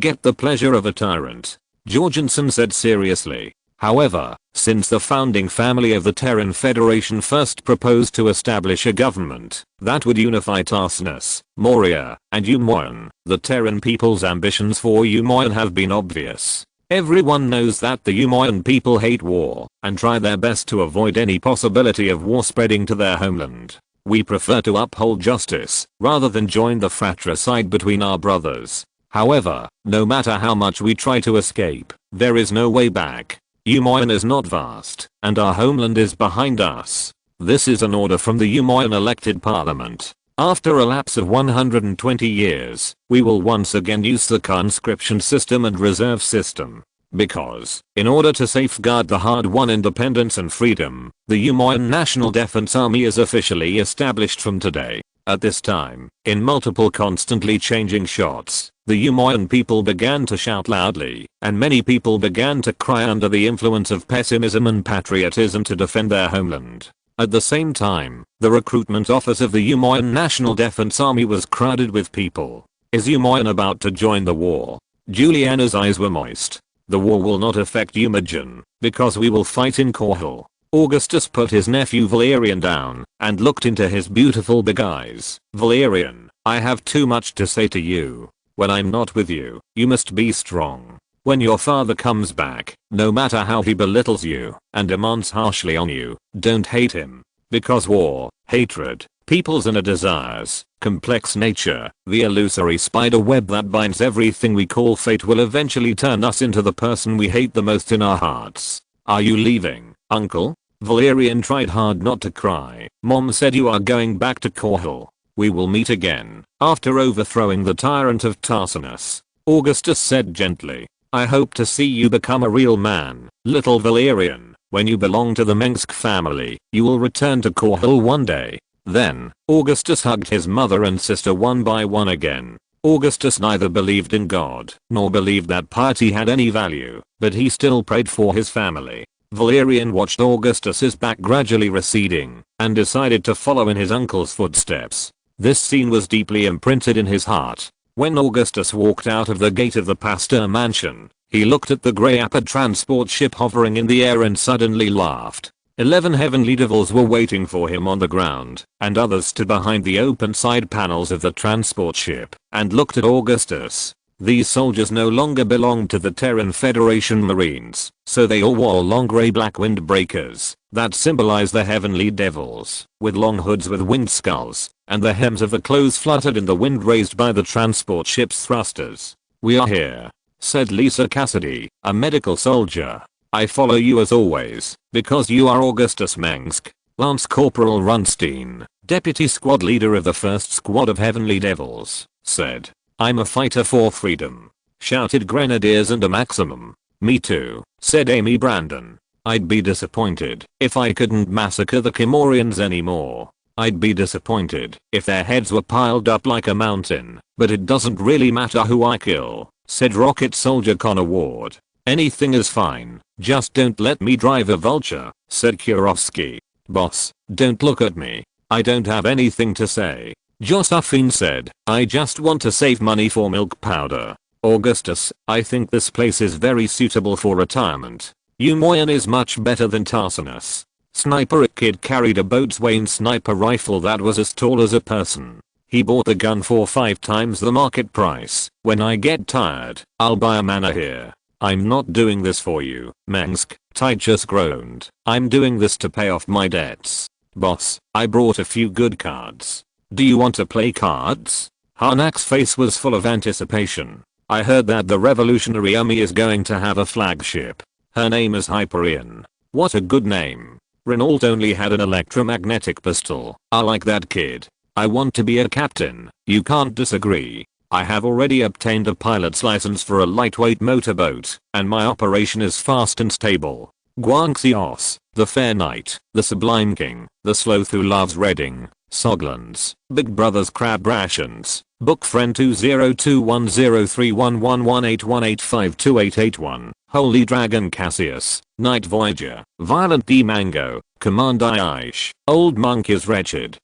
get the pleasure of a tyrant. Jorgensen said seriously. However, since the founding family of the Terran Federation first proposed to establish a government that would unify Tarsus, Moria, and Umoyan, the Terran people's ambitions for Umoyan have been obvious. Everyone knows that the Umoyan people hate war and try their best to avoid any possibility of war spreading to their homeland. We prefer to uphold justice rather than join the fratricide between our brothers. However, no matter how much we try to escape, there is no way back. Umoyan is not vast, and our homeland is behind us. This is an order from the Umoyan elected parliament. After a lapse of 120 years, we will once again use the conscription system and reserve system. Because, in order to safeguard the hard-won independence and freedom, the Umoyan National Defense Army is officially established from today. At this time, in multiple constantly changing shots, the Umoyan people began to shout loudly, and many people began to cry under the influence of pessimism and patriotism to defend their homeland. At the same time, the recruitment office of the Umoyan National Defense Army was crowded with people. Is Umoyan about to join the war? Juliana's eyes were moist. The war will not affect Umoyan, because we will fight in Korhal. Augustus put his nephew Valerian down and looked into his beautiful big eyes. Valerian, I have too much to say to you. When I'm not with you, you must be strong. When your father comes back, no matter how he belittles you and demands harshly on you, don't hate him. Because war, hatred, people's inner desires, complex nature, the illusory spider web that binds everything we call fate will eventually turn us into the person we hate the most in our hearts. Are you leaving, uncle? Valerian tried hard not to cry. Mom said you are going back to Korhal. We will meet again, after overthrowing the tyrant of Tarsinus. Augustus said gently. I hope to see you become a real man, little Valerian. When you belong to the Mengsk family, you will return to Korhal one day. Then, Augustus hugged his mother and sister one by one again. Augustus neither believed in God, nor believed that piety had any value, but he still prayed for his family. Valerian watched Augustus's back gradually receding, and decided to follow in his uncle's footsteps. This scene was deeply imprinted in his heart. When Augustus walked out of the gate of the Pasteur mansion, he looked at the grey Apod transport ship hovering in the air and suddenly laughed. 11 heavenly devils were waiting for him on the ground, and others stood behind the open side panels of the transport ship, and looked at Augustus. These soldiers no longer belonged to the Terran Federation Marines, so they all wore long grey-black windbreakers that symbolize the heavenly devils, with long hoods with winged skulls, and the hems of the clothes fluttered in the wind raised by the transport ship's thrusters. We are here, said Lisa Cassidy, a medical soldier. I follow you as always, because you are Augustus Mengsk. Lance Corporal Runstein, deputy squad leader of the 1st Squad of Heavenly Devils, said. I'm a fighter for freedom, shouted Grenadiers and a Maximum. Me too, said Amy Brandon. I'd be disappointed if I couldn't massacre the Kel-morians anymore. I'd be disappointed if their heads were piled up like a mountain, but it doesn't really matter who I kill, said Rocket Soldier Connor Ward. Anything is fine, just don't let me drive a vulture, said Kurovsky. Boss, don't look at me. I don't have anything to say. Josephine said, I just want to save money for milk powder. Augustus, I think this place is very suitable for retirement. Umoyan is much better than Tarsinus. Sniper Kid carried a boatswain sniper rifle that was as tall as a person. He bought the gun for 5 times the market price. When I get tired, I'll buy a manor here. I'm not doing this for you, Mengsk, Titus groaned. I'm doing this to pay off my debts. Boss, I brought a few good cards. Do you want to play cards? Harnack's face was full of anticipation. I heard that the Revolutionary Army is going to have a flagship. Her name is Hyperion. What a good name. Renault only had an electromagnetic pistol. I like that kid. I want to be a captain. You can't disagree. I have already obtained a pilot's license for a lightweight motorboat, and my operation is fast and stable. Guanxios, the Fair Knight, the Sublime King, the Sloth who loves Reading, Soglands, Big Brother's Crab Rations, Book Friend 202103111818528881, Holy Dragon Cassius, Night Voyager, Violent D Mango, Commander Aish, Old Monk is Wretched.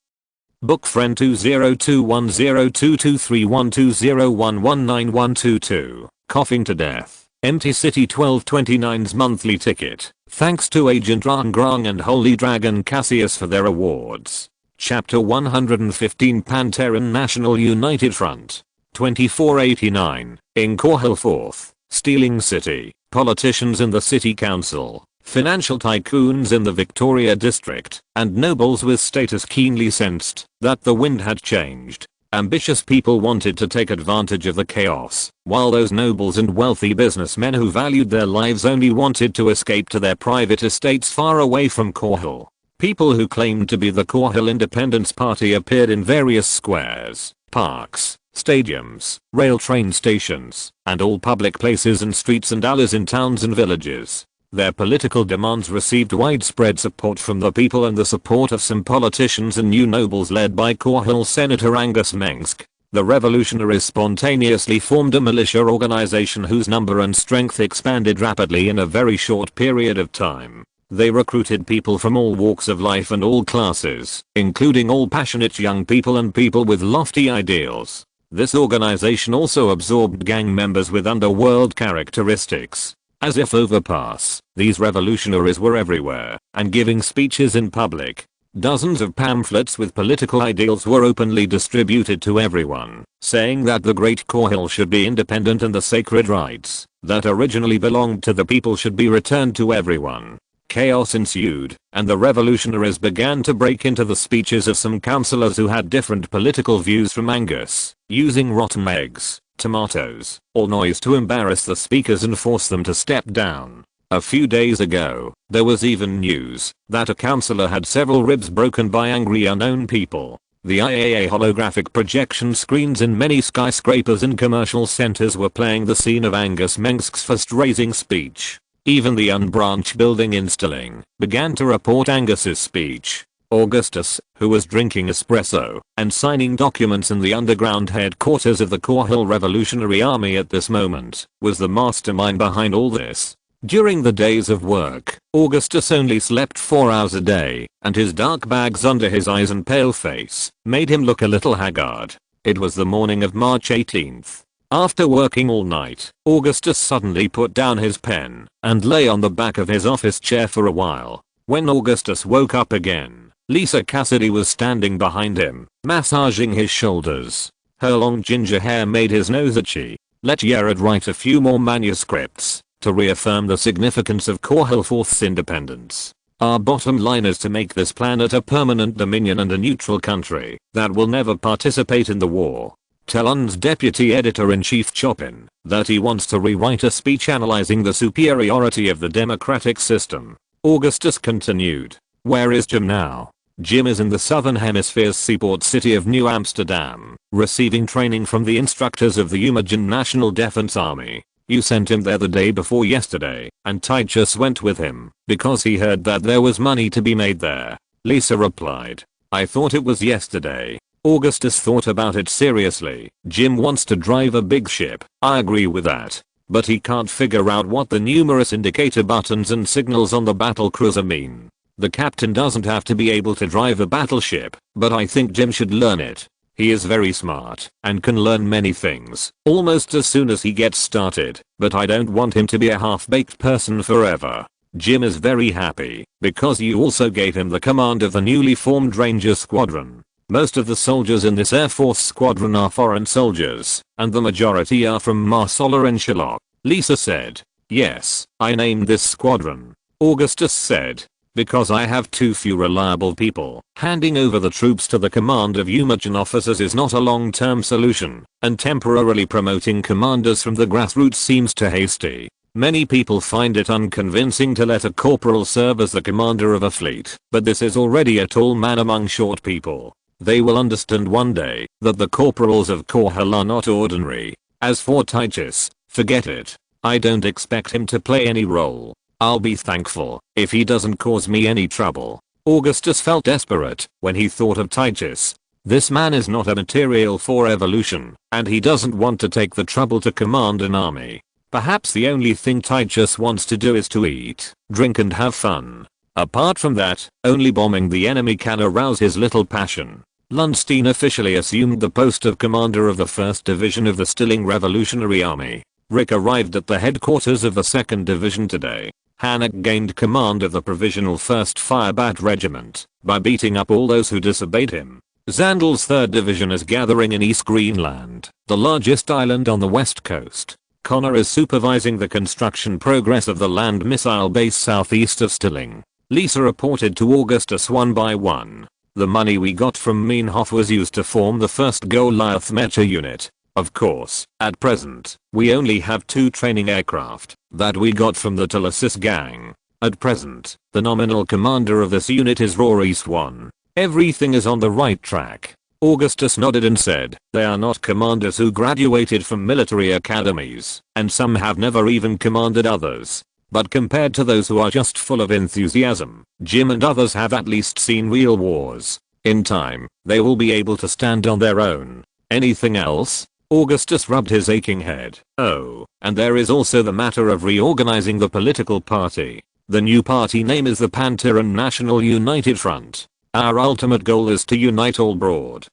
Book Friend 202102231201191122, Coughing to Death, Empty City 1229's monthly ticket. Thanks to Agent Rangrang and Holy Dragon Cassius for their awards. Chapter 115 Pan-Terran National United Front. 2489, in Korhal IV, Stealing City, politicians in the city council, financial tycoons in the Victoria district, and nobles with status keenly sensed that the wind had changed. Ambitious people wanted to take advantage of the chaos, while those nobles and wealthy businessmen who valued their lives only wanted to escape to their private estates far away from Korhal. People who claimed to be the Korhal Independence Party appeared in various squares, parks, stadiums, rail train stations, and all public places and streets and alleys in towns and villages. Their political demands received widespread support from the people and the support of some politicians and new nobles led by Korhal Senator Augustus Mengsk. The revolutionaries spontaneously formed a militia organization whose number and strength expanded rapidly in a very short period of time. They recruited people from all walks of life and all classes, including all passionate young people and people with lofty ideals. This organization also absorbed gang members with underworld characteristics. As if overpass, these revolutionaries were everywhere, and giving speeches in public. Dozens of pamphlets with political ideals were openly distributed to everyone, saying that the Great Korhal should be independent and the sacred rights that originally belonged to the people should be returned to everyone. Chaos ensued, and the revolutionaries began to break into the speeches of some councillors who had different political views from Angus, using rotten eggs, tomatoes, or noise to embarrass the speakers and force them to step down. A few days ago, there was even news that a councillor had several ribs broken by angry unknown people. The IAA holographic projection screens in many skyscrapers and commercial centers were playing the scene of Augustus Mengsk's first-raising speech. Even the unbranched building in Stilling began to report Angus's speech. Augustus, who was drinking espresso and signing documents in the underground headquarters of the Korhal Revolutionary Army at this moment, was the mastermind behind all this. During the days of work, Augustus only slept 4 hours a day, and his dark bags under his eyes and pale face made him look a little haggard. It was the morning of March 18th. After working all night, Augustus suddenly put down his pen and lay on the back of his office chair for a while. When Augustus woke up again, Lisa Cassidy was standing behind him, massaging his shoulders. Her long ginger hair made his nose itchy. Let Jared write a few more manuscripts to reaffirm the significance of Korhal IV's independence. Our bottom line is to make this planet a permanent dominion and a neutral country that will never participate in the war. Talon's deputy editor-in-chief Chopin that he wants to rewrite a speech analyzing the superiority of the democratic system. Augustus continued. Where is Jim now? Jim is in the southern hemisphere's seaport city of New Amsterdam, receiving training from the instructors of the Umagan National Defense Army. You sent him there the day before yesterday, and Titus went with him, because he heard that there was money to be made there. Lisa replied. I thought it was yesterday. Augustus thought about it seriously. Jim wants to drive a big ship, I agree with that. But he can't figure out what the numerous indicator buttons and signals on the battle cruiser mean. The captain doesn't have to be able to drive a battleship, but I think Jim should learn it. He is very smart and can learn many things almost as soon as he gets started, but I don't want him to be a half-baked person forever. Jim is very happy because you also gave him the command of the newly formed Ranger Squadron. Most of the soldiers in this Air Force squadron are foreign soldiers, and the majority are from Marsola and Sherlock. Lisa said. Yes, I named this squadron. Augustus said. Because I have too few reliable people. Handing over the troops to the command of Umagan officers is not a long-term solution, and temporarily promoting commanders from the grassroots seems too hasty. Many people find it unconvincing to let a corporal serve as the commander of a fleet, but this is already a tall man among short people. They will understand one day that the corporals of Korhal are not ordinary. As for Titus, forget it. I don't expect him to play any role. I'll be thankful if he doesn't cause me any trouble. Augustus felt desperate when he thought of Titus. This man is not a material for evolution, and he doesn't want to take the trouble to command an army. Perhaps the only thing Titus wants to do is to eat, drink and have fun. Apart from that, only bombing the enemy can arouse his little passion. Lundstein officially assumed the post of commander of the 1st Division of the Stilling Revolutionary Army. Rick arrived at the headquarters of the 2nd Division today. Hannock gained command of the provisional 1st Firebat Regiment by beating up all those who disobeyed him. Zandal's 3rd Division is gathering in East Greenland, the largest island on the west coast. Connor is supervising the construction progress of the land missile base southeast of Stilling. Lisa reported to Augustus one by one. The money we got from Meinhof was used to form the first Goliath Mecha unit. Of course, at present, we only have 2 training aircraft that we got from the Telesis gang. At present, the nominal commander of this unit is Rory Swan. Everything is on the right track. Augustus nodded and said, they are not commanders who graduated from military academies, and some have never even commanded others. But compared to those who are just full of enthusiasm, Jim and others have at least seen real wars. In time, they will be able to stand on their own. Anything else? Augustus rubbed his aching head. Oh, and there is also the matter of reorganizing the political party. The new party name is the Pan-Terran National United Front. Our ultimate goal is to unite all broad,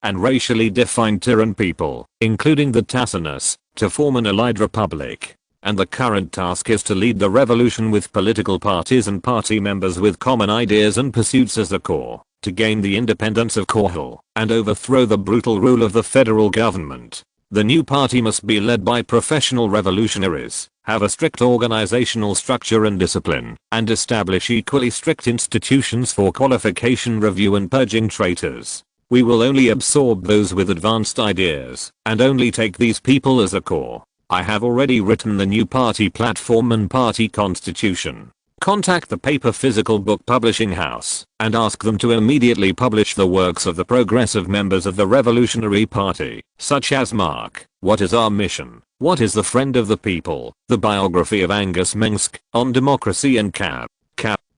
and racially defined Terran people, including the Tassinus, to form an allied republic. And the current task is to lead the revolution with political parties and party members with common ideas and pursuits as the core, to gain the independence of Korhal and overthrow the brutal rule of the federal government. The new party must be led by professional revolutionaries, have a strict organizational structure and discipline, and establish equally strict institutions for qualification review and purging traitors. We will only absorb those with advanced ideas, and only take these people as a core. I have already written the new party platform and party constitution. Contact the paper physical book publishing house, and ask them to immediately publish the works of the progressive members of the Revolutionary Party, such as Mark, What is Our Mission? What is the Friend of the People? The biography of Augustus Mengsk, on democracy and Cap.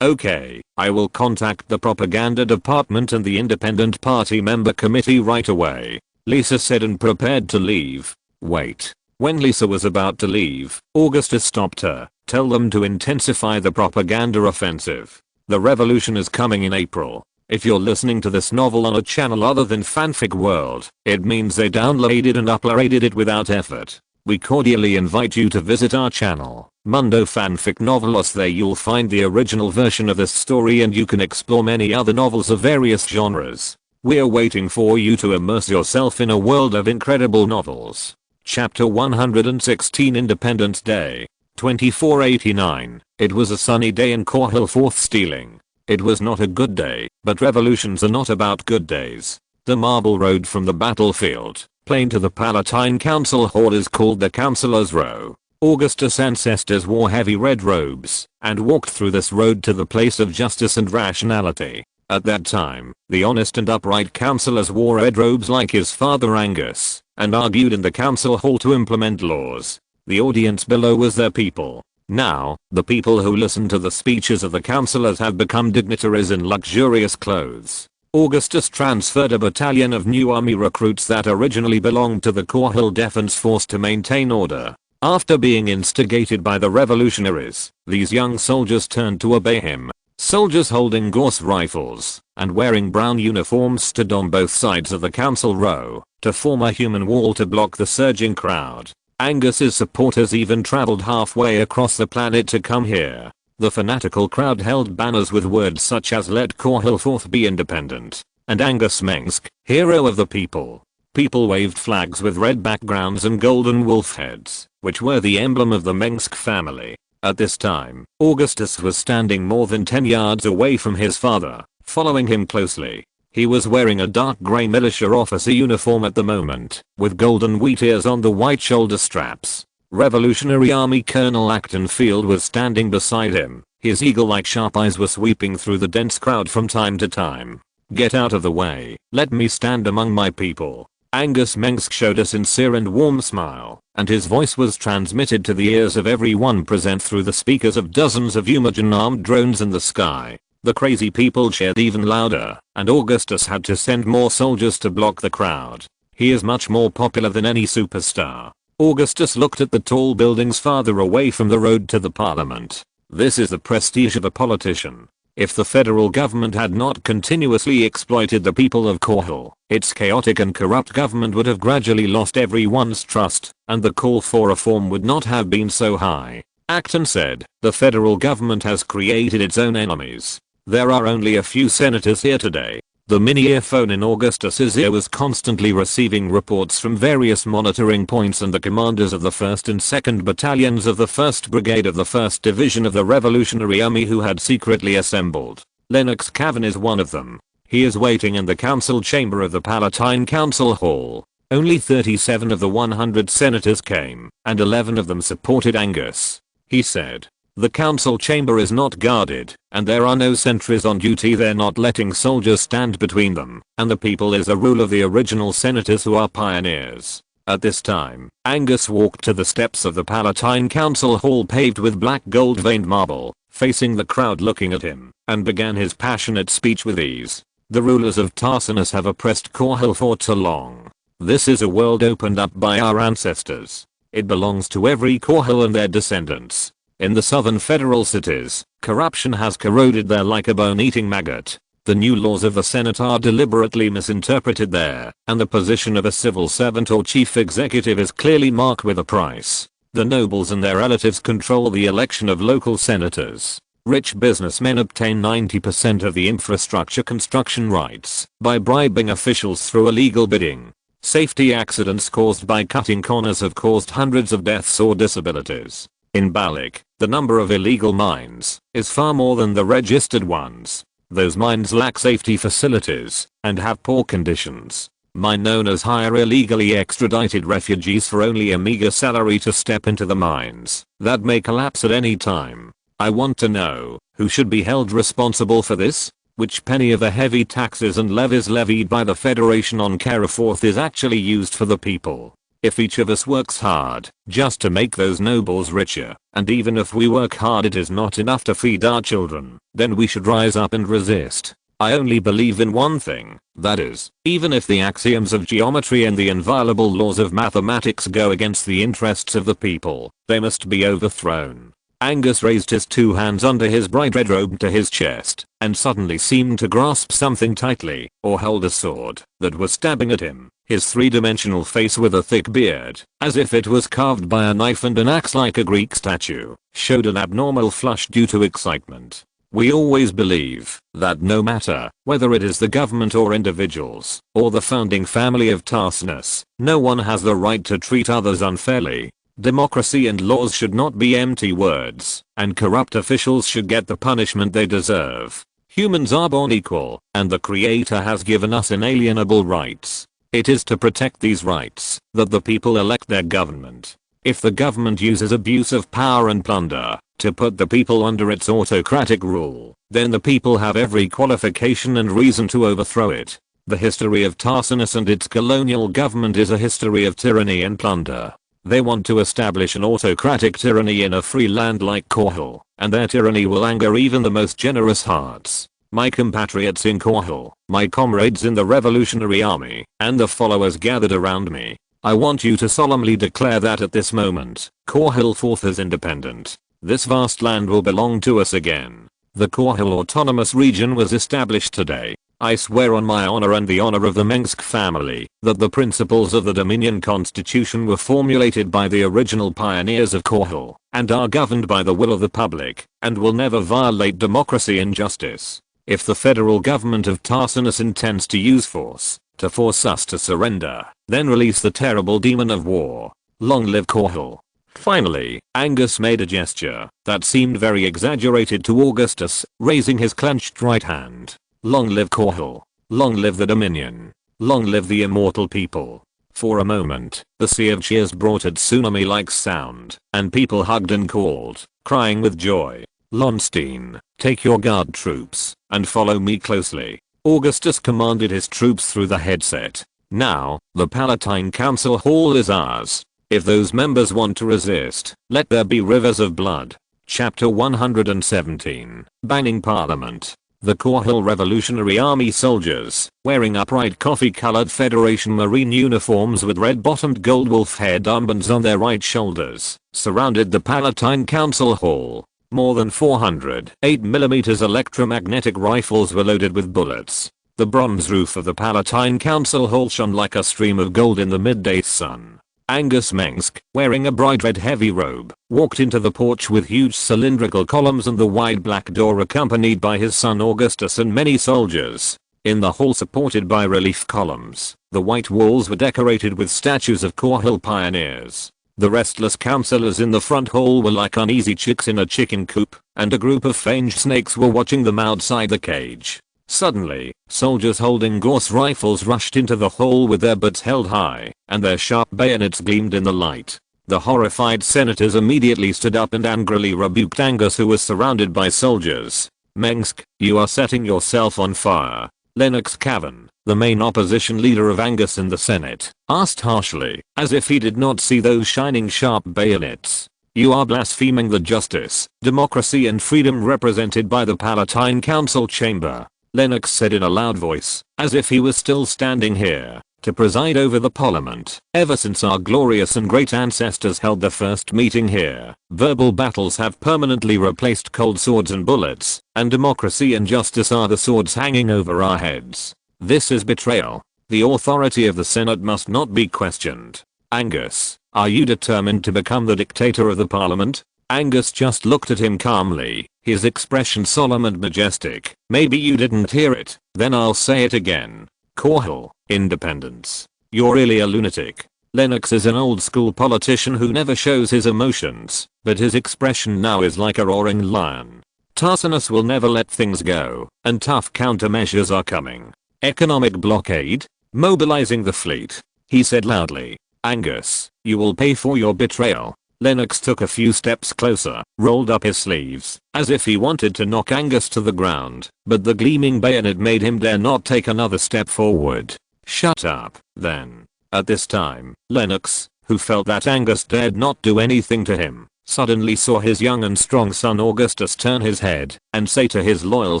Okay, I will contact the propaganda department and the independent party member committee right away, Lisa said and prepared to leave. Wait. When Lisa was about to leave, Augustus stopped her. Tell them to intensify the propaganda offensive. The revolution is coming in April. If you're listening to this novel on a channel other than Fanfic World, it means they downloaded and uploaded it without effort. We cordially invite you to visit our channel, Mundo Fanfic Novelos. There you'll find the original version of this story and you can explore many other novels of various genres. We're waiting for you to immerse yourself in a world of incredible novels. Chapter 116, Independence Day, 2489. It was a sunny day in Korhal IV stealing. It was not a good day, but revolutions are not about good days. The marble road from the battlefield plain to the Palatine Council Hall is called the Councilor's Row. Augustus' ancestors wore heavy red robes and walked through this road to the place of justice and rationality. At that time, the honest and upright councilors wore red robes like his father Angus, and argued in the council hall to implement laws. The audience below was their people. Now, the people who listen to the speeches of the councilors have become dignitaries in luxurious clothes. Augustus transferred a battalion of new army recruits that originally belonged to the Korhal Defense Force to maintain order. After being instigated by the revolutionaries, these young soldiers turned to obey him. Soldiers holding Gauss rifles and wearing brown uniforms stood on both sides of the council row to form a human wall to block the surging crowd. Angus's supporters even traveled halfway across the planet to come here. The fanatical crowd held banners with words such as "Let Korhal IV be independent" and "Augustus Mengsk, hero of the people." People waved flags with red backgrounds and golden wolf heads, which were the emblem of the Mengsk family. At this time, Augustus was standing more than 10 yards away from his father, following him closely. He was wearing a dark grey militia officer uniform at the moment, with golden wheat ears on the white shoulder straps. Revolutionary Army Colonel Acton Field was standing beside him. His eagle-like sharp eyes were sweeping through the dense crowd from time to time. "Get out of the way, let me stand among my people." Augustus Mengsk showed a sincere and warm smile, and his voice was transmitted to the ears of everyone present through the speakers of dozens of Umajan armed drones in the sky. The crazy people cheered even louder, and Augustus had to send more soldiers to block the crowd. He is much more popular than any superstar. Augustus looked at the tall buildings farther away from the road to the parliament. This is the prestige of a politician. If the federal government had not continuously exploited the people of Korhal, its chaotic and corrupt government would have gradually lost everyone's trust, and the call for reform would not have been so high. Acton said, "The federal government has created its own enemies. There are only a few senators here today." The mini earphone in Augustus's ear was constantly receiving reports from various monitoring points and the commanders of the 1st and 2nd Battalions of the 1st Brigade of the 1st Division of the Revolutionary Army who had secretly assembled. Lennox Cavan is one of them. He is waiting in the council chamber of the Palatine Council Hall. Only 37 of the 100 senators came, and 11 of them supported Angus. He said, "The council chamber is not guarded, and there are no sentries on duty. They're not letting soldiers stand between them, and the people is the rule of the original senators who are pioneers." At this time, Angus walked to the steps of the Palatine Council Hall paved with black gold-veined marble, facing the crowd looking at him, and began his passionate speech with ease. "The rulers of Tarsinus have oppressed Korhal for too long. This is a world opened up by our ancestors. It belongs to every Korhal and their descendants. In the southern federal cities, corruption has corroded there like a bone-eating maggot. The new laws of the Senate are deliberately misinterpreted there, and the position of a civil servant or chief executive is clearly marked with a price. The nobles and their relatives control the election of local senators. Rich businessmen obtain 90% of the infrastructure construction rights by bribing officials through illegal bidding. Safety accidents caused by cutting corners have caused hundreds of deaths or disabilities. In Balik, the number of illegal mines is far more than the registered ones. Those mines lack safety facilities and have poor conditions. Mine owners hire illegally extradited refugees for only a meager salary to step into the mines that may collapse at any time. I want to know who should be held responsible for this? Which penny of the heavy taxes and levies levied by the Federation on Korhal IV is actually used for the people? If each of us works hard just to make those nobles richer, and even if we work hard it is not enough to feed our children, then we should rise up and resist. I only believe in one thing, that is, even if the axioms of geometry and the inviolable laws of mathematics go against the interests of the people, they must be overthrown. Angus raised his two hands under his bright red robe to his chest, and suddenly seemed to grasp something tightly, or hold a sword that was stabbing at him. His three-dimensional face with a thick beard, as if it was carved by a knife and an axe like a Greek statue, showed an abnormal flush due to excitement. We always believe that no matter whether it is the government or individuals, or the founding family of Tarsinus, no one has the right to treat others unfairly. Democracy and laws should not be empty words, and corrupt officials should get the punishment they deserve. Humans are born equal, and the Creator has given us inalienable rights. It is to protect these rights that the people elect their government. If the government uses abuse of power and plunder to put the people under its autocratic rule, then the people have every qualification and reason to overthrow it. The history of Tarsinus and its colonial government is a history of tyranny and plunder. They want to establish an autocratic tyranny in a free land like Korhal, and their tyranny will anger even the most generous hearts. My compatriots in Korhal, my comrades in the Revolutionary Army, and the followers gathered around me, I want you to solemnly declare that at this moment, Korhal IV is independent. This vast land will belong to us again. The Korhal Autonomous Region was established today. I swear on my honor and the honor of the Mengsk family that the principles of the Dominion Constitution were formulated by the original pioneers of Korhal and are governed by the will of the public and will never violate democracy and justice. If the federal government of Tarsinus intends to use force to force us to surrender, then release the terrible demon of war. Long live Korhal. Finally, Angus made a gesture that seemed very exaggerated to Augustus, raising his clenched right hand. Long live Korhal. Long live the Dominion. Long live the immortal people. For a moment, the sea of cheers brought a tsunami-like sound, and people hugged and called, crying with joy. Lonstein, take your guard troops, and follow me closely. Augustus commanded his troops through the headset. Now, the Palatine Council Hall is ours. If those members want to resist, let there be rivers of blood. Chapter 117, Banning Parliament. The Korhal Revolutionary Army soldiers, wearing upright coffee-colored Federation Marine uniforms with red-bottomed gold wolf head armbands on their right shoulders, surrounded the Palatine Council Hall. More than 400 8mm electromagnetic rifles were loaded with bullets. The bronze roof of the Palatine Council Hall shone like a stream of gold in the midday sun. Augustus Mengsk, wearing a bright red heavy robe, walked into the porch with huge cylindrical columns and the wide black door, accompanied by his son Augustus and many soldiers. In the hall, supported by relief columns, the white walls were decorated with statues of Korhal pioneers. The restless councillors in the front hall were like uneasy chicks in a chicken coop, and a group of fanged snakes were watching them outside the cage. Suddenly, soldiers holding Gauss rifles rushed into the hall with their butts held high, and their sharp bayonets gleamed in the light. The horrified senators immediately stood up and angrily rebuked Angus, who was surrounded by soldiers. Mengsk, you are setting yourself on fire. Lennox Cavan, the main opposition leader of Angus in the Senate, asked harshly, as if he did not see those shining sharp bayonets. You are blaspheming the justice, democracy and freedom represented by the Palatine Council chamber. Lennox said in a loud voice, as if he was still standing here to preside over the parliament. Ever since our glorious and great ancestors held their first meeting here, verbal battles have permanently replaced cold swords and bullets, and democracy and justice are the swords hanging over our heads. This is betrayal. The authority of the Senate must not be questioned. Angus, are you determined to become the dictator of the parliament? Angus just looked at him calmly, his expression solemn and majestic. Maybe you didn't hear it, then I'll say it again. Korhal, independence. You're really a lunatic. Lennox is an old school politician who never shows his emotions, but his expression now is like a roaring lion. Tarsinus will never let things go, and tough countermeasures are coming. Economic blockade? Mobilizing the fleet. He said loudly. Angus, you will pay for your betrayal. Lennox took a few steps closer, rolled up his sleeves, as if he wanted to knock Angus to the ground, but the gleaming bayonet made him dare not take another step forward. Shut up, then. At this time, Lennox, who felt that Angus dared not do anything to him, suddenly saw his young and strong son Augustus turn his head and say to his loyal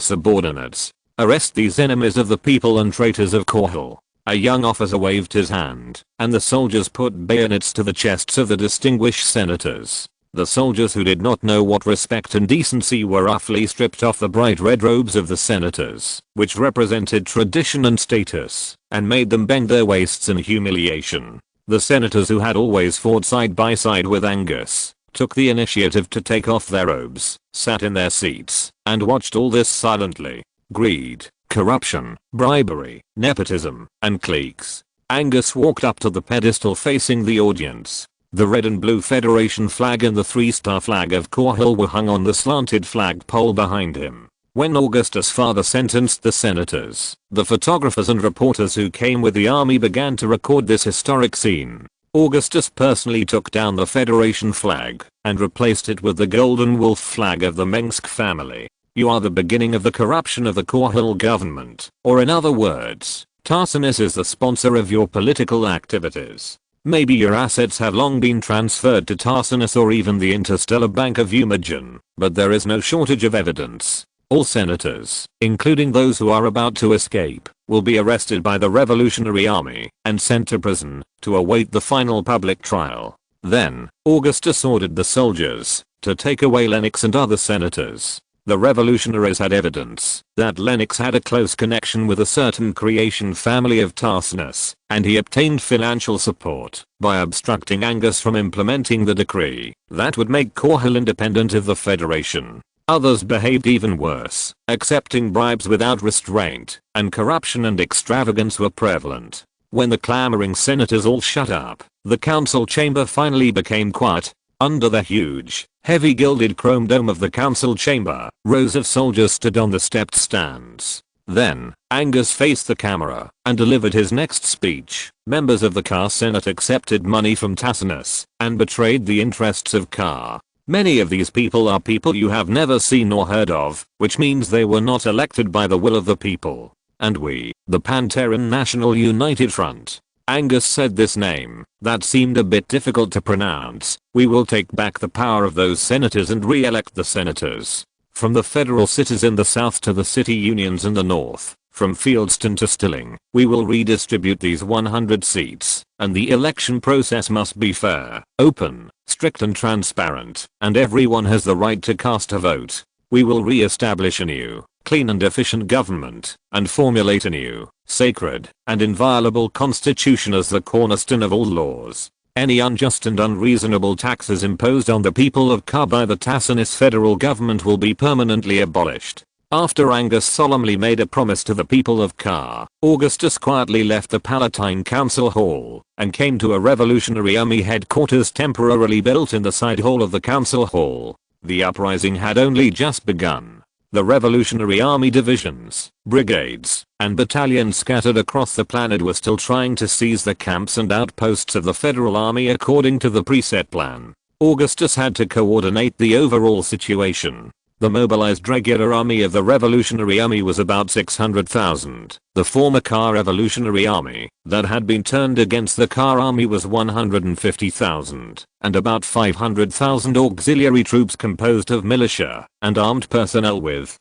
subordinates, "Arrest these enemies of the people and traitors of Korhal." A young officer waved his hand, and the soldiers put bayonets to the chests of the distinguished senators. The soldiers who did not know what respect and decency were roughly stripped off the bright red robes of the senators, which represented tradition and status, and made them bend their waists in humiliation. The senators who had always fought side by side with Angus took the initiative to take off their robes, sat in their seats, and watched all this silently. Greed, corruption, bribery, nepotism, and cliques. Angus walked up to the pedestal facing the audience. The red and blue Federation flag and the 3-star flag of Korhal were hung on the slanted flagpole behind him. When Augustus' father sentenced the senators, the photographers and reporters who came with the army began to record this historic scene. Augustus personally took down the Federation flag and replaced it with the golden wolf flag of the Mengsk family. You are the beginning of the corruption of the Korhal government, or in other words, Tarsinus is the sponsor of your political activities. Maybe your assets have long been transferred to Tarsinus or even the Interstellar Bank of Eumagen, but there is no shortage of evidence. All senators, including those who are about to escape, will be arrested by the Revolutionary Army and sent to prison to await the final public trial. Then, Augustus ordered the soldiers to take away Lennox and other senators. The revolutionaries had evidence that Lennox had a close connection with a certain creation family of Tarsinus, and he obtained financial support by obstructing Angus from implementing the decree that would make Korhal independent of the Federation. Others behaved even worse, accepting bribes without restraint, and corruption and extravagance were prevalent. When the clamoring senators all shut up, the council chamber finally became quiet. Under the huge, heavy gilded chrome dome of the council chamber, rows of soldiers stood on the stepped stands. Then, Angus faced the camera and delivered his next speech. Members of the Kar Senate accepted money from Tarsinus and betrayed the interests of Kar. Many of these people are people you have never seen or heard of, which means they were not elected by the will of the people. And we, the Pan-Terran National United Front. Angus said this name that seemed a bit difficult to pronounce. We will take back the power of those senators and re-elect the senators. From the federal cities in the south to the city unions in the north, from Fieldston to Stilling, we will redistribute these 100 seats, and the election process must be fair, open, strict and transparent, and everyone has the right to cast a vote. We will re-establish a new, clean and efficient government, and formulate a new, sacred, and inviolable constitution as the cornerstone of all laws. Any unjust and unreasonable taxes imposed on the people of Kar by the Tarsinus federal government will be permanently abolished. After Angus solemnly made a promise to the people of Kar, Augustus quietly left the Palatine Council Hall and came to a Revolutionary Army headquarters temporarily built in the side hall of the Council Hall. The uprising had only just begun. The Revolutionary Army divisions, brigades, and battalions scattered across the planet were still trying to seize the camps and outposts of the Federal Army according to the preset plan. Augustus had to coordinate the overall situation. The mobilized regular army of the Revolutionary Army was about 600,000. The former Kar Revolutionary Army that had been turned against the Kar Army was 150,000, and about 500,000 auxiliary troops composed of militia and armed personnel with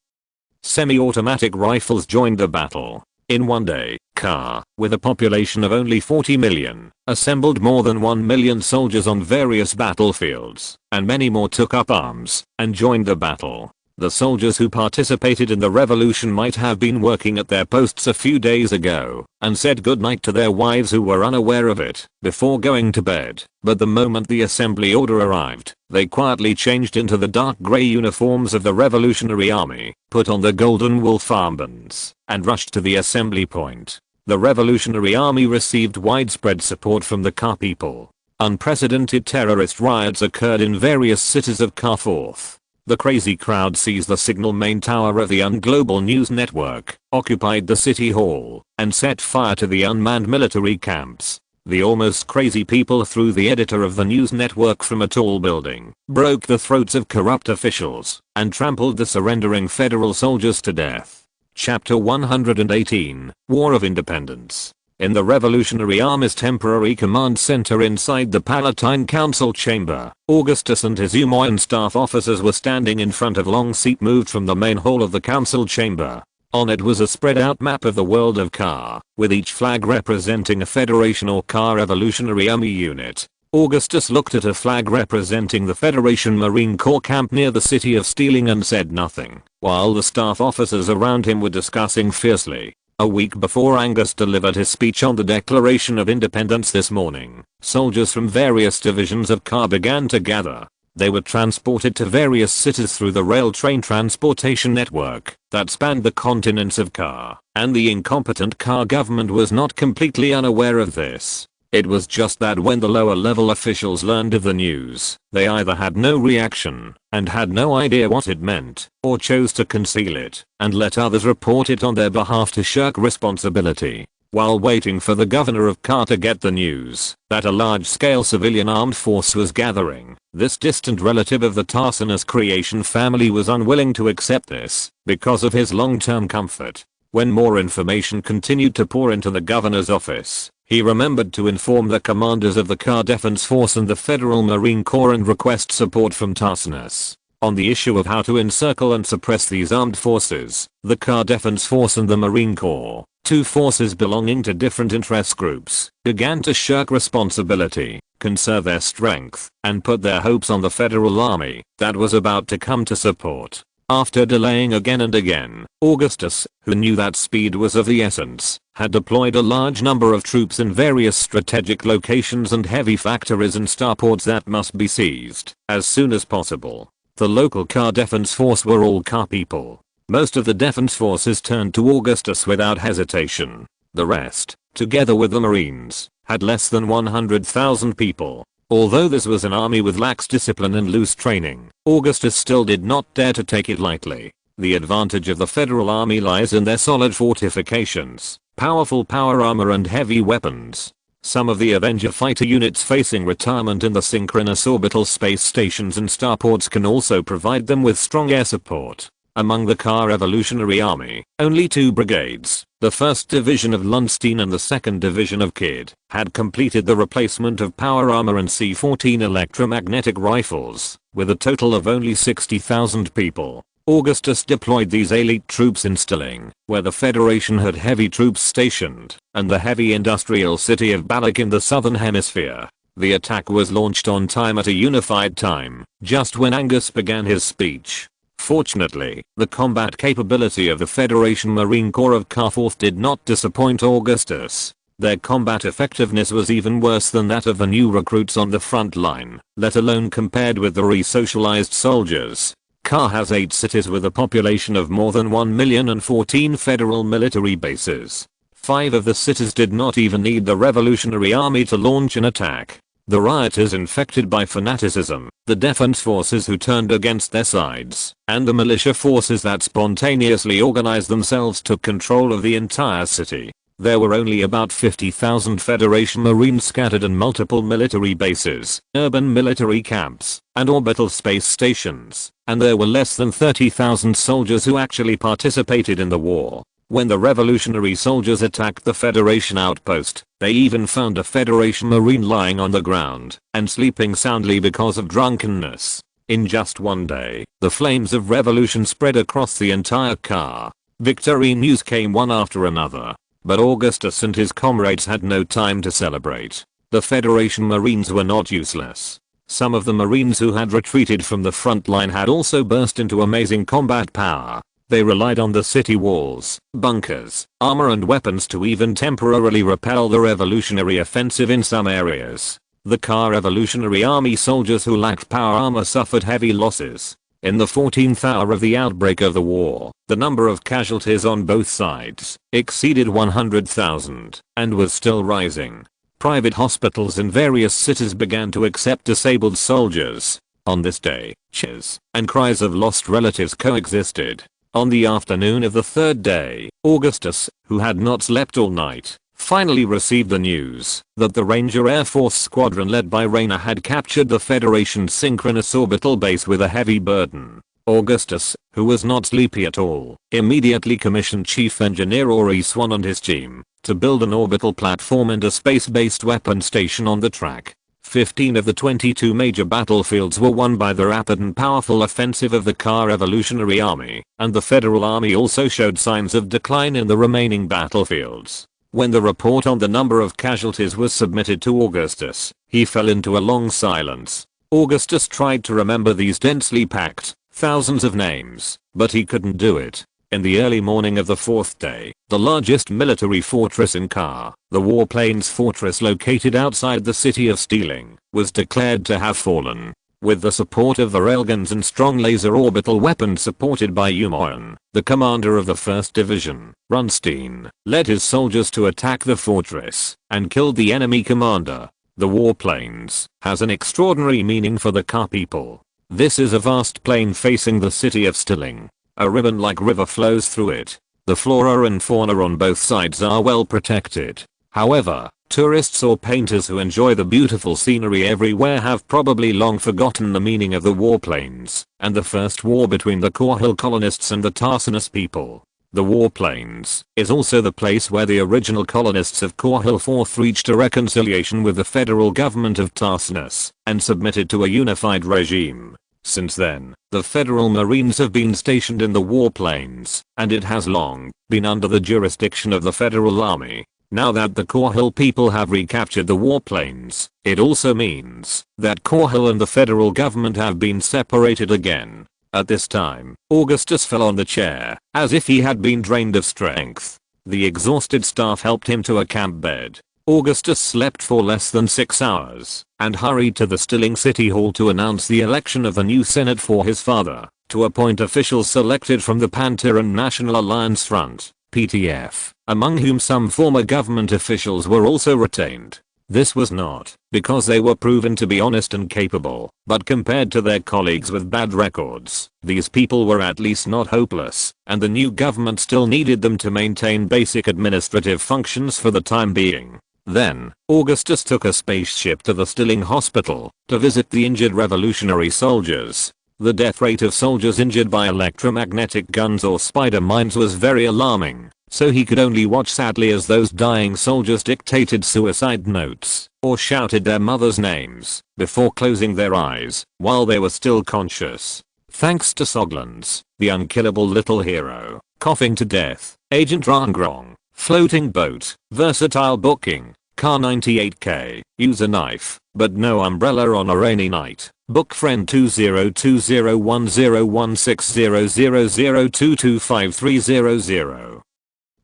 semi-automatic rifles joined the battle. In one day, Kar, with a population of only 40 million, assembled more than 1 million soldiers on various battlefields, and many more took up arms and joined the battle. The soldiers who participated in the revolution might have been working at their posts a few days ago and said goodnight to their wives who were unaware of it before going to bed, but the moment the assembly order arrived, they quietly changed into the dark grey uniforms of the Revolutionary Army, put on the golden wolf armbands, and rushed to the assembly point. The Revolutionary Army received widespread support from the Ka people. Unprecedented terrorist riots occurred in various cities of Korhal IV. The crazy crowd seized the signal main tower of the global news network, occupied the city hall, and set fire to the unmanned military camps. The almost crazy people threw the editor of the news network from a tall building, broke the throats of corrupt officials, and trampled the surrendering federal soldiers to death. Chapter 118, War of Independence. In the Revolutionary Army's temporary command center inside the Palatine Council chamber, Augustus and his Umoian staff officers were standing in front of a long seat moved from the main hall of the council chamber. On it was a spread out map of the world of Ka, with each flag representing a Federation or Ka Revolutionary Army unit. Augustus looked at a flag representing the Federation Marine Corps camp near the city of Stealing and said nothing, while the staff officers around him were discussing fiercely. A week before Angus delivered his speech on the Declaration of Independence this morning, soldiers from various divisions of Ka began to gather. They were transported to various cities through the rail train transportation network that spanned the continents of Ka, and the incompetent Ka government was not completely unaware of this. It was just that when the lower level officials learned of the news, they either had no reaction and had no idea what it meant, or chose to conceal it and let others report it on their behalf to shirk responsibility. While waiting for the governor of Ka to get the news that a large-scale civilian armed force was gathering, this distant relative of the Tarsinus creation family was unwilling to accept this because of his long-term comfort. When more information continued to pour into the governor's office, he remembered to inform the commanders of the Ka Defense Force and the Federal Marine Corps and request support from Tarsinus. On the issue of how to encircle and suppress these armed forces, the Ka Defense Force and the Marine Corps, two forces belonging to different interest groups, began to shirk responsibility, conserve their strength, and put their hopes on the Federal Army that was about to come to support. After delaying again and again, Augustus, who knew that speed was of the essence, had deployed a large number of troops in various strategic locations and heavy factories and starports that must be seized as soon as possible. The local Ka Defense Force were all Ka people. Most of the defense forces turned to Augustus without hesitation. The rest, together with the Marines, had less than 100,000 people. Although this was an army with lax discipline and loose training, Augustus still did not dare to take it lightly. The advantage of the Federal Army lies in their solid fortifications, powerful power armor and heavy weapons. Some of the Avenger fighter units facing retirement in the synchronous orbital space stations and starports can also provide them with strong air support. Among the Ka Revolutionary Army, only two brigades, the 1st Division of Lundstein and the 2nd Division of Kidd, had completed the replacement of power armor and C-14 electromagnetic rifles, with a total of only 60,000 people. Augustus deployed these elite troops in Stilling, where the Federation had heavy troops stationed, and the heavy industrial city of Balak in the southern hemisphere. The attack was launched on time at a unified time, just when Angus began his speech. Fortunately, the combat capability of the Federation Marine Corps of Ka IV did not disappoint Augustus. Their combat effectiveness was even worse than that of the new recruits on the front line, let alone compared with the re-socialized soldiers. Ka has 8 cities with a population of more than 1 million and 14 federal military bases. 5 of the cities did not even need the Revolutionary Army to launch an attack. The rioters infected by fanaticism, the defense forces who turned against their sides, and the militia forces that spontaneously organized themselves took control of the entire city. There were only about 50,000 Federation Marines scattered in multiple military bases, urban military camps, and orbital space stations, and there were less than 30,000 soldiers who actually participated in the war. When the revolutionary soldiers attacked the Federation outpost, they even found a Federation Marine lying on the ground and sleeping soundly because of drunkenness. In just one day, the flames of revolution spread across the entire Ka. Victory news came one after another. But Augustus and his comrades had no time to celebrate. The Federation Marines were not useless. Some of the Marines who had retreated from the front line had also burst into amazing combat power. They relied on the city walls, bunkers, armor and weapons to even temporarily repel the revolutionary offensive in some areas. The Ka Revolutionary Army soldiers who lacked power armor suffered heavy losses. In the 14th hour of the outbreak of the war, the number of casualties on both sides exceeded 100,000 and was still rising. Private hospitals in various cities began to accept disabled soldiers. On this day, cheers and cries of lost relatives coexisted. On the afternoon of the third day, Augustus, who had not slept all night, finally received the news that the Ranger Air Force squadron led by Raynor had captured the Federation's synchronous orbital base with a heavy burden. Augustus, who was not sleepy at all, immediately commissioned Chief Engineer Ori Swan and his team to build an orbital platform and a space-based weapon station on the track. 15 of the 22 major battlefields were won by the rapid and powerful offensive of the Ka Revolutionary Army, and the Federal Army also showed signs of decline in the remaining battlefields. When the report on the number of casualties was submitted to Augustus, he fell into a long silence. Augustus tried to remember these densely packed thousands of names, but he couldn't do it. In the early morning of the fourth day, the largest military fortress in Ka, the Warplanes Fortress located outside the city of Stealing, was declared to have fallen. With the support of the railguns and strong laser orbital weapons supported by Kel-morian, the commander of the 1st Division, Runstein, led his soldiers to attack the fortress and killed the enemy commander. The Warplanes has an extraordinary meaning for the Ka people. This is a vast plain facing the city of Stealing. A ribbon-like river flows through it. The flora and fauna on both sides are well protected. However, tourists or painters who enjoy the beautiful scenery everywhere have probably long forgotten the meaning of the warplanes and the first war between the Korhal colonists and the Tarsinus people. The Warplanes is also the place where the original colonists of Korhal IV reached a reconciliation with the federal government of Tarsinus and submitted to a unified regime. Since then, the Federal Marines have been stationed in the Warplanes, and it has long been under the jurisdiction of the Federal Army. Now that the Korhal people have recaptured the Warplanes, it also means that Korhal and the federal government have been separated again. At this time, Augustus fell on the chair, as if he had been drained of strength. The exhausted staff helped him to a camp bed. Augustus slept for less than 6 hours, and hurried to the Stealing City Hall to announce the election of the new Senate for his father, to appoint officials selected from the Pan-Terran National Alliance Front, PTF, among whom some former government officials were also retained. This was not because they were proven to be honest and capable, but compared to their colleagues with bad records, these people were at least not hopeless, and the new government still needed them to maintain basic administrative functions for the time being. Then, Augustus took a spaceship to the Stealing Hospital to visit the injured revolutionary soldiers. The death rate of soldiers injured by electromagnetic guns or spider mines was very alarming, so he could only watch sadly as those dying soldiers dictated suicide notes or shouted their mothers' names before closing their eyes while they were still conscious. Thanks to Soglans, the unkillable little hero, coughing to death, Agent Rangrong, floating boat, versatile booking, Car 98K, use a knife, but no umbrella on a rainy night. Book friend 202010160000225300.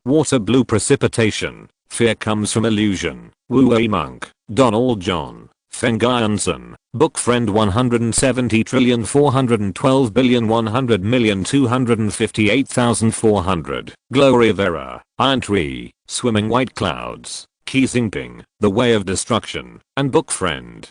Water blue precipitation, fear comes from illusion. Wu A. Monk, Donald John, Feng Gyanson, book friend 170,412,100,258,400. Gloria Vera, Iron Tree, Swimming White Clouds, Xi Jinping, The Way of Destruction, and book friend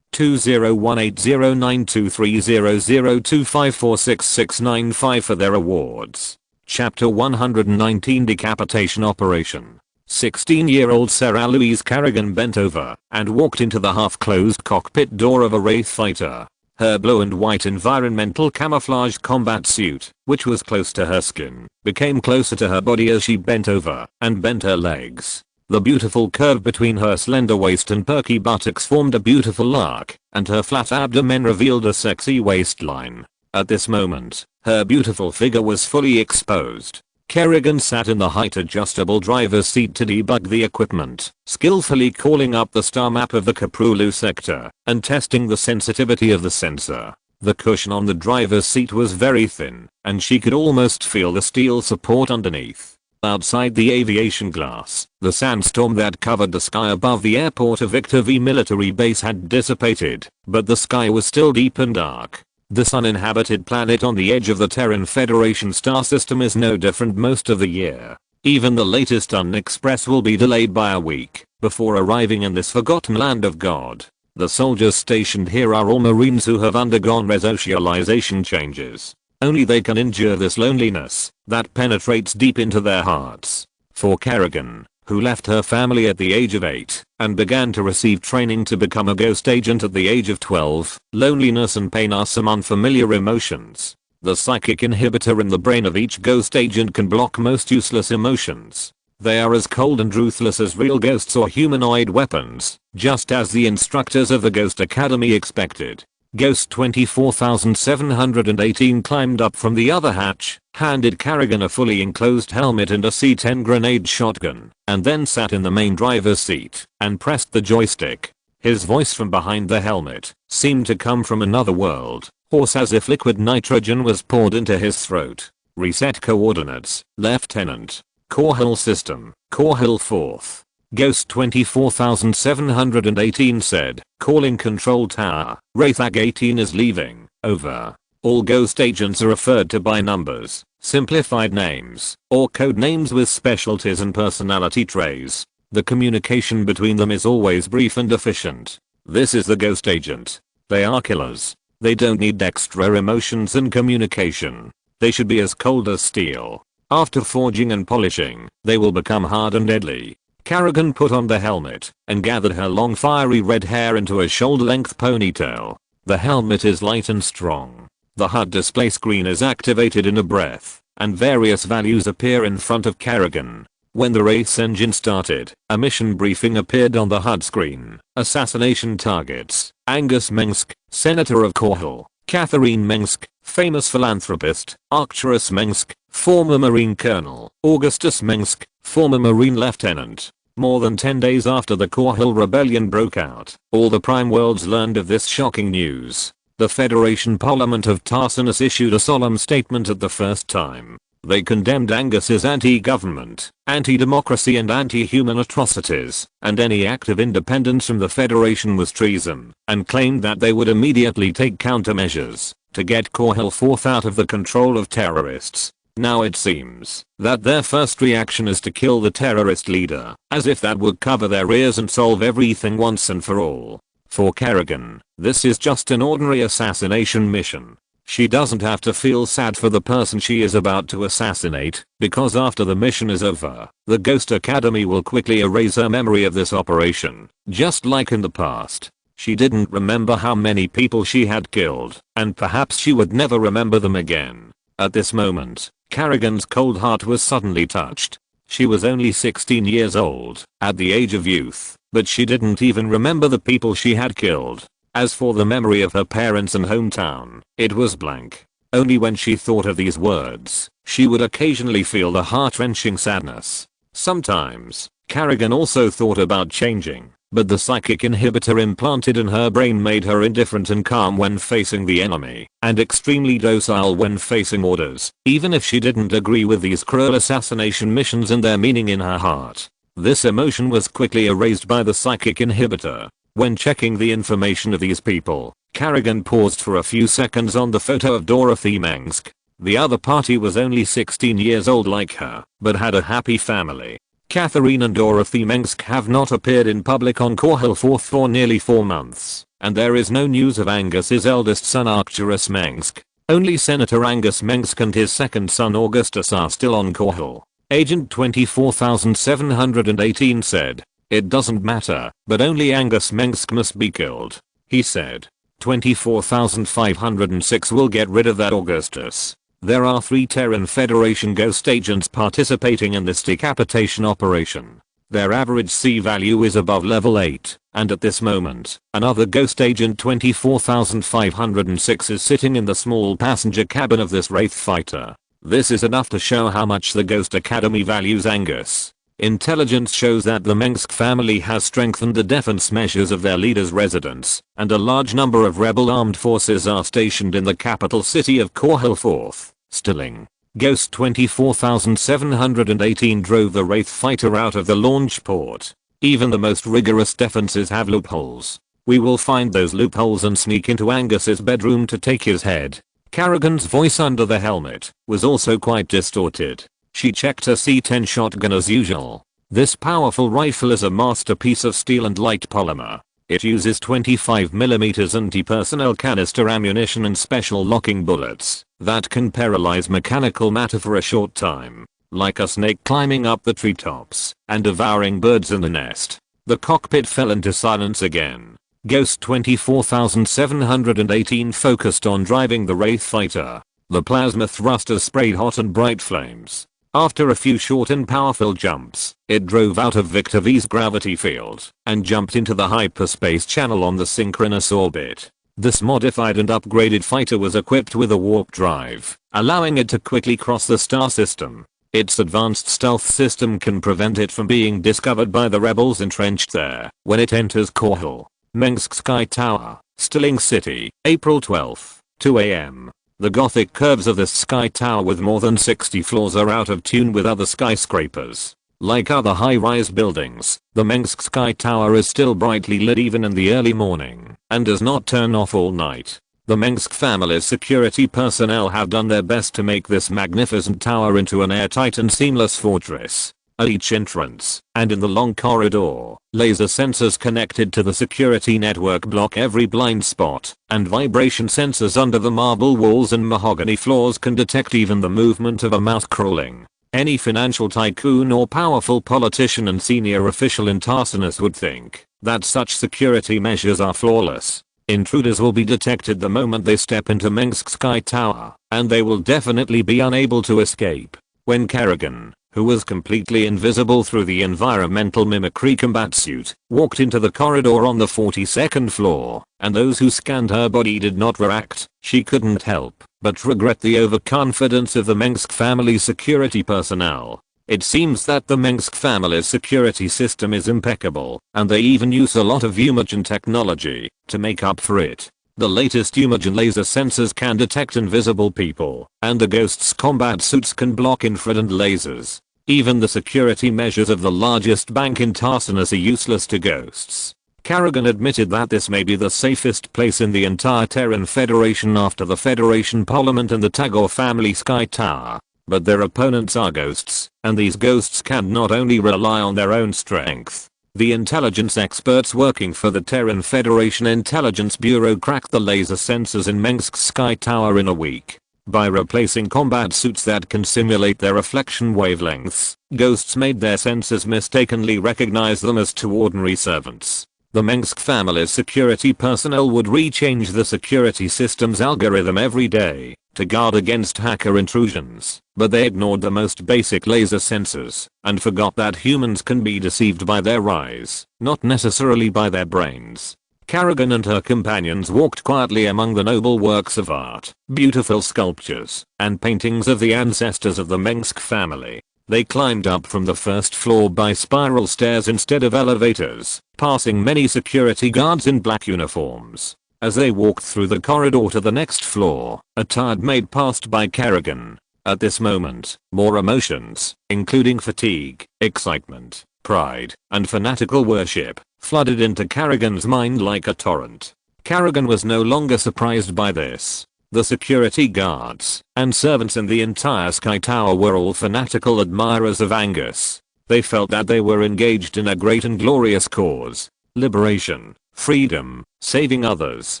2018092300254669 for their awards. Chapter 119 Decapitation Operation. 16-year-old Sarah Louise Carrigan bent over and walked into the half-closed cockpit door of a Wraith fighter. Her blue and white environmental camouflage combat suit, which was close to her skin, became closer to her body as she bent over and bent her legs. The beautiful curve between her slender waist and perky buttocks formed a beautiful arc, and her flat abdomen revealed a sexy waistline. At this moment, her beautiful figure was fully exposed. Kerrigan sat in the height-adjustable driver's seat to debug the equipment, skillfully calling up the star map of the Kaprulu sector and testing the sensitivity of the sensor. The cushion on the driver's seat was very thin, and she could almost feel the steel support underneath. Outside the aviation glass, the sandstorm that covered the sky above the airport of Victor V military base had dissipated, but the sky was still deep and dark. This uninhabited planet on the edge of the Terran Federation star system is no different most of the year. Even the latest Express will be delayed by a week before arriving in this forgotten land of God. The soldiers stationed here are all Marines who have undergone resocialization changes. Only they can endure this loneliness that penetrates deep into their hearts. For Kerrigan, who left her family at the age of 8 and began to receive training to become a ghost agent at the age of 12, loneliness and pain are some unfamiliar emotions. The psychic inhibitor in the brain of each ghost agent can block most useless emotions. They are as cold and ruthless as real ghosts or humanoid weapons, just as the instructors of the Ghost Academy expected. Ghost 24718 climbed up from the other hatch, handed Kerrigan a fully enclosed helmet and a C-10 grenade shotgun, and then sat in the main driver's seat and pressed the joystick. His voice from behind the helmet seemed to come from another world, hoarse as if liquid nitrogen was poured into his throat. Reset coordinates, Lieutenant. Korhal system, Korhal IV. Ghost 24718 said, calling control tower, Wraithag 18 is leaving, over. All ghost agents are referred to by numbers, simplified names, or code names with specialties and personality traits. The communication between them is always brief and efficient. This is the ghost agent. They are killers. They don't need extra emotions and communication. They should be as cold as steel. After forging and polishing, they will become hard and deadly. Kerrigan put on the helmet and gathered her long fiery red hair into a shoulder-length ponytail. The helmet is light and strong. The HUD display screen is activated in a breath, and various values appear in front of Kerrigan. When the race engine started, a mission briefing appeared on the HUD screen. Assassination targets: Augustus Mengsk, Senator of Korhal; Terran Mengsk, famous philanthropist; Augustus Mengsk, former Marine Colonel; Augustus Mengsk, former Marine Lieutenant. More than 10 days after the Korhal rebellion broke out, all the prime worlds learned of this shocking news. The Federation Parliament of Tarsinus issued a solemn statement at the first time. They condemned Angus's anti-government, anti-democracy and anti-human atrocities, and any act of independence from the Federation was treason, and claimed that they would immediately take countermeasures to get Korhal IV out of the control of terrorists. Now it seems that their first reaction is to kill the terrorist leader, as if that would cover their ears and solve everything once and for all. For Kerrigan, this is just an ordinary assassination mission. She doesn't have to feel sad for the person she is about to assassinate, because after the mission is over, the Ghost Academy will quickly erase her memory of this operation, just like in the past. She didn't remember how many people she had killed, and perhaps she would never remember them again. At this moment, Kerrigan's cold heart was suddenly touched. She was only 16 years old, at the age of youth, but she didn't even remember the people she had killed. As for the memory of her parents and hometown, it was blank. Only when she thought of these words, she would occasionally feel the heart-wrenching sadness. Sometimes, Kerrigan also thought about changing, but the psychic inhibitor implanted in her brain made her indifferent and calm when facing the enemy, and extremely docile when facing orders, even if she didn't agree with these cruel assassination missions and their meaning in her heart. This emotion was quickly erased by the psychic inhibitor. When checking the information of these people, Kerrigan paused for a few seconds on the photo of Dorothy Mengsk. The other party was only 16 years old like her, but had a happy family. Catherine and Dorothy Mengsk have not appeared in public on Korhal IV for nearly 4 months, and there is no news of Angus's eldest son Augustus Mengsk. Only Senator Augustus Mengsk and his second son Augustus are still on Korhal. Agent 24718 said, "It doesn't matter, but only Augustus Mengsk must be killed." He said, 24506 will get rid of that Augustus. There are 3 Terran Federation ghost agents participating in this decapitation operation. Their average C value is above level 8, and at this moment, another ghost agent 24506 is sitting in the small passenger cabin of this Wraith fighter. This is enough to show how much the Ghost Academy values Augustus. Intelligence shows that the Mengsk family has strengthened the defense measures of their leader's residence, and a large number of rebel armed forces are stationed in the capital city of Korhal IV. Stilling. Ghost 24718 drove the Wraith fighter out of the launch port. Even the most rigorous defenses have loopholes. We will find those loopholes and sneak into Angus's bedroom to take his head. Kerrigan's voice under the helmet was also quite distorted. She checked her C-10 shotgun as usual. This powerful rifle is a masterpiece of steel and light polymer. It uses 25mm anti-personnel canister ammunition and special locking bullets that can paralyze mechanical matter for a short time, like a snake climbing up the treetops and devouring birds in the nest. The cockpit fell into silence again. Ghost 24718 focused on driving the Wraith fighter. The plasma thrusters sprayed hot and bright flames. After a few short and powerful jumps, it drove out of Victor V's gravity field and jumped into the hyperspace channel on the synchronous orbit. This modified and upgraded fighter was equipped with a warp drive, allowing it to quickly cross the star system. Its advanced stealth system can prevent it from being discovered by the rebels entrenched there when it enters Korhal. Mengsk Sky Tower, Stilling City, April 12, 2 AM. The gothic curves of this sky tower with more than 60 floors are out of tune with other skyscrapers. Like other high-rise buildings, the Mengsk Sky Tower is still brightly lit even in the early morning and does not turn off all night. The Mengsk family's security personnel have done their best to make this magnificent tower into an airtight and seamless fortress. At each entrance, and in the long corridor, laser sensors connected to the security network block every blind spot, and vibration sensors under the marble walls and mahogany floors can detect even the movement of a mouse crawling. Any financial tycoon or powerful politician and senior official in Tarsinus would think that such security measures are flawless. Intruders will be detected the moment they step into Mengsk Sky Tower, and they will definitely be unable to escape. When Kerrigan, who was completely invisible through the environmental mimicry combat suit, walked into the corridor on the 42nd floor, and those who scanned her body did not react, she couldn't help but regret the overconfidence of the Mengsk family's security personnel. It seems that the Mengsk family's security system is impeccable, and they even use a lot of Umagen technology to make up for it. The latest Umagen laser sensors can detect invisible people, and the Ghost's combat suits can block infrared lasers. Even the security measures of the largest bank in Tarsinus are useless to Ghosts. Kerrigan admitted that this may be the safest place in the entire Terran Federation after the Federation Parliament and the Tagore family Sky Tower. But their opponents are Ghosts, and these Ghosts can not only rely on their own strength. The intelligence experts working for the Terran Federation Intelligence Bureau cracked the laser sensors in Mengsk Sky Tower in a week. By replacing combat suits that can simulate their reflection wavelengths, Ghosts made their sensors mistakenly recognize them as two ordinary servants. The Mengsk family's security personnel would rechange the security system's algorithm every day to guard against hacker intrusions, but they ignored the most basic laser sensors and forgot that humans can be deceived by their eyes, not necessarily by their brains. Kerrigan and her companions walked quietly among the noble works of art, beautiful sculptures, and paintings of the ancestors of the Mengsk family. They climbed up from the first floor by spiral stairs instead of elevators, passing many security guards in black uniforms. As they walked through the corridor to the next floor, a tired maid passed by Kerrigan. At this moment, more emotions, including fatigue, excitement, pride, and fanatical worship, flooded into Kerrigan's mind like a torrent. Kerrigan was no longer surprised by this. The security guards and servants in the entire Sky Tower were all fanatical admirers of Angus. They felt that they were engaged in a great and glorious cause. Liberation, freedom, saving others,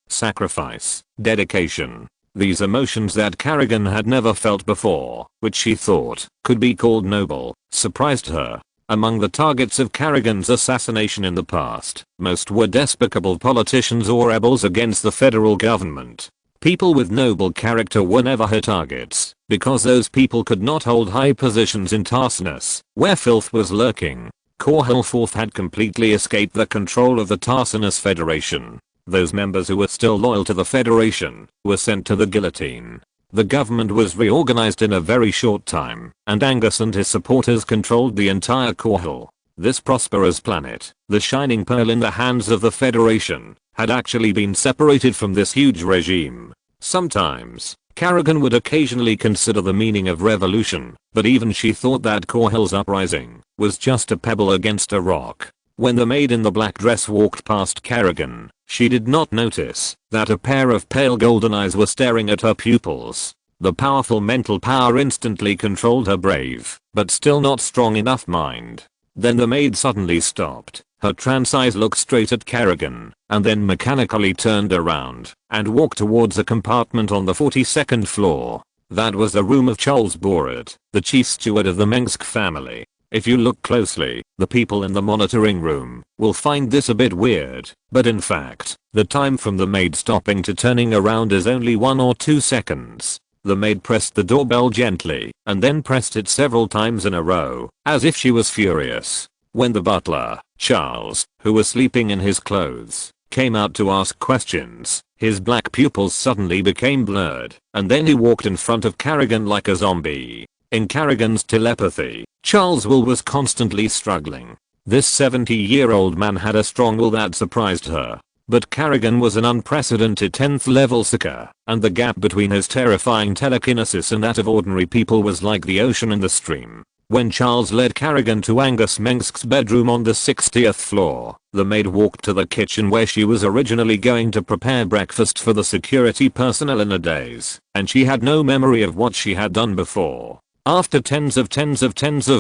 sacrifice, dedication. These emotions that Kerrigan had never felt before, which she thought could be called noble, surprised her. Among the targets of Kerrigan's assassination in the past, most were despicable politicians or rebels against the federal government. People with noble character were never her targets, because those people could not hold high positions in Tarsinus, where filth was lurking. Korhal IV had completely escaped the control of the Tarsinus Federation. Those members who were still loyal to the Federation were sent to the guillotine. The government was reorganized in a very short time, and Angus and his supporters controlled the entire Korhal. This prosperous planet, the shining pearl in the hands of the Federation, had actually been separated from this huge regime. Sometimes, Kerrigan would occasionally consider the meaning of revolution, but even she thought that Korhal's uprising was just a pebble against a rock. When the maid in the black dress walked past Kerrigan, she did not notice that a pair of pale golden eyes were staring at her pupils. The powerful mental power instantly controlled her brave, but still not strong enough mind. Then the maid suddenly stopped. Her trance eyes looked straight at Kerrigan, and then mechanically turned around and walked towards a compartment on the 42nd floor. That was the room of Charles Borat, the chief steward of the Mengsk family. If you look closely, the people in the monitoring room will find this a bit weird, but in fact, the time from the maid stopping to turning around is only 1 or 2 seconds. The maid pressed the doorbell gently, and then pressed it several times in a row, as if she was furious. When the butler, Charles, who was sleeping in his clothes, came out to ask questions, his black pupils suddenly became blurred, and then he walked in front of Kerrigan like a zombie. In Kerrigan's telepathy, Charles' will was constantly struggling. This 70-year-old man had a strong will that surprised her. But Kerrigan was an unprecedented 10th level seeker, and the gap between his terrifying telekinesis and that of ordinary people was like the ocean and the stream. When Charles led Kerrigan to Augustus Mengsk's bedroom on the 60th floor, the maid walked to the kitchen where she was originally going to prepare breakfast for the security personnel in a daze, and she had no memory of what she had done before. After tens of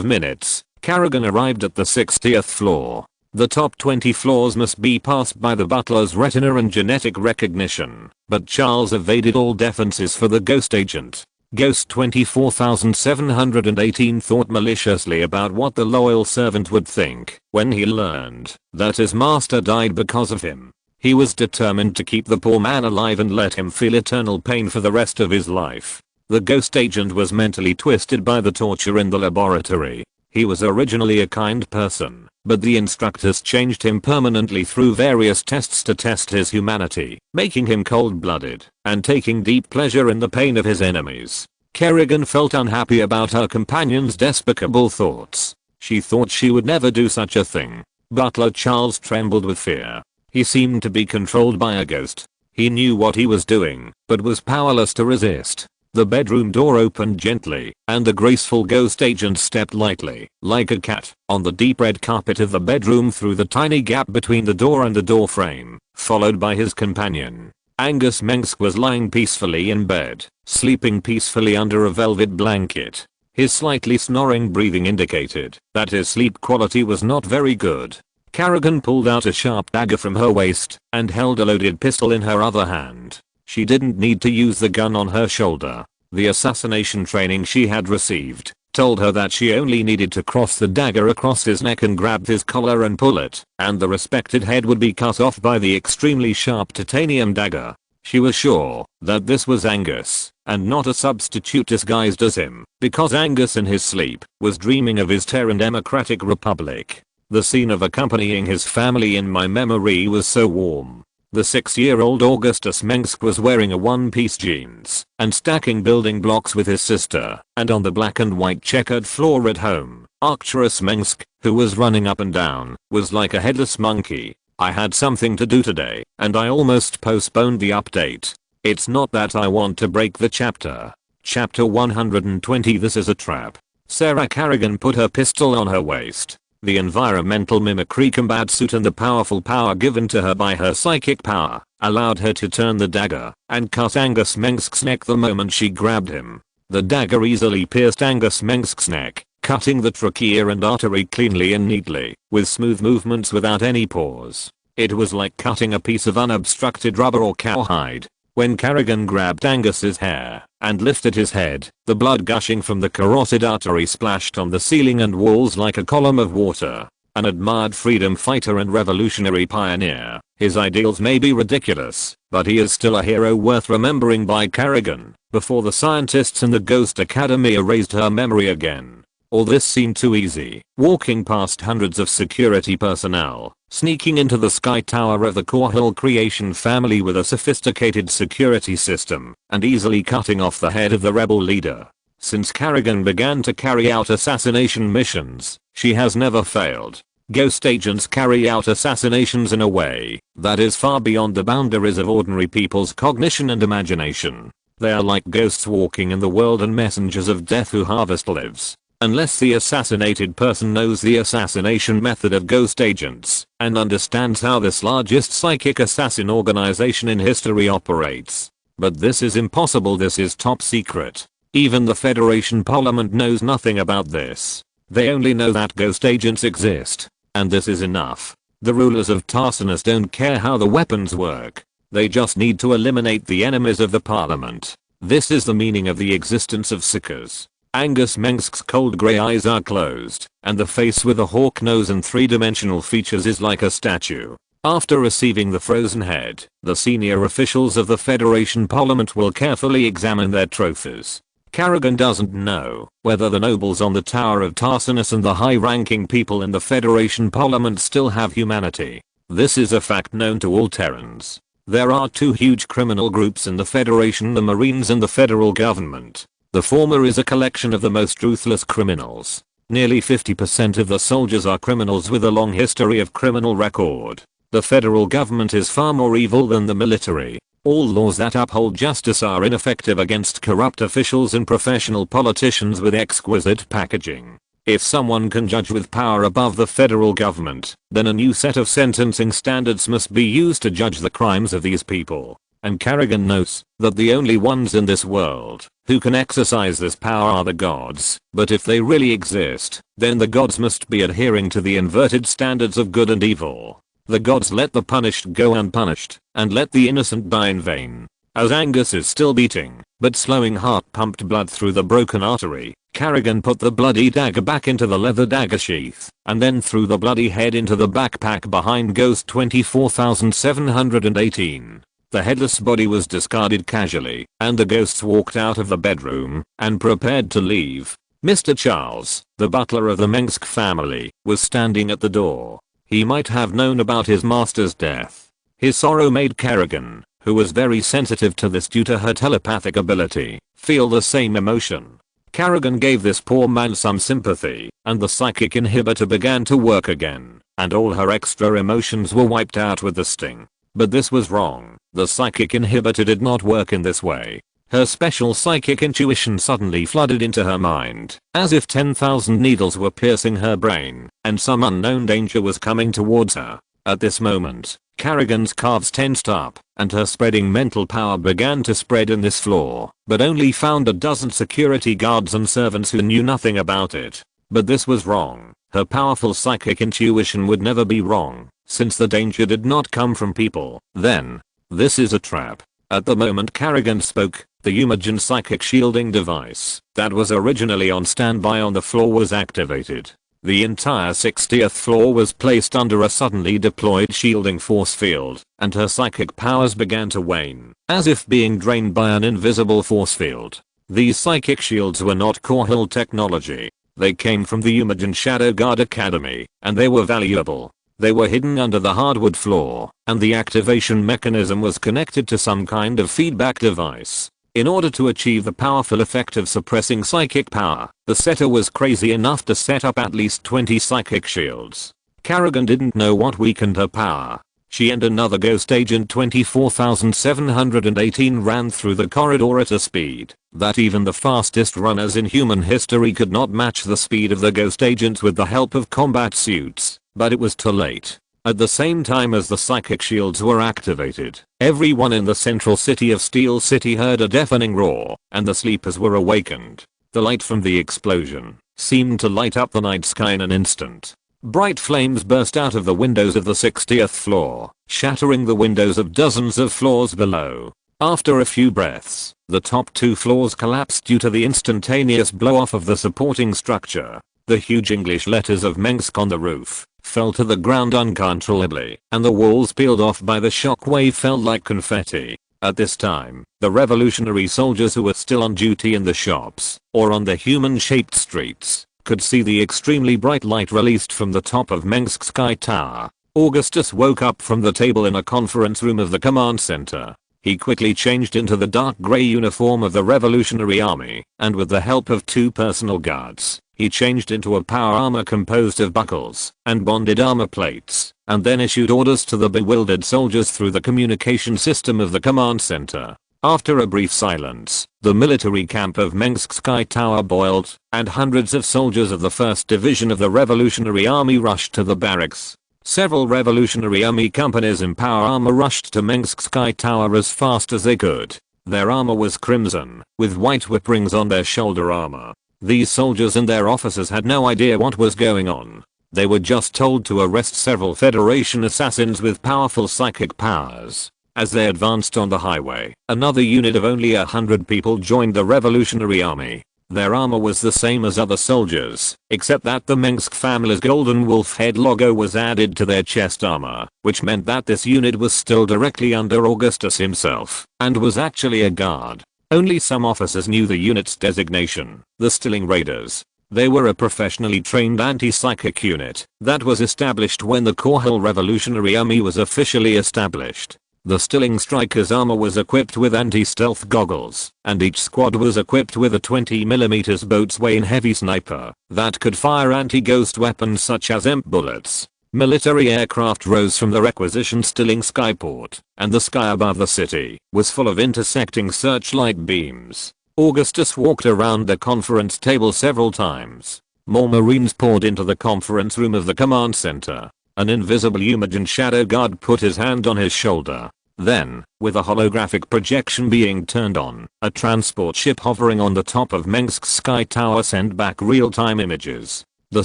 minutes, Kerrigan arrived at the 60th floor. The top 20 floors must be passed by the butler's retina and genetic recognition, but Charles evaded all defenses for the ghost agent. Ghost 24718 thought maliciously about what the loyal servant would think when he learned that his master died because of him. He was determined to keep the poor man alive and let him feel eternal pain for the rest of his life. The ghost agent was mentally twisted by the torture in the laboratory. He was originally a kind person, but the instructors changed him permanently through various tests to test his humanity, making him cold-blooded and taking deep pleasure in the pain of his enemies. Kerrigan felt unhappy about her companion's despicable thoughts. She thought she would never do such a thing. Butler Charles trembled with fear. He seemed to be controlled by a ghost. He knew what he was doing, but was powerless to resist. The bedroom door opened gently, and the graceful ghost agent stepped lightly, like a cat, on the deep red carpet of the bedroom through the tiny gap between the door and the door frame, followed by his companion. Augustus Mengsk was lying peacefully in bed, sleeping peacefully under a velvet blanket. His slightly snoring breathing indicated that his sleep quality was not very good. Kerrigan pulled out a sharp dagger from her waist and held a loaded pistol in her other hand. She didn't need to use the gun on her shoulder. The assassination training she had received told her that she only needed to cross the dagger across his neck and grab his collar and pull it, and the respected head would be cut off by the extremely sharp titanium dagger. She was sure that this was Angus, and not a substitute disguised as him, because Angus in his sleep was dreaming of his Terran Democratic Republic. The scene of accompanying his family in my memory was so warm. The 6-year-old Augustus Mengsk was wearing a one-piece jeans and stacking building blocks with his sister, and on the black and white checkered floor at home, Augustus Mengsk, who was running up and down, was like a headless monkey. I had something to do today, and I almost postponed the update. It's not that I want to break the chapter. Chapter 120. This is a trap. Sarah Kerrigan put her pistol on her waist. The environmental mimicry combat suit and the powerful power given to her by her psychic power allowed her to turn the dagger and cut Augustus Mengsk's neck the moment she grabbed him. The dagger easily pierced Augustus Mengsk's neck, cutting the trachea and artery cleanly and neatly, with smooth movements without any pause. It was like cutting a piece of unobstructed rubber or cowhide. When Kerrigan grabbed Angus's hair and lifted his head, the blood gushing from the carotid artery splashed on the ceiling and walls like a column of water. An admired freedom fighter and revolutionary pioneer, his ideals may be ridiculous, but he is still a hero worth remembering by Kerrigan, before the scientists in the Ghost Academy erased her memory again. All this seemed too easy, walking past hundreds of security personnel, sneaking into the sky tower of the Korhal creation family with a sophisticated security system, and easily cutting off the head of the rebel leader. Since Kerrigan began to carry out assassination missions, she has never failed. Ghost agents carry out assassinations in a way that is far beyond the boundaries of ordinary people's cognition and imagination. They are like ghosts walking in the world and messengers of death who harvest lives. Unless the assassinated person knows the assassination method of ghost agents and understands how this largest psychic assassin organization in history operates. But this is impossible. This is top secret. Even the Federation Parliament knows nothing about this. They only know that ghost agents exist. And this is enough. The rulers of Tarsinus don't care how the weapons work. They just need to eliminate the enemies of the Parliament. This is the meaning of the existence of Seekers. Augustus Mengsk's cold grey eyes are closed, and the face with a hawk nose and three-dimensional features is like a statue. After receiving the frozen head, the senior officials of the Federation Parliament will carefully examine their trophies. Kerrigan doesn't know whether the nobles on the Tower of Tarsinus and the high-ranking people in the Federation Parliament still have humanity. This is a fact known to all Terrans. There are two huge criminal groups in the Federation: the Marines and the federal government. The former is a collection of the most ruthless criminals. Nearly 50% of the soldiers are criminals with a long history of criminal record. The federal government is far more evil than the military. All laws that uphold justice are ineffective against corrupt officials and professional politicians with exquisite packaging. If someone can judge with power above the federal government, then a new set of sentencing standards must be used to judge the crimes of these people. And Kerrigan knows that the only ones in this world who can exercise this power are the gods. But if they really exist, then the gods must be adhering to the inverted standards of good and evil. The gods let the punished go unpunished, and let the innocent die in vain. As Angus is still beating, but slowing heart pumped blood through the broken artery, Kerrigan put the bloody dagger back into the leather dagger sheath, and then threw the bloody head into the backpack behind Ghost 24718. The headless body was discarded casually, and the ghosts walked out of the bedroom and prepared to leave. Mr. Charles, the butler of the Mengsk family, was standing at the door. He might have known about his master's death. His sorrow made Kerrigan, who was very sensitive to this due to her telepathic ability, feel the same emotion. Kerrigan gave this poor man some sympathy, and the psychic inhibitor began to work again, and all her extra emotions were wiped out with the sting. But this was wrong. The psychic inhibitor did not work in this way. Her special psychic intuition suddenly flooded into her mind, as if 10,000 needles were piercing her brain, and some unknown danger was coming towards her. At this moment, Kerrigan's calves tensed up, and her spreading mental power began to spread in this floor, but only found a dozen security guards and servants who knew nothing about it. But this was wrong. Her powerful psychic intuition would never be wrong, since the danger did not come from people. Then, this is a trap. At the moment Kerrigan spoke, the Umagen psychic shielding device that was originally on standby on the floor was activated. The entire 60th floor was placed under a suddenly deployed shielding force field, and her psychic powers began to wane, as if being drained by an invisible force field. These psychic shields were not Korhal technology. They came from the Umagen Shadow Guard Academy, and they were valuable. They were hidden under the hardwood floor, and the activation mechanism was connected to some kind of feedback device. In order to achieve the powerful effect of suppressing psychic power, the setter was crazy enough to set up at least 20 psychic shields. Kerrigan didn't know what weakened her power. She and another ghost agent 24718 ran through the corridor at a speed that even the fastest runners in human history could not match the speed of the ghost agents with the help of combat suits. But it was too late. At the same time as the psychic shields were activated, everyone in the central city of Steel City heard a deafening roar, and the sleepers were awakened. The light from the explosion seemed to light up the night sky in an instant. Bright flames burst out of the windows of the 60th floor, shattering the windows of dozens of floors below. After a few breaths, the top 2 floors collapsed due to the instantaneous blow-off of the supporting structure. The huge English letters of Mengsk on the roof fell to the ground uncontrollably, and the walls peeled off by the shockwave fell like confetti. At this time, the revolutionary soldiers who were still on duty in the shops, or on the human-shaped streets, could see the extremely bright light released from the top of Mengsk Sky Tower. Augustus woke up from the table in a conference room of the command center. He quickly changed into the dark gray uniform of the Revolutionary Army, and with the help of 2 personal guards, he changed into a power armor composed of buckles and bonded armor plates, and then issued orders to the bewildered soldiers through the communication system of the command center. After a brief silence, the military camp of Mengsk Sky Tower boiled, and hundreds of soldiers of the 1st Division of the Revolutionary Army rushed to the barracks. Several Revolutionary Army companies in power armor rushed to Mengsk Sky Tower as fast as they could. Their armor was crimson, with white whip rings on their shoulder armor. These soldiers and their officers had no idea what was going on. They were just told to arrest several Federation assassins with powerful psychic powers. As they advanced on the highway, another unit of only 100 people joined the Revolutionary Army. Their armor was the same as other soldiers, except that the Mengsk family's golden wolf head logo was added to their chest armor, which meant that this unit was still directly under Augustus himself, and was actually a guard. Only some officers knew the unit's designation, the Stilling Raiders. They were a professionally trained anti-psychic unit that was established when the Korhal Revolutionary Army was officially established. The Stilling Strikers' armor was equipped with anti-stealth goggles, and each squad was equipped with a 20mm Boatswain heavy sniper that could fire anti-ghost weapons such as EMP bullets. Military aircraft rose from the requisitioned Stilling skyport, and the sky above the city was full of intersecting searchlight beams. Augustus walked around the conference table several times. More Marines poured into the conference room of the command center. An invisible Imogen shadow guard put his hand on his shoulder. Then, with a holographic projection being turned on, a transport ship hovering on the top of Mengsk Sky Tower sent back real-time images. The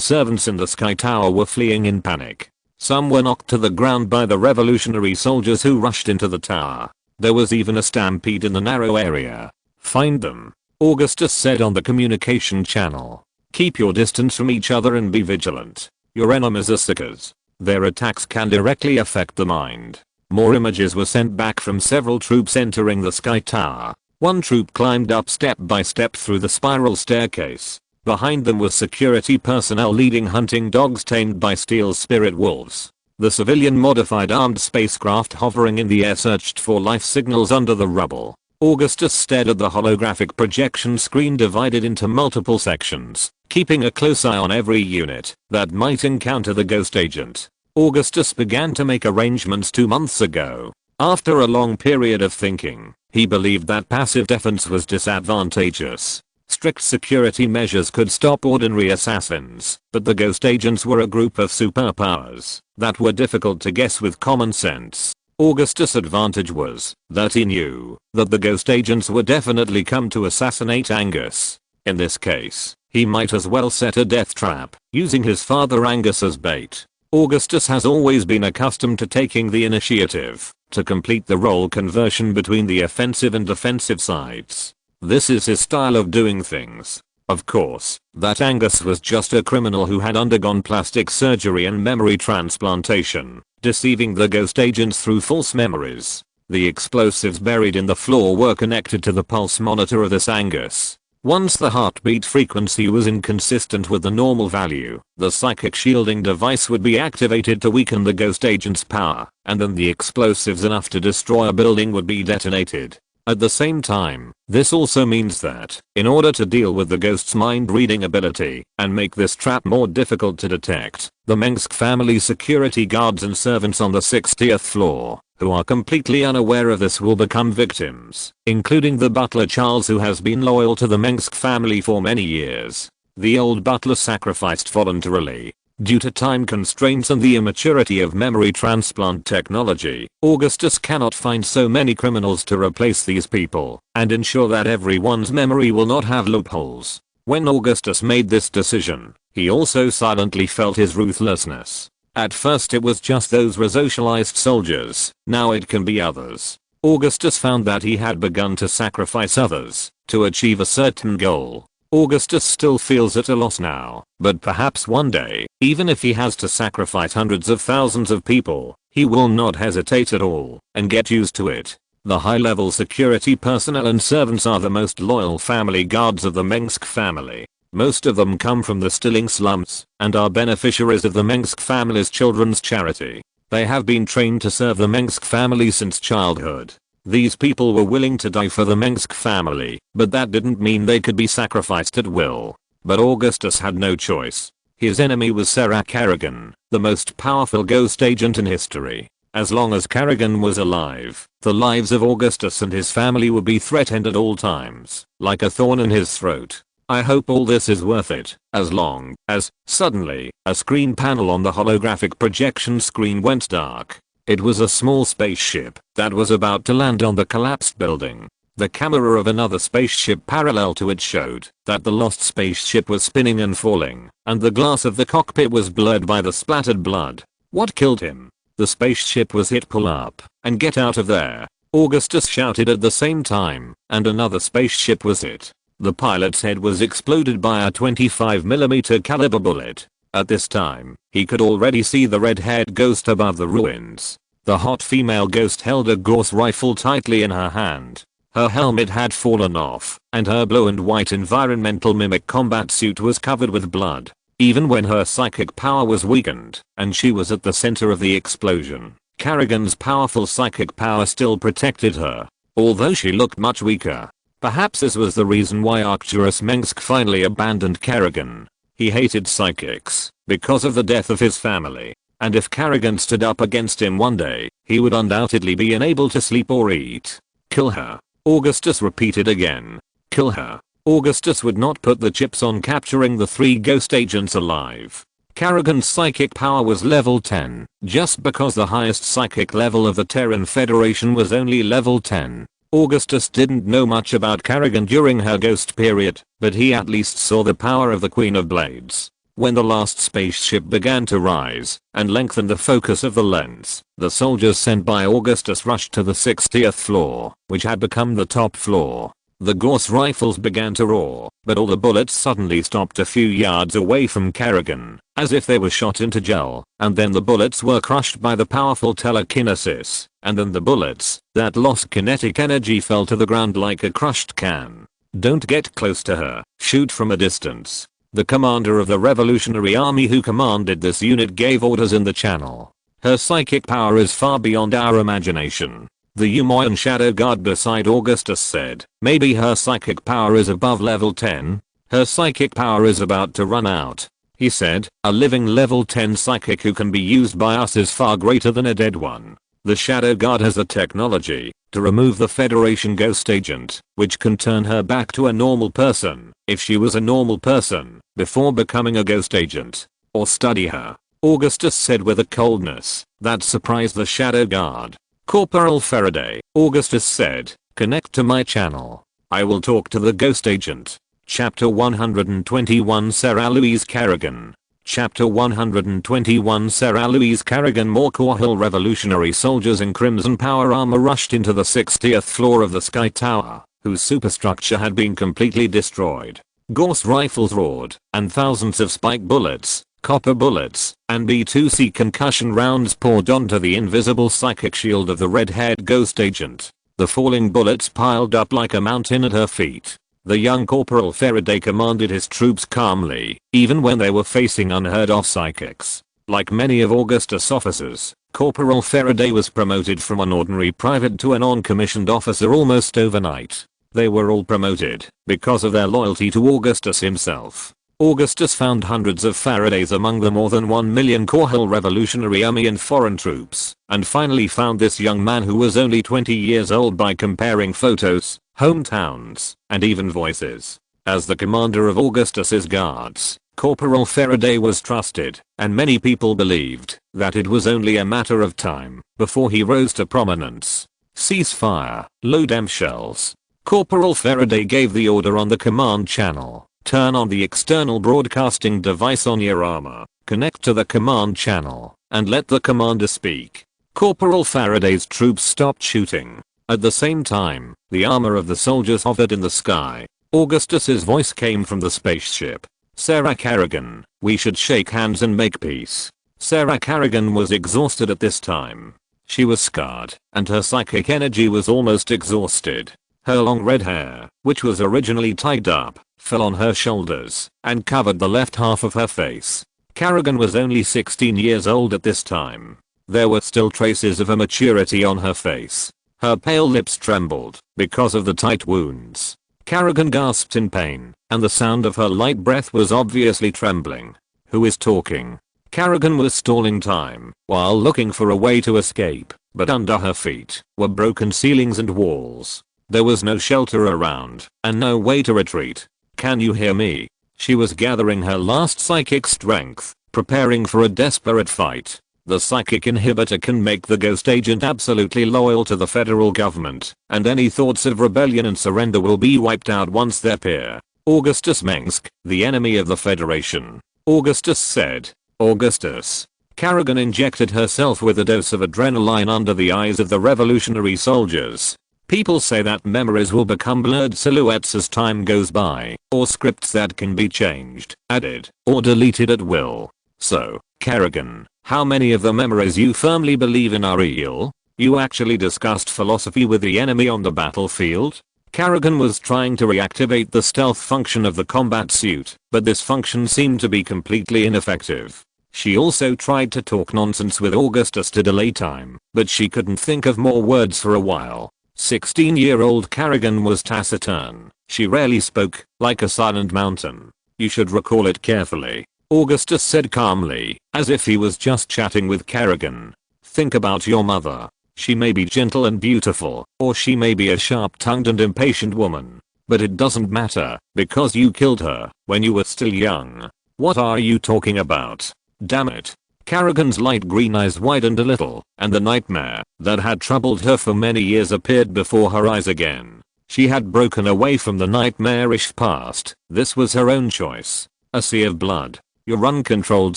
servants in the Sky Tower were fleeing in panic. Some were knocked to the ground by the revolutionary soldiers who rushed into the tower. There was even a stampede in the narrow area. "Find them," Augustus said on the communication channel. "Keep your distance from each other and be vigilant. Your enemies are seekers. Their attacks can directly affect the mind." More images were sent back from several troops entering the Sky Tower. One troop climbed up step by step through the spiral staircase. Behind them were security personnel leading hunting dogs tamed by steel spirit wolves. The civilian modified armed spacecraft hovering in the air searched for life signals under the rubble. Augustus stared at the holographic projection screen divided into multiple sections, keeping a close eye on every unit that might encounter the ghost agent. Augustus began to make arrangements 2 months ago. After a long period of thinking, he believed that passive defense was disadvantageous. Strict security measures could stop ordinary assassins, but the ghost agents were a group of superpowers that were difficult to guess with common sense. Augustus' advantage was that he knew that the ghost agents would definitely come to assassinate Angus. In this case, he might as well set a death trap, using his father Angus as bait. Augustus has always been accustomed to taking the initiative to complete the role conversion between the offensive and defensive sides. This is his style of doing things. Of course, that Angus was just a criminal who had undergone plastic surgery and memory transplantation, deceiving the ghost agents through false memories. The explosives buried in the floor were connected to the pulse monitor of this Angus. Once the heartbeat frequency was inconsistent with the normal value, the psychic shielding device would be activated to weaken the ghost agent's power, and then the explosives enough to destroy a building would be detonated. At the same time, this also means that, in order to deal with the ghost's mind-reading ability and make this trap more difficult to detect, the Mengsk family security guards and servants on the 60th floor, who are completely unaware of this, will become victims, including the butler Charles, who has been loyal to the Mengsk family for many years. The old butler sacrificed voluntarily. Due to time constraints and the immaturity of memory transplant technology, Augustus cannot find so many criminals to replace these people and ensure that everyone's memory will not have loopholes. When Augustus made this decision, he also silently felt his ruthlessness. At first it was just those resocialized soldiers, now it can be others. Augustus found that he had begun to sacrifice others to achieve a certain goal. Augustus still feels at a loss now, but perhaps one day, even if he has to sacrifice hundreds of thousands of people, he will not hesitate at all and get used to it. The high-level security personnel and servants are the most loyal family guards of the Mengsk family. Most of them come from the Stilling slums and are beneficiaries of the Mengsk family's children's charity. They have been trained to serve the Mengsk family since childhood. These people were willing to die for the Mengsk family, but that didn't mean they could be sacrificed at will. But Augustus had no choice. His enemy was Serac Aragon, the most powerful ghost agent in history. As long as Kerrigan was alive, the lives of Augustus and his family would be threatened at all times, like a thorn in his throat. I hope all this is worth it, as long as, suddenly, a screen panel on the holographic projection screen went dark. It was a small spaceship that was about to land on the collapsed building. The camera of another spaceship parallel to it showed that the lost spaceship was spinning and falling, and the glass of the cockpit was blurred by the splattered blood. What killed him? The spaceship was hit. Pull up and get out of there, Augustus shouted at the same time, and another spaceship was hit. The pilot's head was exploded by a 25mm caliber bullet. At this time, he could already see the red-haired ghost above the ruins. The hot female ghost held a Gauss rifle tightly in her hand. Her helmet had fallen off, and her blue and white environmental mimic combat suit was covered with blood. Even when her psychic power was weakened, and she was at the center of the explosion, Kerrigan's powerful psychic power still protected her, although she looked much weaker. Perhaps this was the reason why Augustus Mengsk finally abandoned Kerrigan. He hated psychics because of the death of his family, and if Kerrigan stood up against him one day, he would undoubtedly be unable to sleep or eat. Kill her, Augustus repeated again. Kill her. Augustus would not put the chips on capturing the 3 ghost agents alive. Kerrigan's psychic power was level 10, just because the highest psychic level of the Terran Federation was only level 10. Augustus didn't know much about Kerrigan during her ghost period, but he at least saw the power of the Queen of Blades. When the last spaceship began to rise and lengthen the focus of the lens, the soldiers sent by Augustus rushed to the 60th floor, which had become the top floor. The Gauss rifles began to roar, but all the bullets suddenly stopped a few yards away from Kerrigan, as if they were shot into gel, and then the bullets were crushed by the powerful telekinesis, and then the bullets that lost kinetic energy fell to the ground like a crushed can. Don't get close to her, shoot from a distance. The commander of the Revolutionary Army who commanded this unit gave orders in the channel. Her psychic power is far beyond our imagination. The Umoyan Shadow Guard beside Augustus said, maybe her psychic power is above level 10. Her psychic power is about to run out. He said, a living level 10 psychic who can be used by us is far greater than a dead one. The Shadow Guard has the technology to remove the Federation ghost agent, which can turn her back to a normal person, if she was a normal person, before becoming a ghost agent. Or study her, Augustus said with a coldness that surprised the Shadow Guard. Corporal Faraday, Augustus said, connect to my channel. I will talk to the ghost agent. Chapter 121 Sarah Louise Kerrigan. Chapter 121 Sarah Louise Kerrigan. More Korhal revolutionary soldiers in crimson power armor rushed into the 60th floor of the Sky Tower, whose superstructure had been completely destroyed. Gauss rifles roared, and thousands of spike bullets, copper bullets, and B2C concussion rounds poured onto the invisible psychic shield of the red-haired ghost agent. The falling bullets piled up like a mountain at her feet. The young Corporal Faraday commanded his troops calmly, even when they were facing unheard-of psychics. Like many of Augustus' officers, Corporal Faraday was promoted from an ordinary private to a non-commissioned officer almost overnight. They were all promoted because of their loyalty to Augustus himself. Augustus found hundreds of Faradays among the more than 1 million Korhal Revolutionary Army and foreign troops, and finally found this young man who was only 20 years old by comparing photos, hometowns, and even voices. As the commander of Augustus's guards, Corporal Faraday was trusted, and many people believed that it was only a matter of time before he rose to prominence. Cease fire, load M shells. Corporal Faraday gave the order on the command channel. Turn on the external broadcasting device on your armor, connect to the command channel, and let the commander speak. Corporal Faraday's troops stopped shooting. At the same time, the armor of the soldiers hovered in the sky. Augustus's voice came from the spaceship. Sarah Kerrigan, we should shake hands and make peace. Sarah Kerrigan was exhausted at this time. She was scarred, and her psychic energy was almost exhausted. Her long red hair, which was originally tied up, fell on her shoulders and covered the left half of her face. Kerrigan was only 16 years old at this time. There were still traces of immaturity on her face. Her pale lips trembled because of the tight wounds. Kerrigan gasped in pain, and the sound of her light breath was obviously trembling. Who is talking? Kerrigan was stalling time while looking for a way to escape, but under her feet were broken ceilings and walls. There was no shelter around, and no way to retreat. "Can you hear me?" She was gathering her last psychic strength, preparing for a desperate fight. The psychic inhibitor can make the ghost agent absolutely loyal to the federal government, and any thoughts of rebellion and surrender will be wiped out once they appear. Augustus Mengsk, the enemy of the Federation. Augustus said. Augustus. Kerrigan injected herself with a dose of adrenaline under the eyes of the revolutionary soldiers. People say that memories will become blurred silhouettes as time goes by, or scripts that can be changed, added, or deleted at will. So, Kerrigan, how many of the memories you firmly believe in are real? You actually discussed philosophy with the enemy on the battlefield? Kerrigan was trying to reactivate the stealth function of the combat suit, but this function seemed to be completely ineffective. She also tried to talk nonsense with Augustus to delay time, but she couldn't think of more words for a while. 16-year-old Kerrigan was taciturn. She rarely spoke, like a silent mountain. You should recall it carefully, Augustus said calmly, as if he was just chatting with Kerrigan. Think about your mother. She may be gentle and beautiful, or she may be a sharp-tongued and impatient woman. But it doesn't matter, because you killed her when you were still young. What are you talking about? Damn it. Kerrigan's light green eyes widened a little, and the nightmare that had troubled her for many years appeared before her eyes again. She had broken away from the nightmarish past. This was her own choice. A sea of blood. Your uncontrolled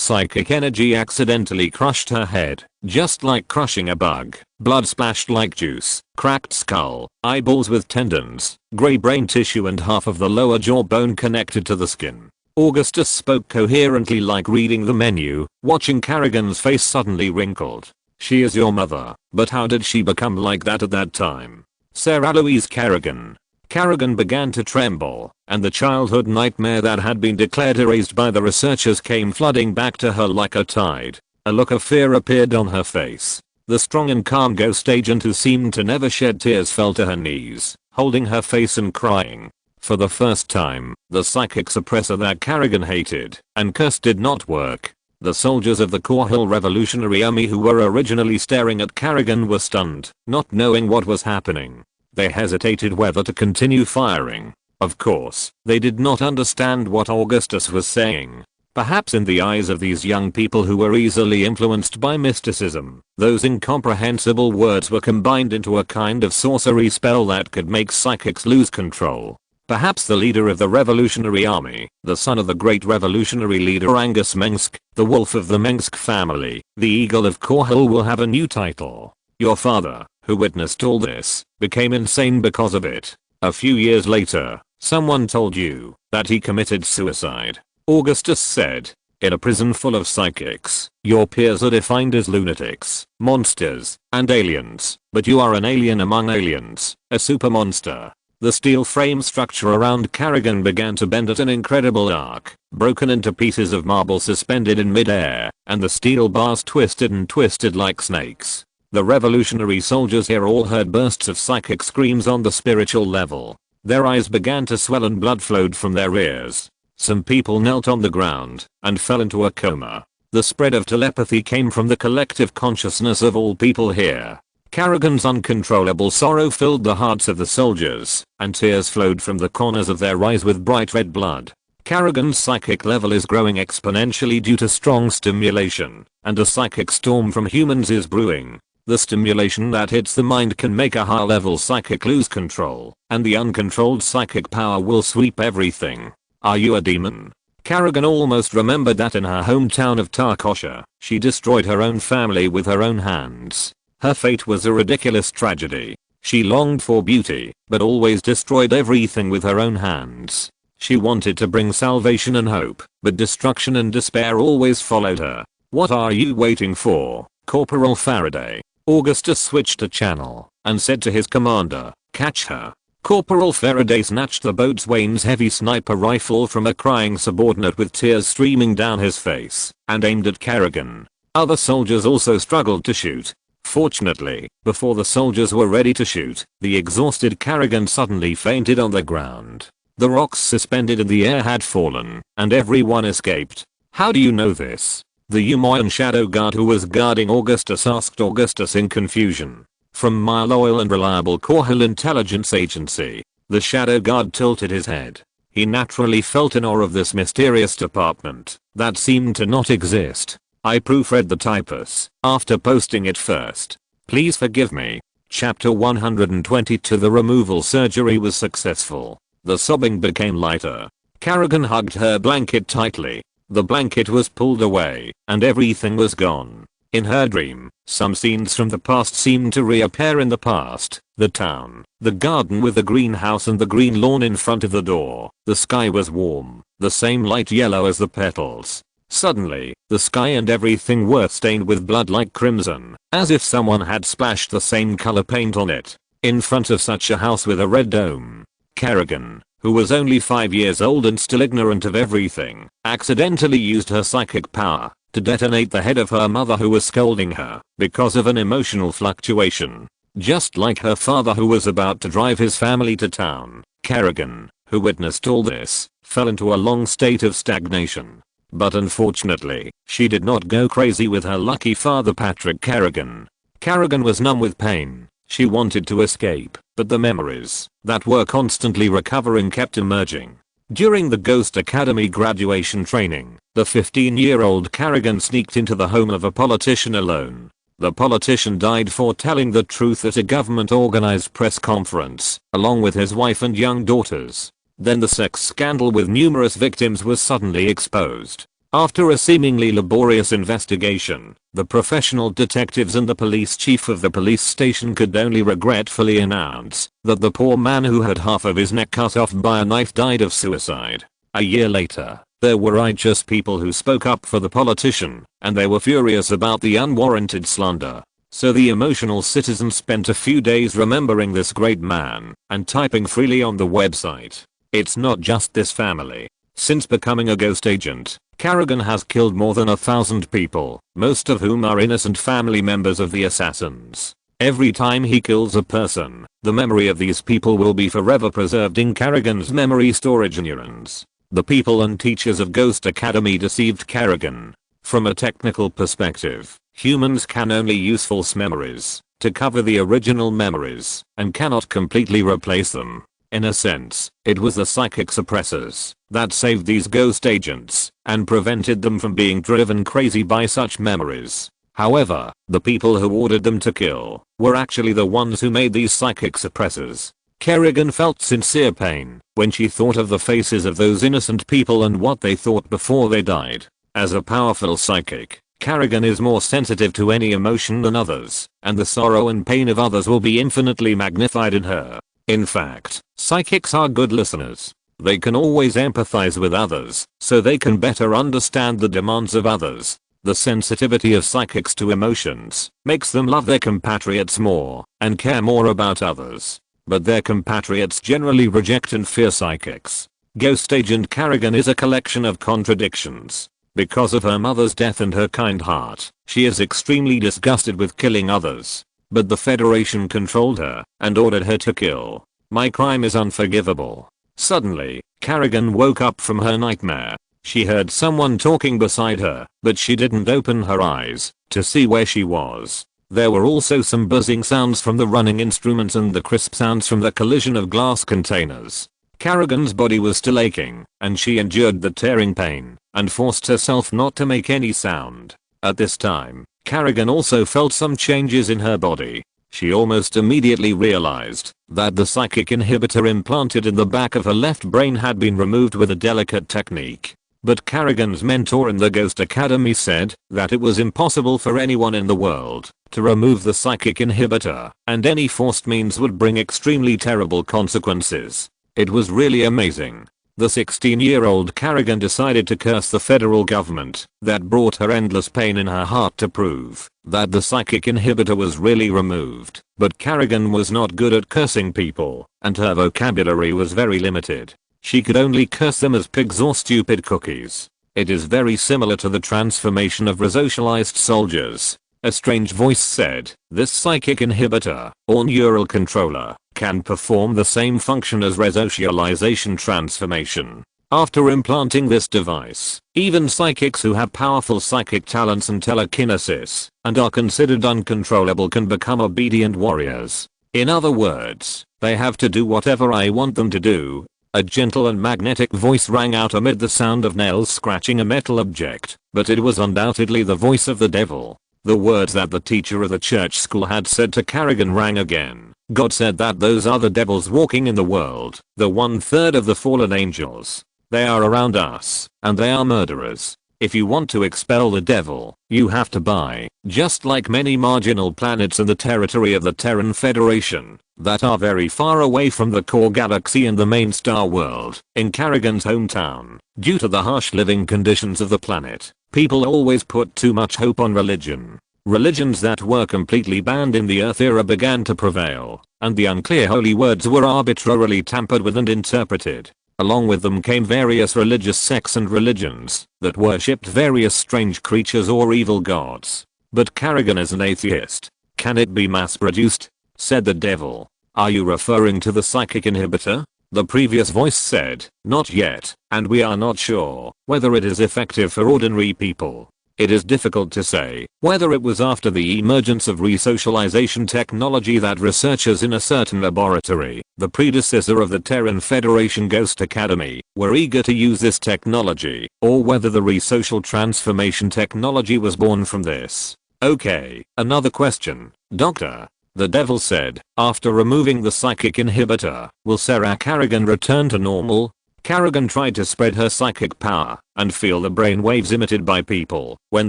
psychic energy accidentally crushed her head, just like crushing a bug. Blood splashed like juice, cracked skull, eyeballs with tendons, gray brain tissue and half of the lower jawbone connected to the skin. Augustus spoke coherently like reading the menu, watching Kerrigan's face suddenly wrinkled. She is your mother, but how did she become like that at that time? Sarah Louise Kerrigan. Kerrigan began to tremble, and the childhood nightmare that had been declared erased by the researchers came flooding back to her like a tide. A look of fear appeared on her face. The strong and calm ghost agent who seemed to never shed tears fell to her knees, holding her face and crying. For the first time, the psychic suppressor that Kerrigan hated and cursed did not work. The soldiers of the Korhal Revolutionary Army who were originally staring at Kerrigan were stunned, not knowing what was happening. They hesitated whether to continue firing. Of course, they did not understand what Augustus was saying. Perhaps in the eyes of these young people who were easily influenced by mysticism, those incomprehensible words were combined into a kind of sorcery spell that could make psychics lose control. Perhaps the leader of the Revolutionary Army, the son of the great revolutionary leader Augustus Mengsk, the wolf of the Mengsk family, the eagle of Korhal will have a new title. Your father, who witnessed all this, became insane because of it. A few years later, someone told you that he committed suicide. Augustus said. In a prison full of psychics, your peers are defined as lunatics, monsters, and aliens, but you are an alien among aliens, a super monster. The steel frame structure around Kerrigan began to bend at an incredible arc, broken into pieces of marble suspended in midair, and the steel bars twisted and twisted like snakes. The revolutionary soldiers here all heard bursts of psychic screams on the spiritual level. Their eyes began to swell and blood flowed from their ears. Some people knelt on the ground and fell into a coma. The spread of telepathy came from the collective consciousness of all people here. Kerrigan's uncontrollable sorrow filled the hearts of the soldiers, and tears flowed from the corners of their eyes with bright red blood. Kerrigan's psychic level is growing exponentially due to strong stimulation, and a psychic storm from humans is brewing. The stimulation that hits the mind can make a high-level psychic lose control, and the uncontrolled psychic power will sweep everything. Are you a demon? Kerrigan almost remembered that in her hometown of Tarkosha, she destroyed her own family with her own hands. Her fate was a ridiculous tragedy. She longed for beauty, but always destroyed everything with her own hands. She wanted to bring salvation and hope, but destruction and despair always followed her. What are you waiting for, Corporal Faraday? Augustus switched a channel and said to his commander, catch her. Corporal Faraday snatched the boatswain's heavy sniper rifle from a crying subordinate with tears streaming down his face and aimed at Kerrigan. Other soldiers also struggled to shoot. Fortunately, before the soldiers were ready to shoot, the exhausted Kerrigan suddenly fainted on the ground. The rocks suspended in the air had fallen, and everyone escaped. How do you know this? The Umayan shadow guard who was guarding Augustus asked Augustus in confusion. From my loyal and reliable Korhal intelligence agency. The shadow guard tilted his head. He naturally felt in awe of this mysterious department that seemed to not exist. I proofread the typos after posting it first. Please forgive me. Chapter 122. The removal surgery was successful. The sobbing became lighter. Kerrigan hugged her blanket tightly. The blanket was pulled away, and everything was gone. In her dream, some scenes from the past seemed to reappear in the past. The town, the garden with the greenhouse and the green lawn in front of the door. The sky was warm, the same light yellow as the petals. Suddenly, the sky and everything were stained with blood like crimson, as if someone had splashed the same color paint on it. In front of such a house with a red dome, Kerrigan, who was only 5 years old and still ignorant of everything, accidentally used her psychic power to detonate the head of her mother who was scolding her because of an emotional fluctuation. Just like her father who was about to drive his family to town, Kerrigan, who witnessed all this, fell into a long state of stagnation. But unfortunately, she did not go crazy with her lucky father Patrick Kerrigan. Kerrigan was numb with pain. She wanted to escape, but the memories that were constantly recovering kept emerging. During the Ghost Academy graduation training, the 15-year-old Kerrigan sneaked into the home of a politician alone. The politician died foretelling the truth at a government-organized press conference, along with his wife and young daughters. Then the sex scandal with numerous victims was suddenly exposed. After a seemingly laborious investigation, the professional detectives and the police chief of the police station could only regretfully announce that the poor man who had half of his neck cut off by a knife died of suicide. A year later, there were righteous people who spoke up for the politician, and they were furious about the unwarranted slander. So the emotional citizens spent a few days remembering this great man and typing freely on the website. It's not just this family. Since becoming a ghost agent, Kerrigan has killed more than 1,000 people, most of whom are innocent family members of the assassins. Every time he kills a person, the memory of these people will be forever preserved in Kerrigan's memory storage neurons. The people and teachers of Ghost Academy deceived Kerrigan. From a technical perspective, humans can only use false memories to cover the original memories and cannot completely replace them. In a sense, it was the psychic suppressors that saved these ghost agents and prevented them from being driven crazy by such memories. However, the people who ordered them to kill were actually the ones who made these psychic suppressors. Kerrigan felt sincere pain when she thought of the faces of those innocent people and what they thought before they died. As a powerful psychic, Kerrigan is more sensitive to any emotion than others, and the sorrow and pain of others will be infinitely magnified in her. In fact, psychics are good listeners. They can always empathize with others, so they can better understand the demands of others. The sensitivity of psychics to emotions makes them love their compatriots more and care more about others. But their compatriots generally reject and fear psychics. Ghost Agent Kerrigan is a collection of contradictions. Because of her mother's death and her kind heart, she is extremely disgusted with killing others. But the Federation controlled her and ordered her to kill. My crime is unforgivable. Suddenly, Kerrigan woke up from her nightmare. She heard someone talking beside her, but she didn't open her eyes to see where she was. There were also some buzzing sounds from the running instruments and the crisp sounds from the collision of glass containers. Kerrigan's body was still aching, and she endured the tearing pain and forced herself not to make any sound. At this time, Kerrigan also felt some changes in her body. She almost immediately realized that the psychic inhibitor implanted in the back of her left brain had been removed with a delicate technique. But Kerrigan's mentor in the Ghost Academy said that it was impossible for anyone in the world to remove the psychic inhibitor, and any forced means would bring extremely terrible consequences. It was really amazing. The 16-year-old Kerrigan decided to curse the federal government that brought her endless pain in her heart to prove that the psychic inhibitor was really removed. But Kerrigan was not good at cursing people, and her vocabulary was very limited. She could only curse them as pigs or stupid cookies. It is very similar to the transformation of resocialized soldiers. A strange voice said, this psychic inhibitor, or neural controller, can perform the same function as resocialization transformation. After implanting this device, even psychics who have powerful psychic talents and telekinesis and are considered uncontrollable can become obedient warriors. In other words, they have to do whatever I want them to do. A gentle and magnetic voice rang out amid the sound of nails scratching a metal object, but it was undoubtedly the voice of the devil. The words that the teacher of the church school had said to Kerrigan rang again. God said that those are the devils walking in the world, the 1/3 of the fallen angels. They are around us, and they are murderers. If you want to expel the devil, you have to buy, just like many marginal planets in the territory of the Terran Federation, that are very far away from the core galaxy and the main star world. In Kerrigan's hometown, due to the harsh living conditions of the planet, people always put too much hope on religion. Religions that were completely banned in the Earth era began to prevail, and the unclear holy words were arbitrarily tampered with and interpreted. Along with them came various religious sects and religions that worshipped various strange creatures or evil gods. But Kerrigan is an atheist. Can it be mass produced? Said the devil. Are you referring to the psychic inhibitor? The previous voice said, not yet, and we are not sure whether it is effective for ordinary people. It is difficult to say whether it was after the emergence of resocialization technology that researchers in a certain laboratory, the predecessor of the Terran Federation Ghost Academy, were eager to use this technology, or whether the resocial transformation technology was born from this. Okay, another question, Doctor. The devil said, after removing the psychic inhibitor, will Sarah Kerrigan return to normal? Kerrigan tried to spread her psychic power and feel the brainwaves emitted by people when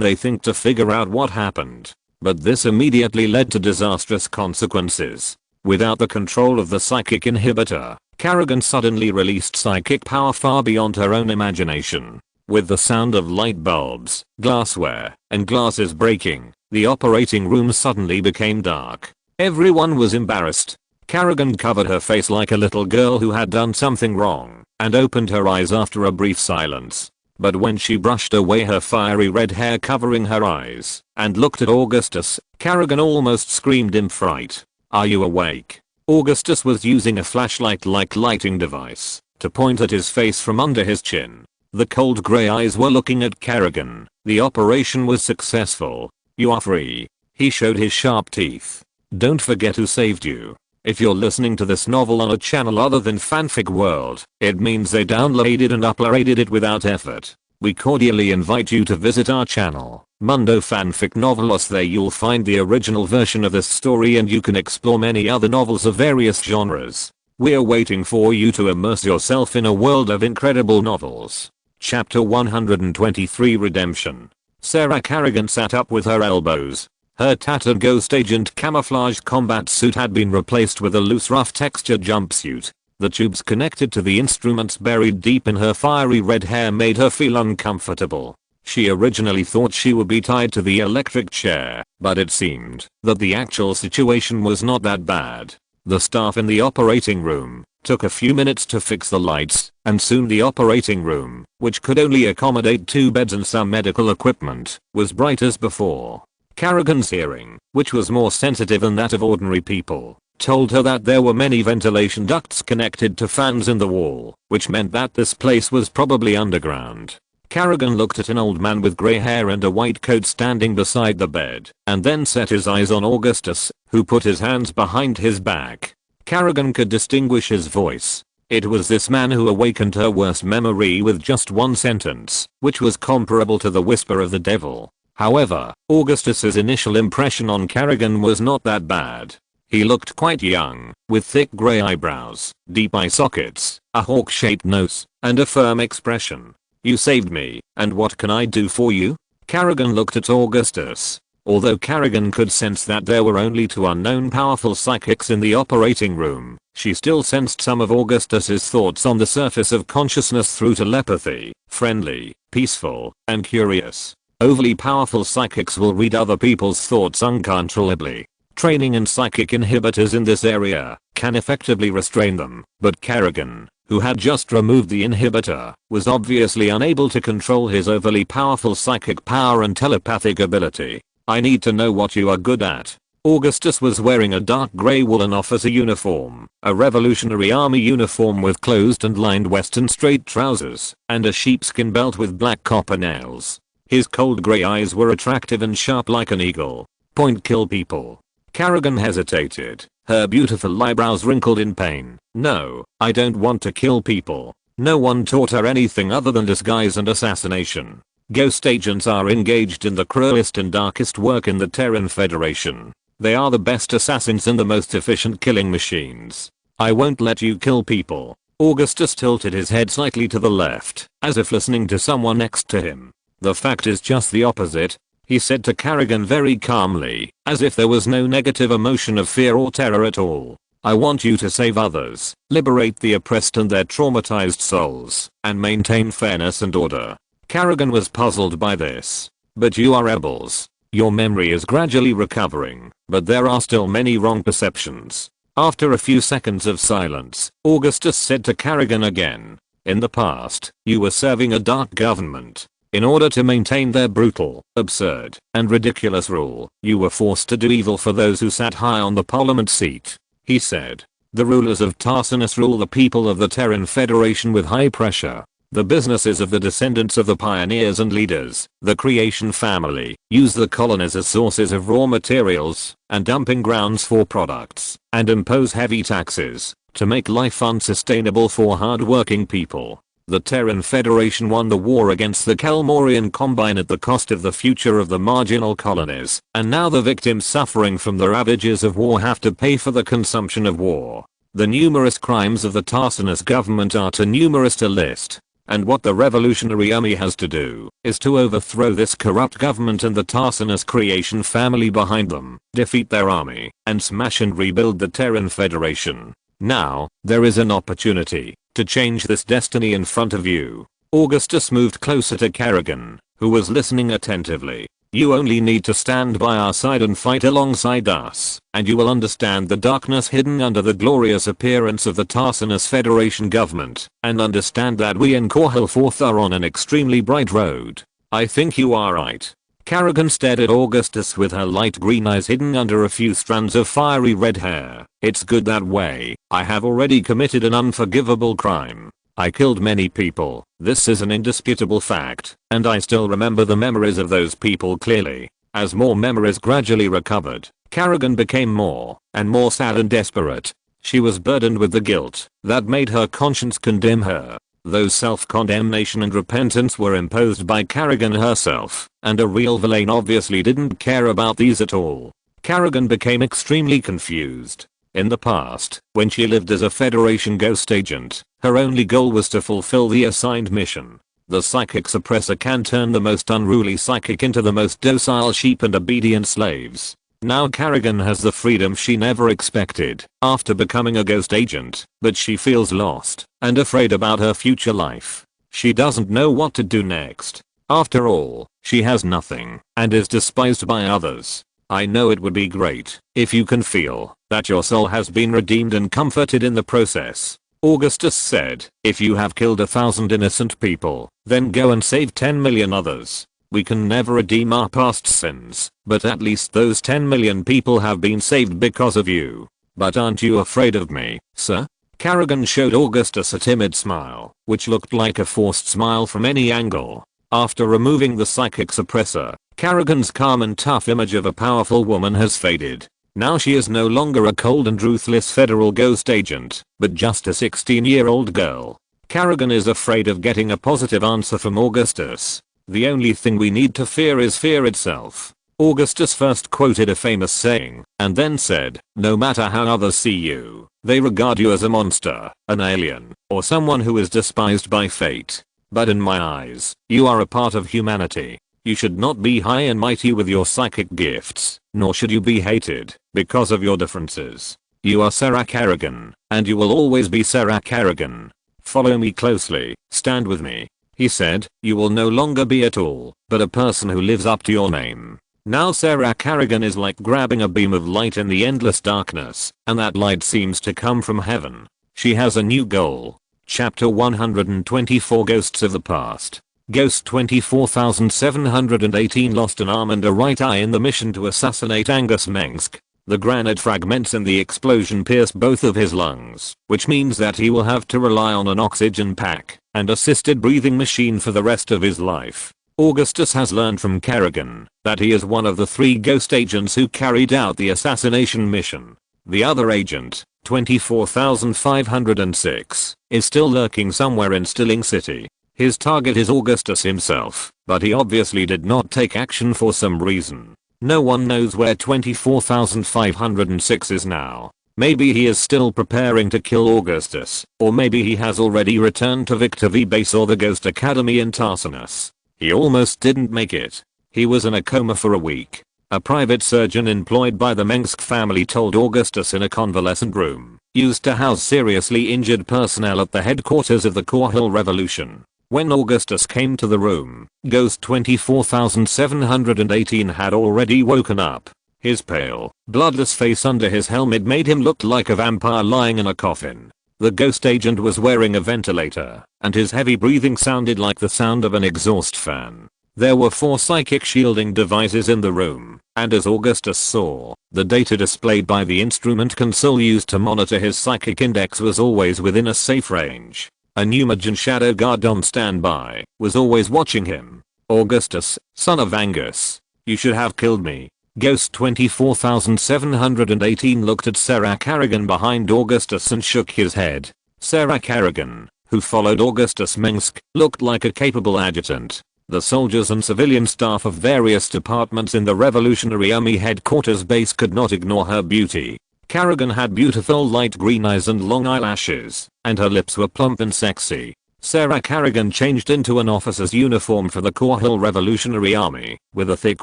they think to figure out what happened. But this immediately led to disastrous consequences. Without the control of the psychic inhibitor, Kerrigan suddenly released psychic power far beyond her own imagination. With the sound of light bulbs, glassware, and glasses breaking, the operating room suddenly became dark. Everyone was embarrassed. Kerrigan covered her face like a little girl who had done something wrong, and opened her eyes after a brief silence. But when she brushed away her fiery red hair covering her eyes, and looked at Augustus, Kerrigan almost screamed in fright. Are you awake? Augustus was using a flashlight-like lighting device to point at his face from under his chin. The cold grey eyes were looking at Kerrigan. The operation was successful. You are free. He showed his sharp teeth. Don't forget who saved you. If you're listening to this novel on a channel other than Fanfic World, it means they downloaded and uploaded it without effort. We cordially invite you to visit our channel, Mundo Fanfic Novelos. There you'll find the original version of this story and you can explore many other novels of various genres. We're waiting for you to immerse yourself in a world of incredible novels. Chapter 123 Redemption. Sarah Kerrigan sat up with her elbows. Her tattered ghost agent camouflage combat suit had been replaced with a loose rough textured jumpsuit. The tubes connected to the instruments buried deep in her fiery red hair made her feel uncomfortable. She originally thought she would be tied to the electric chair, but it seemed that the actual situation was not that bad. The staff in the operating room took a few minutes to fix the lights, and soon the operating room, which could only accommodate 2 beds and some medical equipment, was bright as before. Kerrigan's hearing, which was more sensitive than that of ordinary people, told her that there were many ventilation ducts connected to fans in the wall, which meant that this place was probably underground. Kerrigan looked at an old man with grey hair and a white coat standing beside the bed, and then set his eyes on Augustus, who put his hands behind his back. Kerrigan could distinguish his voice. It was this man who awakened her worst memory with just one sentence, which was comparable to the whisper of the devil. However, Augustus's initial impression on Kerrigan was not that bad. He looked quite young, with thick grey eyebrows, deep eye sockets, a hawk-shaped nose, and a firm expression. You saved me, and what can I do for you? Kerrigan looked at Augustus. Although Kerrigan could sense that there were only 2 unknown powerful psychics in the operating room, she still sensed some of Augustus's thoughts on the surface of consciousness through telepathy, friendly, peaceful, and curious. Overly powerful psychics will read other people's thoughts uncontrollably. Training in psychic inhibitors in this area can effectively restrain them, but Kerrigan, who had just removed the inhibitor, was obviously unable to control his overly powerful psychic power and telepathic ability. I need to know what you are good at. Augustus was wearing a dark grey woolen officer uniform, a Revolutionary Army uniform with closed and lined western straight trousers, and a sheepskin belt with black copper nails. His cold grey eyes were attractive and sharp like an eagle. Point: kill people. Kerrigan hesitated, her beautiful eyebrows wrinkled in pain. No, I don't want to kill people. No one taught her anything other than disguise and assassination. Ghost agents are engaged in the cruelest and darkest work in the Terran Federation. They are the best assassins and the most efficient killing machines. I won't let you kill people. Augustus tilted his head slightly to the left, as if listening to someone next to him. The fact is just the opposite, he said to Kerrigan very calmly, as if there was no negative emotion of fear or terror at all. I want you to save others, liberate the oppressed and their traumatized souls, and maintain fairness and order. Kerrigan was puzzled by this. But you are rebels. Your memory is gradually recovering, but there are still many wrong perceptions. After a few seconds of silence, Augustus said to Kerrigan again, in the past, you were serving a dark government. In order to maintain their brutal, absurd, and ridiculous rule, you were forced to do evil for those who sat high on the parliament seat. He said, the rulers of Tarsinus rule the people of the Terran Federation with high pressure. The businesses of the descendants of the pioneers and leaders, the creation family, use the colonies as sources of raw materials and dumping grounds for products, and impose heavy taxes to make life unsustainable for hard-working people. The Terran Federation won the war against the Kel-morian Combine at the cost of the future of the marginal colonies, and now the victims suffering from the ravages of war have to pay for the consumption of war. The numerous crimes of the Tarsinus government are too numerous to list. And what the Revolutionary Army has to do is to overthrow this corrupt government and the Tarsinus creation family behind them, defeat their army, and smash and rebuild the Terran Federation. Now, there is an opportunity to change this destiny in front of you. Augustus moved closer to Kerrigan, who was listening attentively. You only need to stand by our side and fight alongside us, and you will understand the darkness hidden under the glorious appearance of the Tarsinus Federation government, and understand that we in Korhal IV are on an extremely bright road. I think you are right. Kerrigan stared at Augustus with her light green eyes hidden under a few strands of fiery red hair. It's good that way. I have already committed an unforgivable crime. I killed many people, this is an indisputable fact, and I still remember the memories of those people clearly. As more memories gradually recovered, Kerrigan became more and more sad and desperate. She was burdened with the guilt that made her conscience condemn her. Though self-condemnation and repentance were imposed by Kerrigan herself, and a real villain obviously didn't care about these at all. Kerrigan became extremely confused. In the past, when she lived as a Federation ghost agent, her only goal was to fulfill the assigned mission. The psychic suppressor can turn the most unruly psychic into the most docile sheep and obedient slaves. Now Kerrigan has the freedom she never expected after becoming a ghost agent, but she feels lost and afraid about her future life. She doesn't know what to do next. After all, she has nothing and is despised by others. I know it would be great if you can feel that your soul has been redeemed and comforted in the process. Augustus said, if you have killed 1,000 innocent people, then go and save 10 million others. We can never redeem our past sins, but at least those 10 million people have been saved because of you. But aren't you afraid of me, sir? Kerrigan showed Augustus a timid smile, which looked like a forced smile from any angle. After removing the psychic suppressor, Kerrigan's calm and tough image of a powerful woman has faded. Now she is no longer a cold and ruthless federal ghost agent, but just a 16-year-old girl. Kerrigan is afraid of getting a positive answer from Augustus. The only thing we need to fear is fear itself. Augustus first quoted a famous saying, and then said, no matter how others see you, they regard you as a monster, an alien, or someone who is despised by fate. But in my eyes, you are a part of humanity. You should not be high and mighty with your psychic gifts, nor should you be hated because of your differences. You are Sarah Kerrigan, and you will always be Sarah Kerrigan. Follow me closely, stand with me. He said, you will no longer be at all, but a person who lives up to your name. Now Sarah Kerrigan is like grabbing a beam of light in the endless darkness, and that light seems to come from heaven. She has a new goal. Chapter 124 Ghosts of the Past. Ghost 24718 lost an arm and a right eye in the mission to assassinate Augustus Mengsk. The granite fragments in the explosion pierce both of his lungs, which means that he will have to rely on an oxygen pack and assisted breathing machine for the rest of his life. Augustus has learned from Kerrigan that he is one of the 3 ghost agents who carried out the assassination mission. The other agent, 24506, is still lurking somewhere in Stilling City. His target is Augustus himself, but he obviously did not take action for some reason. No one knows where 24506 is now. Maybe he is still preparing to kill Augustus, or maybe he has already returned to Victor V Base or the Ghost Academy in Tarsinus. He almost didn't make it. He was in a coma for a week. A private surgeon employed by the Mengsk family told Augustus in a convalescent room, used to house seriously injured personnel at the headquarters of the Korhal Revolution. When Augustus came to the room, Ghost 24718 had already woken up. His pale, bloodless face under his helmet made him look like a vampire lying in a coffin. The ghost agent was wearing a ventilator, and his heavy breathing sounded like the sound of an exhaust fan. There were 4 psychic shielding devices in the room, and as Augustus saw, the data displayed by the instrument console used to monitor his psychic index was always within a safe range. A Numidian shadow guard on standby was always watching him. Augustus, son of Angus, you should have killed me. Ghost 24718 looked at Sarah Kerrigan behind Augustus and shook his head. Sarah Kerrigan, who followed Augustus Mengsk, looked like a capable adjutant. The soldiers and civilian staff of various departments in the Revolutionary Army headquarters base could not ignore her beauty. Kerrigan had beautiful light green eyes and long eyelashes, and her lips were plump and sexy. Sarah Kerrigan changed into an officer's uniform for the Korhal Revolutionary Army, with a thick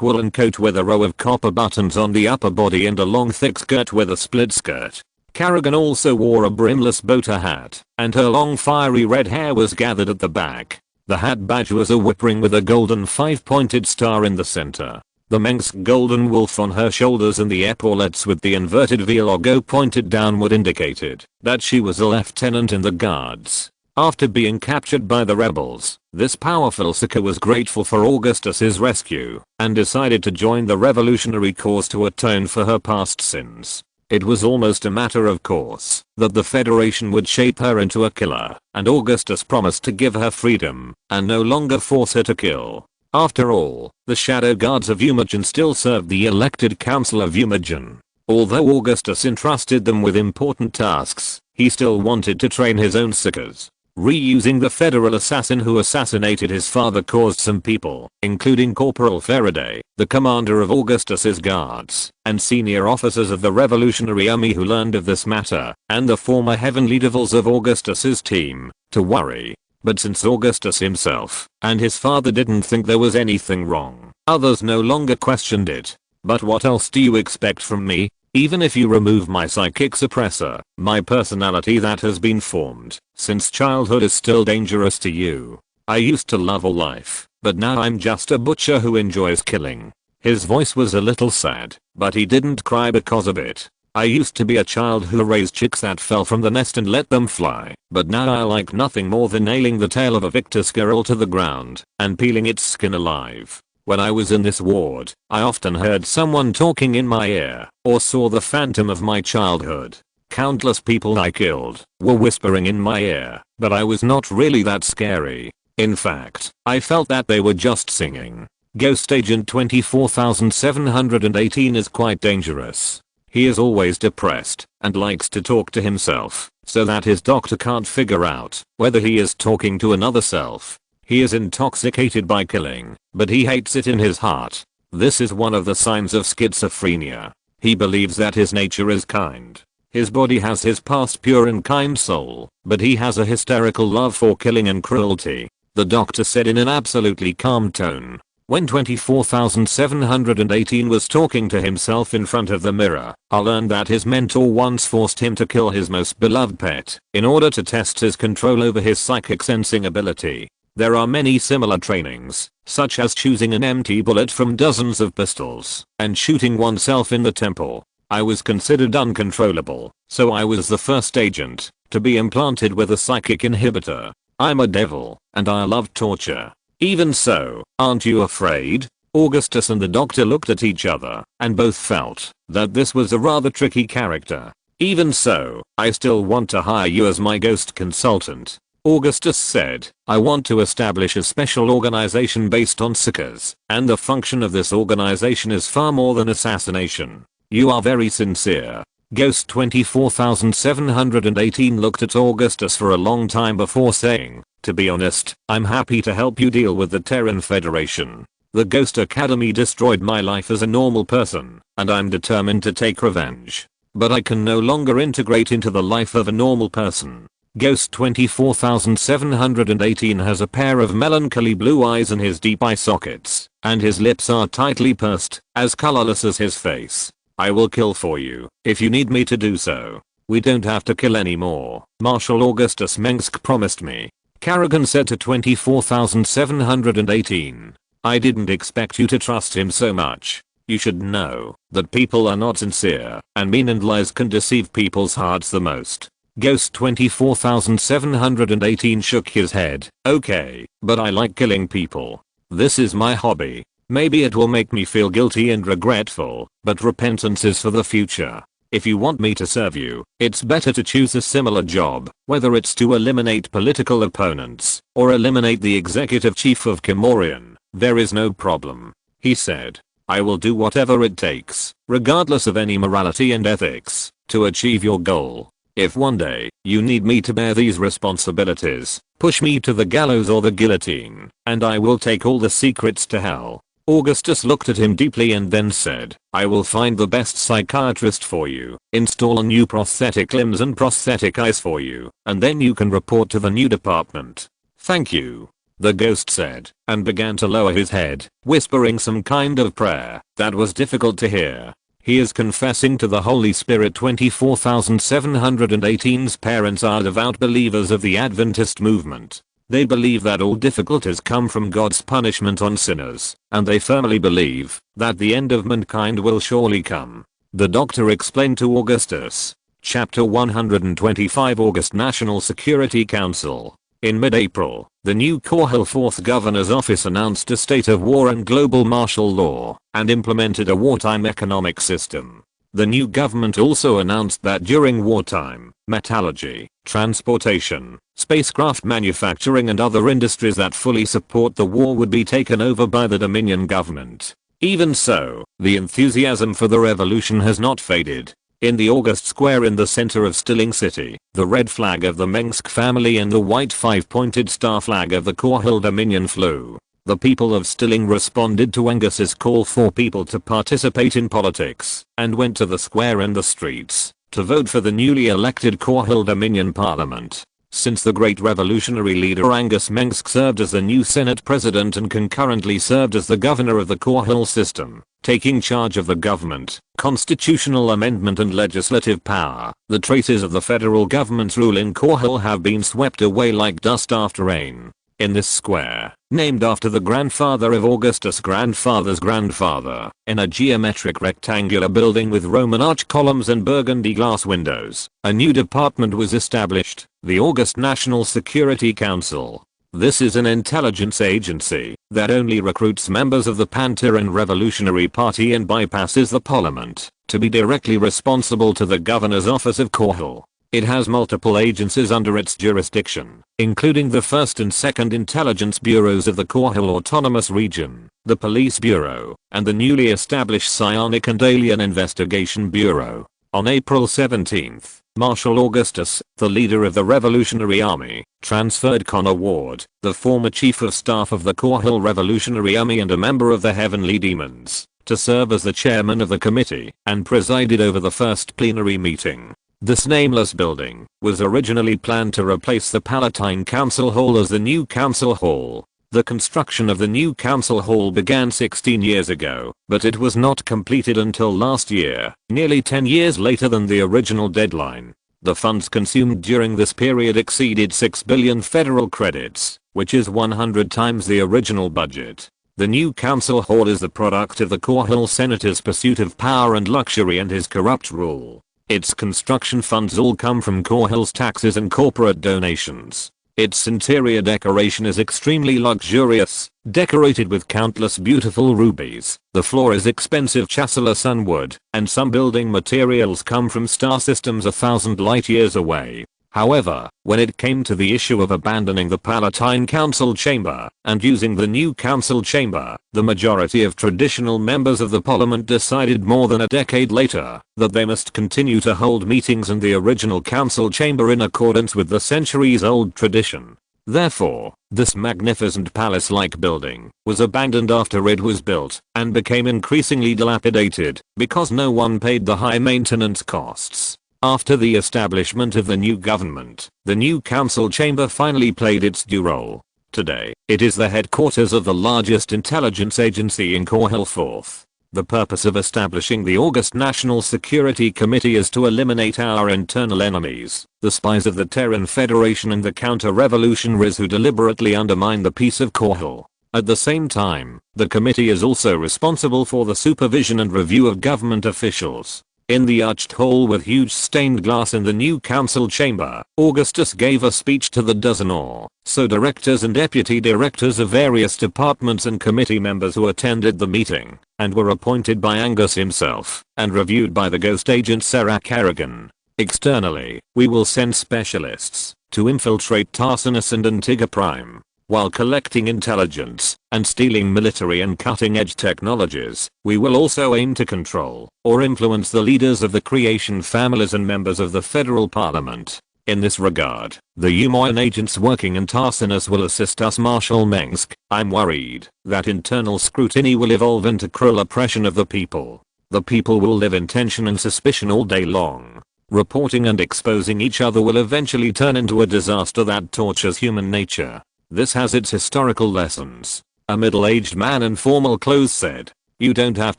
woolen coat with a row of copper buttons on the upper body and a long thick skirt with a split skirt. Kerrigan also wore a brimless boater hat, and her long fiery red hair was gathered at the back. The hat badge was a whip ring with a golden 5-pointed star in the center. The Mengsk golden wolf on her shoulders and the epaulettes with the inverted V logo pointed downward indicated that she was a lieutenant in the guards. After being captured by the rebels, this powerful seeker was grateful for Augustus's rescue and decided to join the revolutionary cause to atone for her past sins. It was almost a matter of course that the Federation would shape her into a killer, and Augustus promised to give her freedom and no longer force her to kill. After all, the shadow guards of Umagen still served the elected council of Umagen. Although Augustus entrusted them with important tasks, he still wanted to train his own seekers. Reusing the federal assassin who assassinated his father caused some people, including Corporal Faraday, the commander of Augustus's guards, and senior officers of the Revolutionary Army who learned of this matter, and the former Heavenly Devils of Augustus's team, to worry. But since Augustus himself and his father didn't think there was anything wrong, others no longer questioned it. But what else do you expect from me? Even if you remove my psychic suppressor, my personality that has been formed since childhood is still dangerous to you. I used to love all life, but now I'm just a butcher who enjoys killing. His voice was a little sad, but he didn't cry because of it. I used to be a child who raised chicks that fell from the nest and let them fly, but now I like nothing more than nailing the tail of a victor squirrel to the ground and peeling its skin alive. When I was in this ward, I often heard someone talking in my ear, or saw the phantom of my childhood. Countless people I killed were whispering in my ear, but I was not really that scary. In fact, I felt that they were just singing. Ghost Agent 24718 is quite dangerous. He is always depressed and likes to talk to himself, so that his doctor can't figure out whether he is talking to another self. He is intoxicated by killing, but he hates it in his heart. This is one of the signs of schizophrenia. He believes that his nature is kind. His body has his past pure and kind soul, but he has a hysterical love for killing and cruelty, the doctor said in an absolutely calm tone. When 24718 was talking to himself in front of the mirror, I learned that his mentor once forced him to kill his most beloved pet in order to test his control over his psychic sensing ability. There are many similar trainings, such as choosing an empty bullet from dozens of pistols and shooting oneself in the temple. I was considered uncontrollable, so I was the first agent to be implanted with a psychic inhibitor. I'm a devil, and I love torture. Even so, aren't you afraid? Augustus and the doctor looked at each other and both felt that this was a rather tricky character. Even so, I still want to hire you as my ghost consultant. Augustus said, I want to establish a special organization based on seekers, and the function of this organization is far more than assassination. You are very sincere. Ghost 24718 looked at Augustus for a long time before saying, to be honest, I'm happy to help you deal with the Terran Federation. The Ghost Academy destroyed my life as a normal person, and I'm determined to take revenge. But I can no longer integrate into the life of a normal person. Ghost 24718 has a pair of melancholy blue eyes in his deep eye sockets, and his lips are tightly pursed, as colorless as his face. I will kill for you, if you need me to do so. We don't have to kill anymore, Marshal Augustus Mengsk promised me. Karragan said to 24718. I didn't expect you to trust him so much. You should know that people are not sincere, and mean and lies can deceive people's hearts the most. Ghost 24718 shook his head. Okay, but I like killing people. This is my hobby. Maybe it will make me feel guilty and regretful, but repentance is for the future. If you want me to serve you, it's better to choose a similar job, whether it's to eliminate political opponents, or eliminate the executive chief of Kel-morian. There is no problem. He said. I will do whatever it takes, regardless of any morality and ethics, to achieve your goal. If one day you need me to bear these responsibilities, push me to the gallows or the guillotine, and I will take all the secrets to hell. Augustus looked at him deeply and then said, I will find the best psychiatrist for you, install new prosthetic limbs and prosthetic eyes for you, and then you can report to the new department. Thank you, the ghost said, and began to lower his head, whispering some kind of prayer that was difficult to hear. He is confessing to the Holy Spirit. 24718's parents are devout believers of the Adventist movement. They believe that all difficulties come from God's punishment on sinners, and they firmly believe that the end of mankind will surely come. The doctor explained to Augustus. Chapter 125 August National Security Council. In mid-April, the new Korhal IV governor's office announced a state of war and global martial law, and implemented a wartime economic system. The new government also announced that during wartime, metallurgy, transportation, spacecraft manufacturing and other industries that fully support the war would be taken over by the Dominion government. Even so, the enthusiasm for the revolution has not faded. In the August Square in the center of Stilling City, the red flag of the Mengsk family and the white five-pointed star flag of the Korhal Dominion flew. The people of Stilling responded to Angus's call for people to participate in politics, and went to the square and the streets to vote for the newly elected Korhal Dominion Parliament. Since the great revolutionary leader Augustus Mengsk served as the new Senate President and concurrently served as the governor of the Korhal system, taking charge of the government, constitutional amendment and legislative power, the traces of the federal government's rule in Korhal have been swept away like dust after rain. In this square, named after the grandfather of Augustus' grandfather's grandfather, in a geometric rectangular building with Roman arch columns and burgundy glass windows, a new department was established, the August National Security Council. This is an intelligence agency that only recruits members of the Pan-Terran Revolutionary Party and bypasses the parliament to be directly responsible to the governor's office of Korhal. It has multiple agencies under its jurisdiction, including the 1st and 2nd Intelligence Bureaus of the Korhal Autonomous Region, the Police Bureau, and the newly established Psionic and Alien Investigation Bureau. On April 17, Marshal Augustus, the leader of the Revolutionary Army, transferred Connor Ward, the former Chief of Staff of the Korhal Revolutionary Army and a member of the Heavenly Demons, to serve as the chairman of the committee and presided over the first plenary meeting. This nameless building was originally planned to replace the Palatine Council Hall as the new Council Hall. The construction of the new Council Hall began 16 years ago, but it was not completed until last year, nearly 10 years later than the original deadline. The funds consumed during this period exceeded 6 billion federal credits, which is 100 times the original budget. The new Council Hall is the product of the Korhal senator's pursuit of power and luxury and his corrupt rule. Its construction funds all come from Korhal's taxes and corporate donations. Its interior decoration is extremely luxurious, decorated with countless beautiful rubies. The floor is expensive Chasselas sunwood, and some building materials come from star systems 1,000 light years away. However, when it came to the issue of abandoning the Palatine Council Chamber and using the new Council Chamber, the majority of traditional members of the Parliament decided more than a decade later that they must continue to hold meetings in the original Council Chamber in accordance with the centuries-old tradition. Therefore, this magnificent palace-like building was abandoned after it was built and became increasingly dilapidated because no one paid the high maintenance costs. After the establishment of the new government, the new council chamber finally played its due role. Today, it is the headquarters of the largest intelligence agency in Korhal IV. The purpose of establishing the August National Security Committee is to eliminate our internal enemies, the spies of the Terran Federation and the counter-revolutionaries who deliberately undermine the peace of Korhal. At the same time, the committee is also responsible for the supervision and review of government officials. In the arched hall with huge stained glass in the new council chamber, Augustus gave a speech to the dozen or so directors and deputy directors of various departments and committee members who attended the meeting and were appointed by Angus himself and reviewed by the ghost agent Sarah Kerrigan. Externally, we will send specialists to infiltrate Tarsinus and Antigua Prime. While collecting intelligence and stealing military and cutting-edge technologies, we will also aim to control or influence the leaders of the creation families and members of the federal parliament. In this regard, the Humoyan agents working in Tarsinus will assist us. Marshal Mengsk, I'm worried that internal scrutiny will evolve into cruel oppression of the people. The people will live in tension and suspicion all day long. Reporting and exposing each other will eventually turn into a disaster that tortures human nature. This has its historical lessons. A middle-aged man in formal clothes said, "You don't have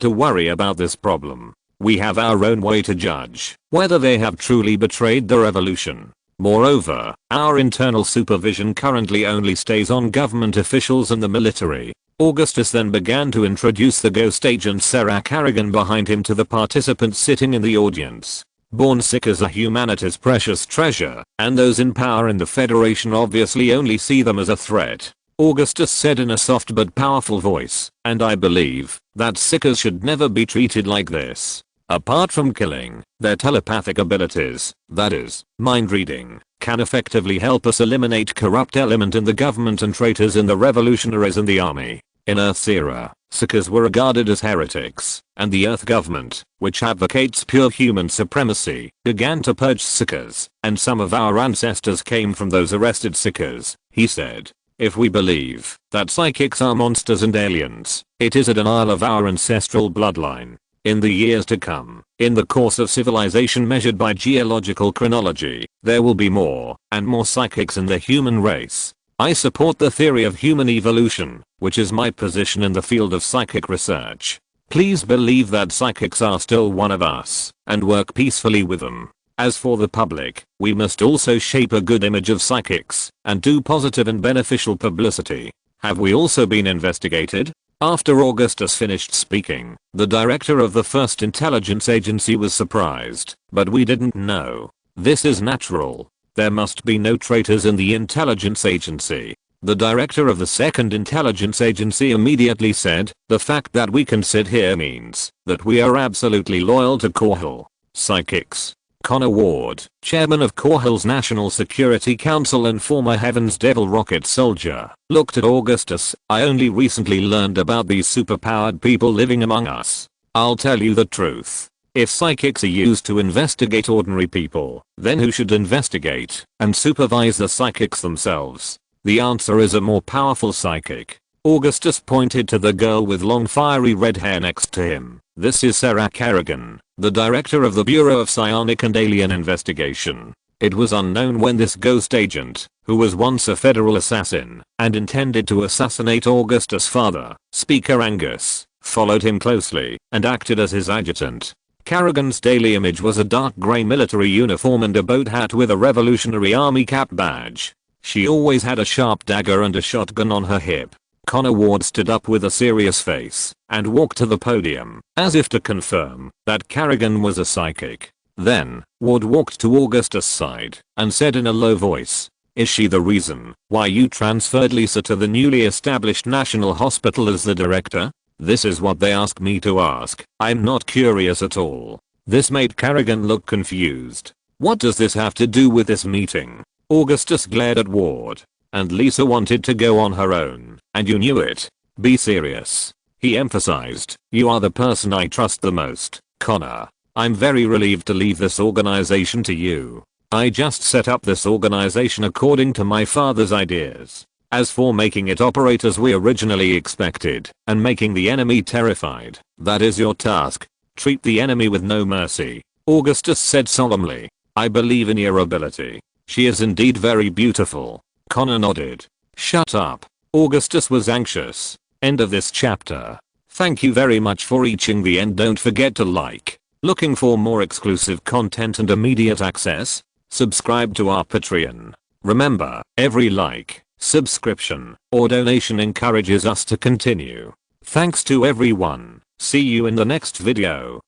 to worry about this problem. We have our own way to judge whether they have truly betrayed the revolution. Moreover, our internal supervision currently only stays on government officials and the military." Augustus then began to introduce the ghost agent Sarah Kerrigan behind him to the participants sitting in the audience. Born sick as a humanity's precious treasure, and those in power in the Federation obviously only see them as a threat. Augustus said in a soft but powerful voice, "And I believe that Seekers should never be treated like this. Apart from killing, their telepathic abilities, that is, mind reading, can effectively help us eliminate corrupt element in the government and traitors in the revolutionaries and the army." In Earth's era, Seekers were regarded as heretics, and the Earth government, which advocates pure human supremacy, began to purge Seekers, and some of our ancestors came from those arrested Seekers, he said. If we believe that psychics are monsters and aliens, it is a denial of our ancestral bloodline. In the years to come, in the course of civilization measured by geological chronology, there will be more and more psychics in the human race. I support the theory of human evolution, which is my position in the field of psychic research. Please believe that psychics are still one of us, and work peacefully with them. As for the public, we must also shape a good image of psychics, and do positive and beneficial publicity. Have we also been investigated? After Augustus finished speaking, the director of the first intelligence agency was surprised, but we didn't know. This is natural. There must be no traitors in the intelligence agency. The director of the second intelligence agency immediately said, "The fact that we can sit here means that we are absolutely loyal to Korhal." Psychics. Connor Ward, chairman of Korhal's National Security Council and former Heaven's Devil rocket soldier, looked at Augustus. "I only recently learned about these superpowered people living among us. I'll tell you the truth. If psychics are used to investigate ordinary people, then who should investigate and supervise the psychics themselves? The answer is a more powerful psychic." Augustus pointed to the girl with long fiery red hair next to him. "This is Sarah Kerrigan, the director of the Bureau of Psionic and Alien Investigation." It was unknown when this ghost agent, who was once a federal assassin and intended to assassinate Augustus' father, Speaker Angus, followed him closely and acted as his adjutant. Kerrigan's daily image was a dark grey military uniform and a boat hat with a Revolutionary Army cap badge. She always had a sharp dagger and a shotgun on her hip. Connor Ward stood up with a serious face and walked to the podium, as if to confirm that Kerrigan was a psychic. Then, Ward walked to Augustus' side and said in a low voice, Is she the reason why you transferred Lisa to the newly established National Hospital as the director? This is what they asked me to ask. I'm not curious at all. This made Kerrigan look confused. What does this have to do with this meeting? Augustus glared at Ward. And Lisa wanted to go on her own, and you knew it. Be serious. He emphasized, you are the person I trust the most, Connor. I'm very relieved to leave this organization to you. I just set up this organization according to my father's ideas. As for making it operate as we originally expected, and making the enemy terrified, that is your task. Treat the enemy with no mercy, Augustus said solemnly. I believe in your ability. She is indeed very beautiful. Connor nodded. Shut up. Augustus was anxious. End of this chapter. Thank you very much for reaching the end. Don't forget to like. Looking for more exclusive content and immediate access? Subscribe to our Patreon. Remember, every like, subscription, or donation encourages us to continue. Thanks to everyone. See you in the next video.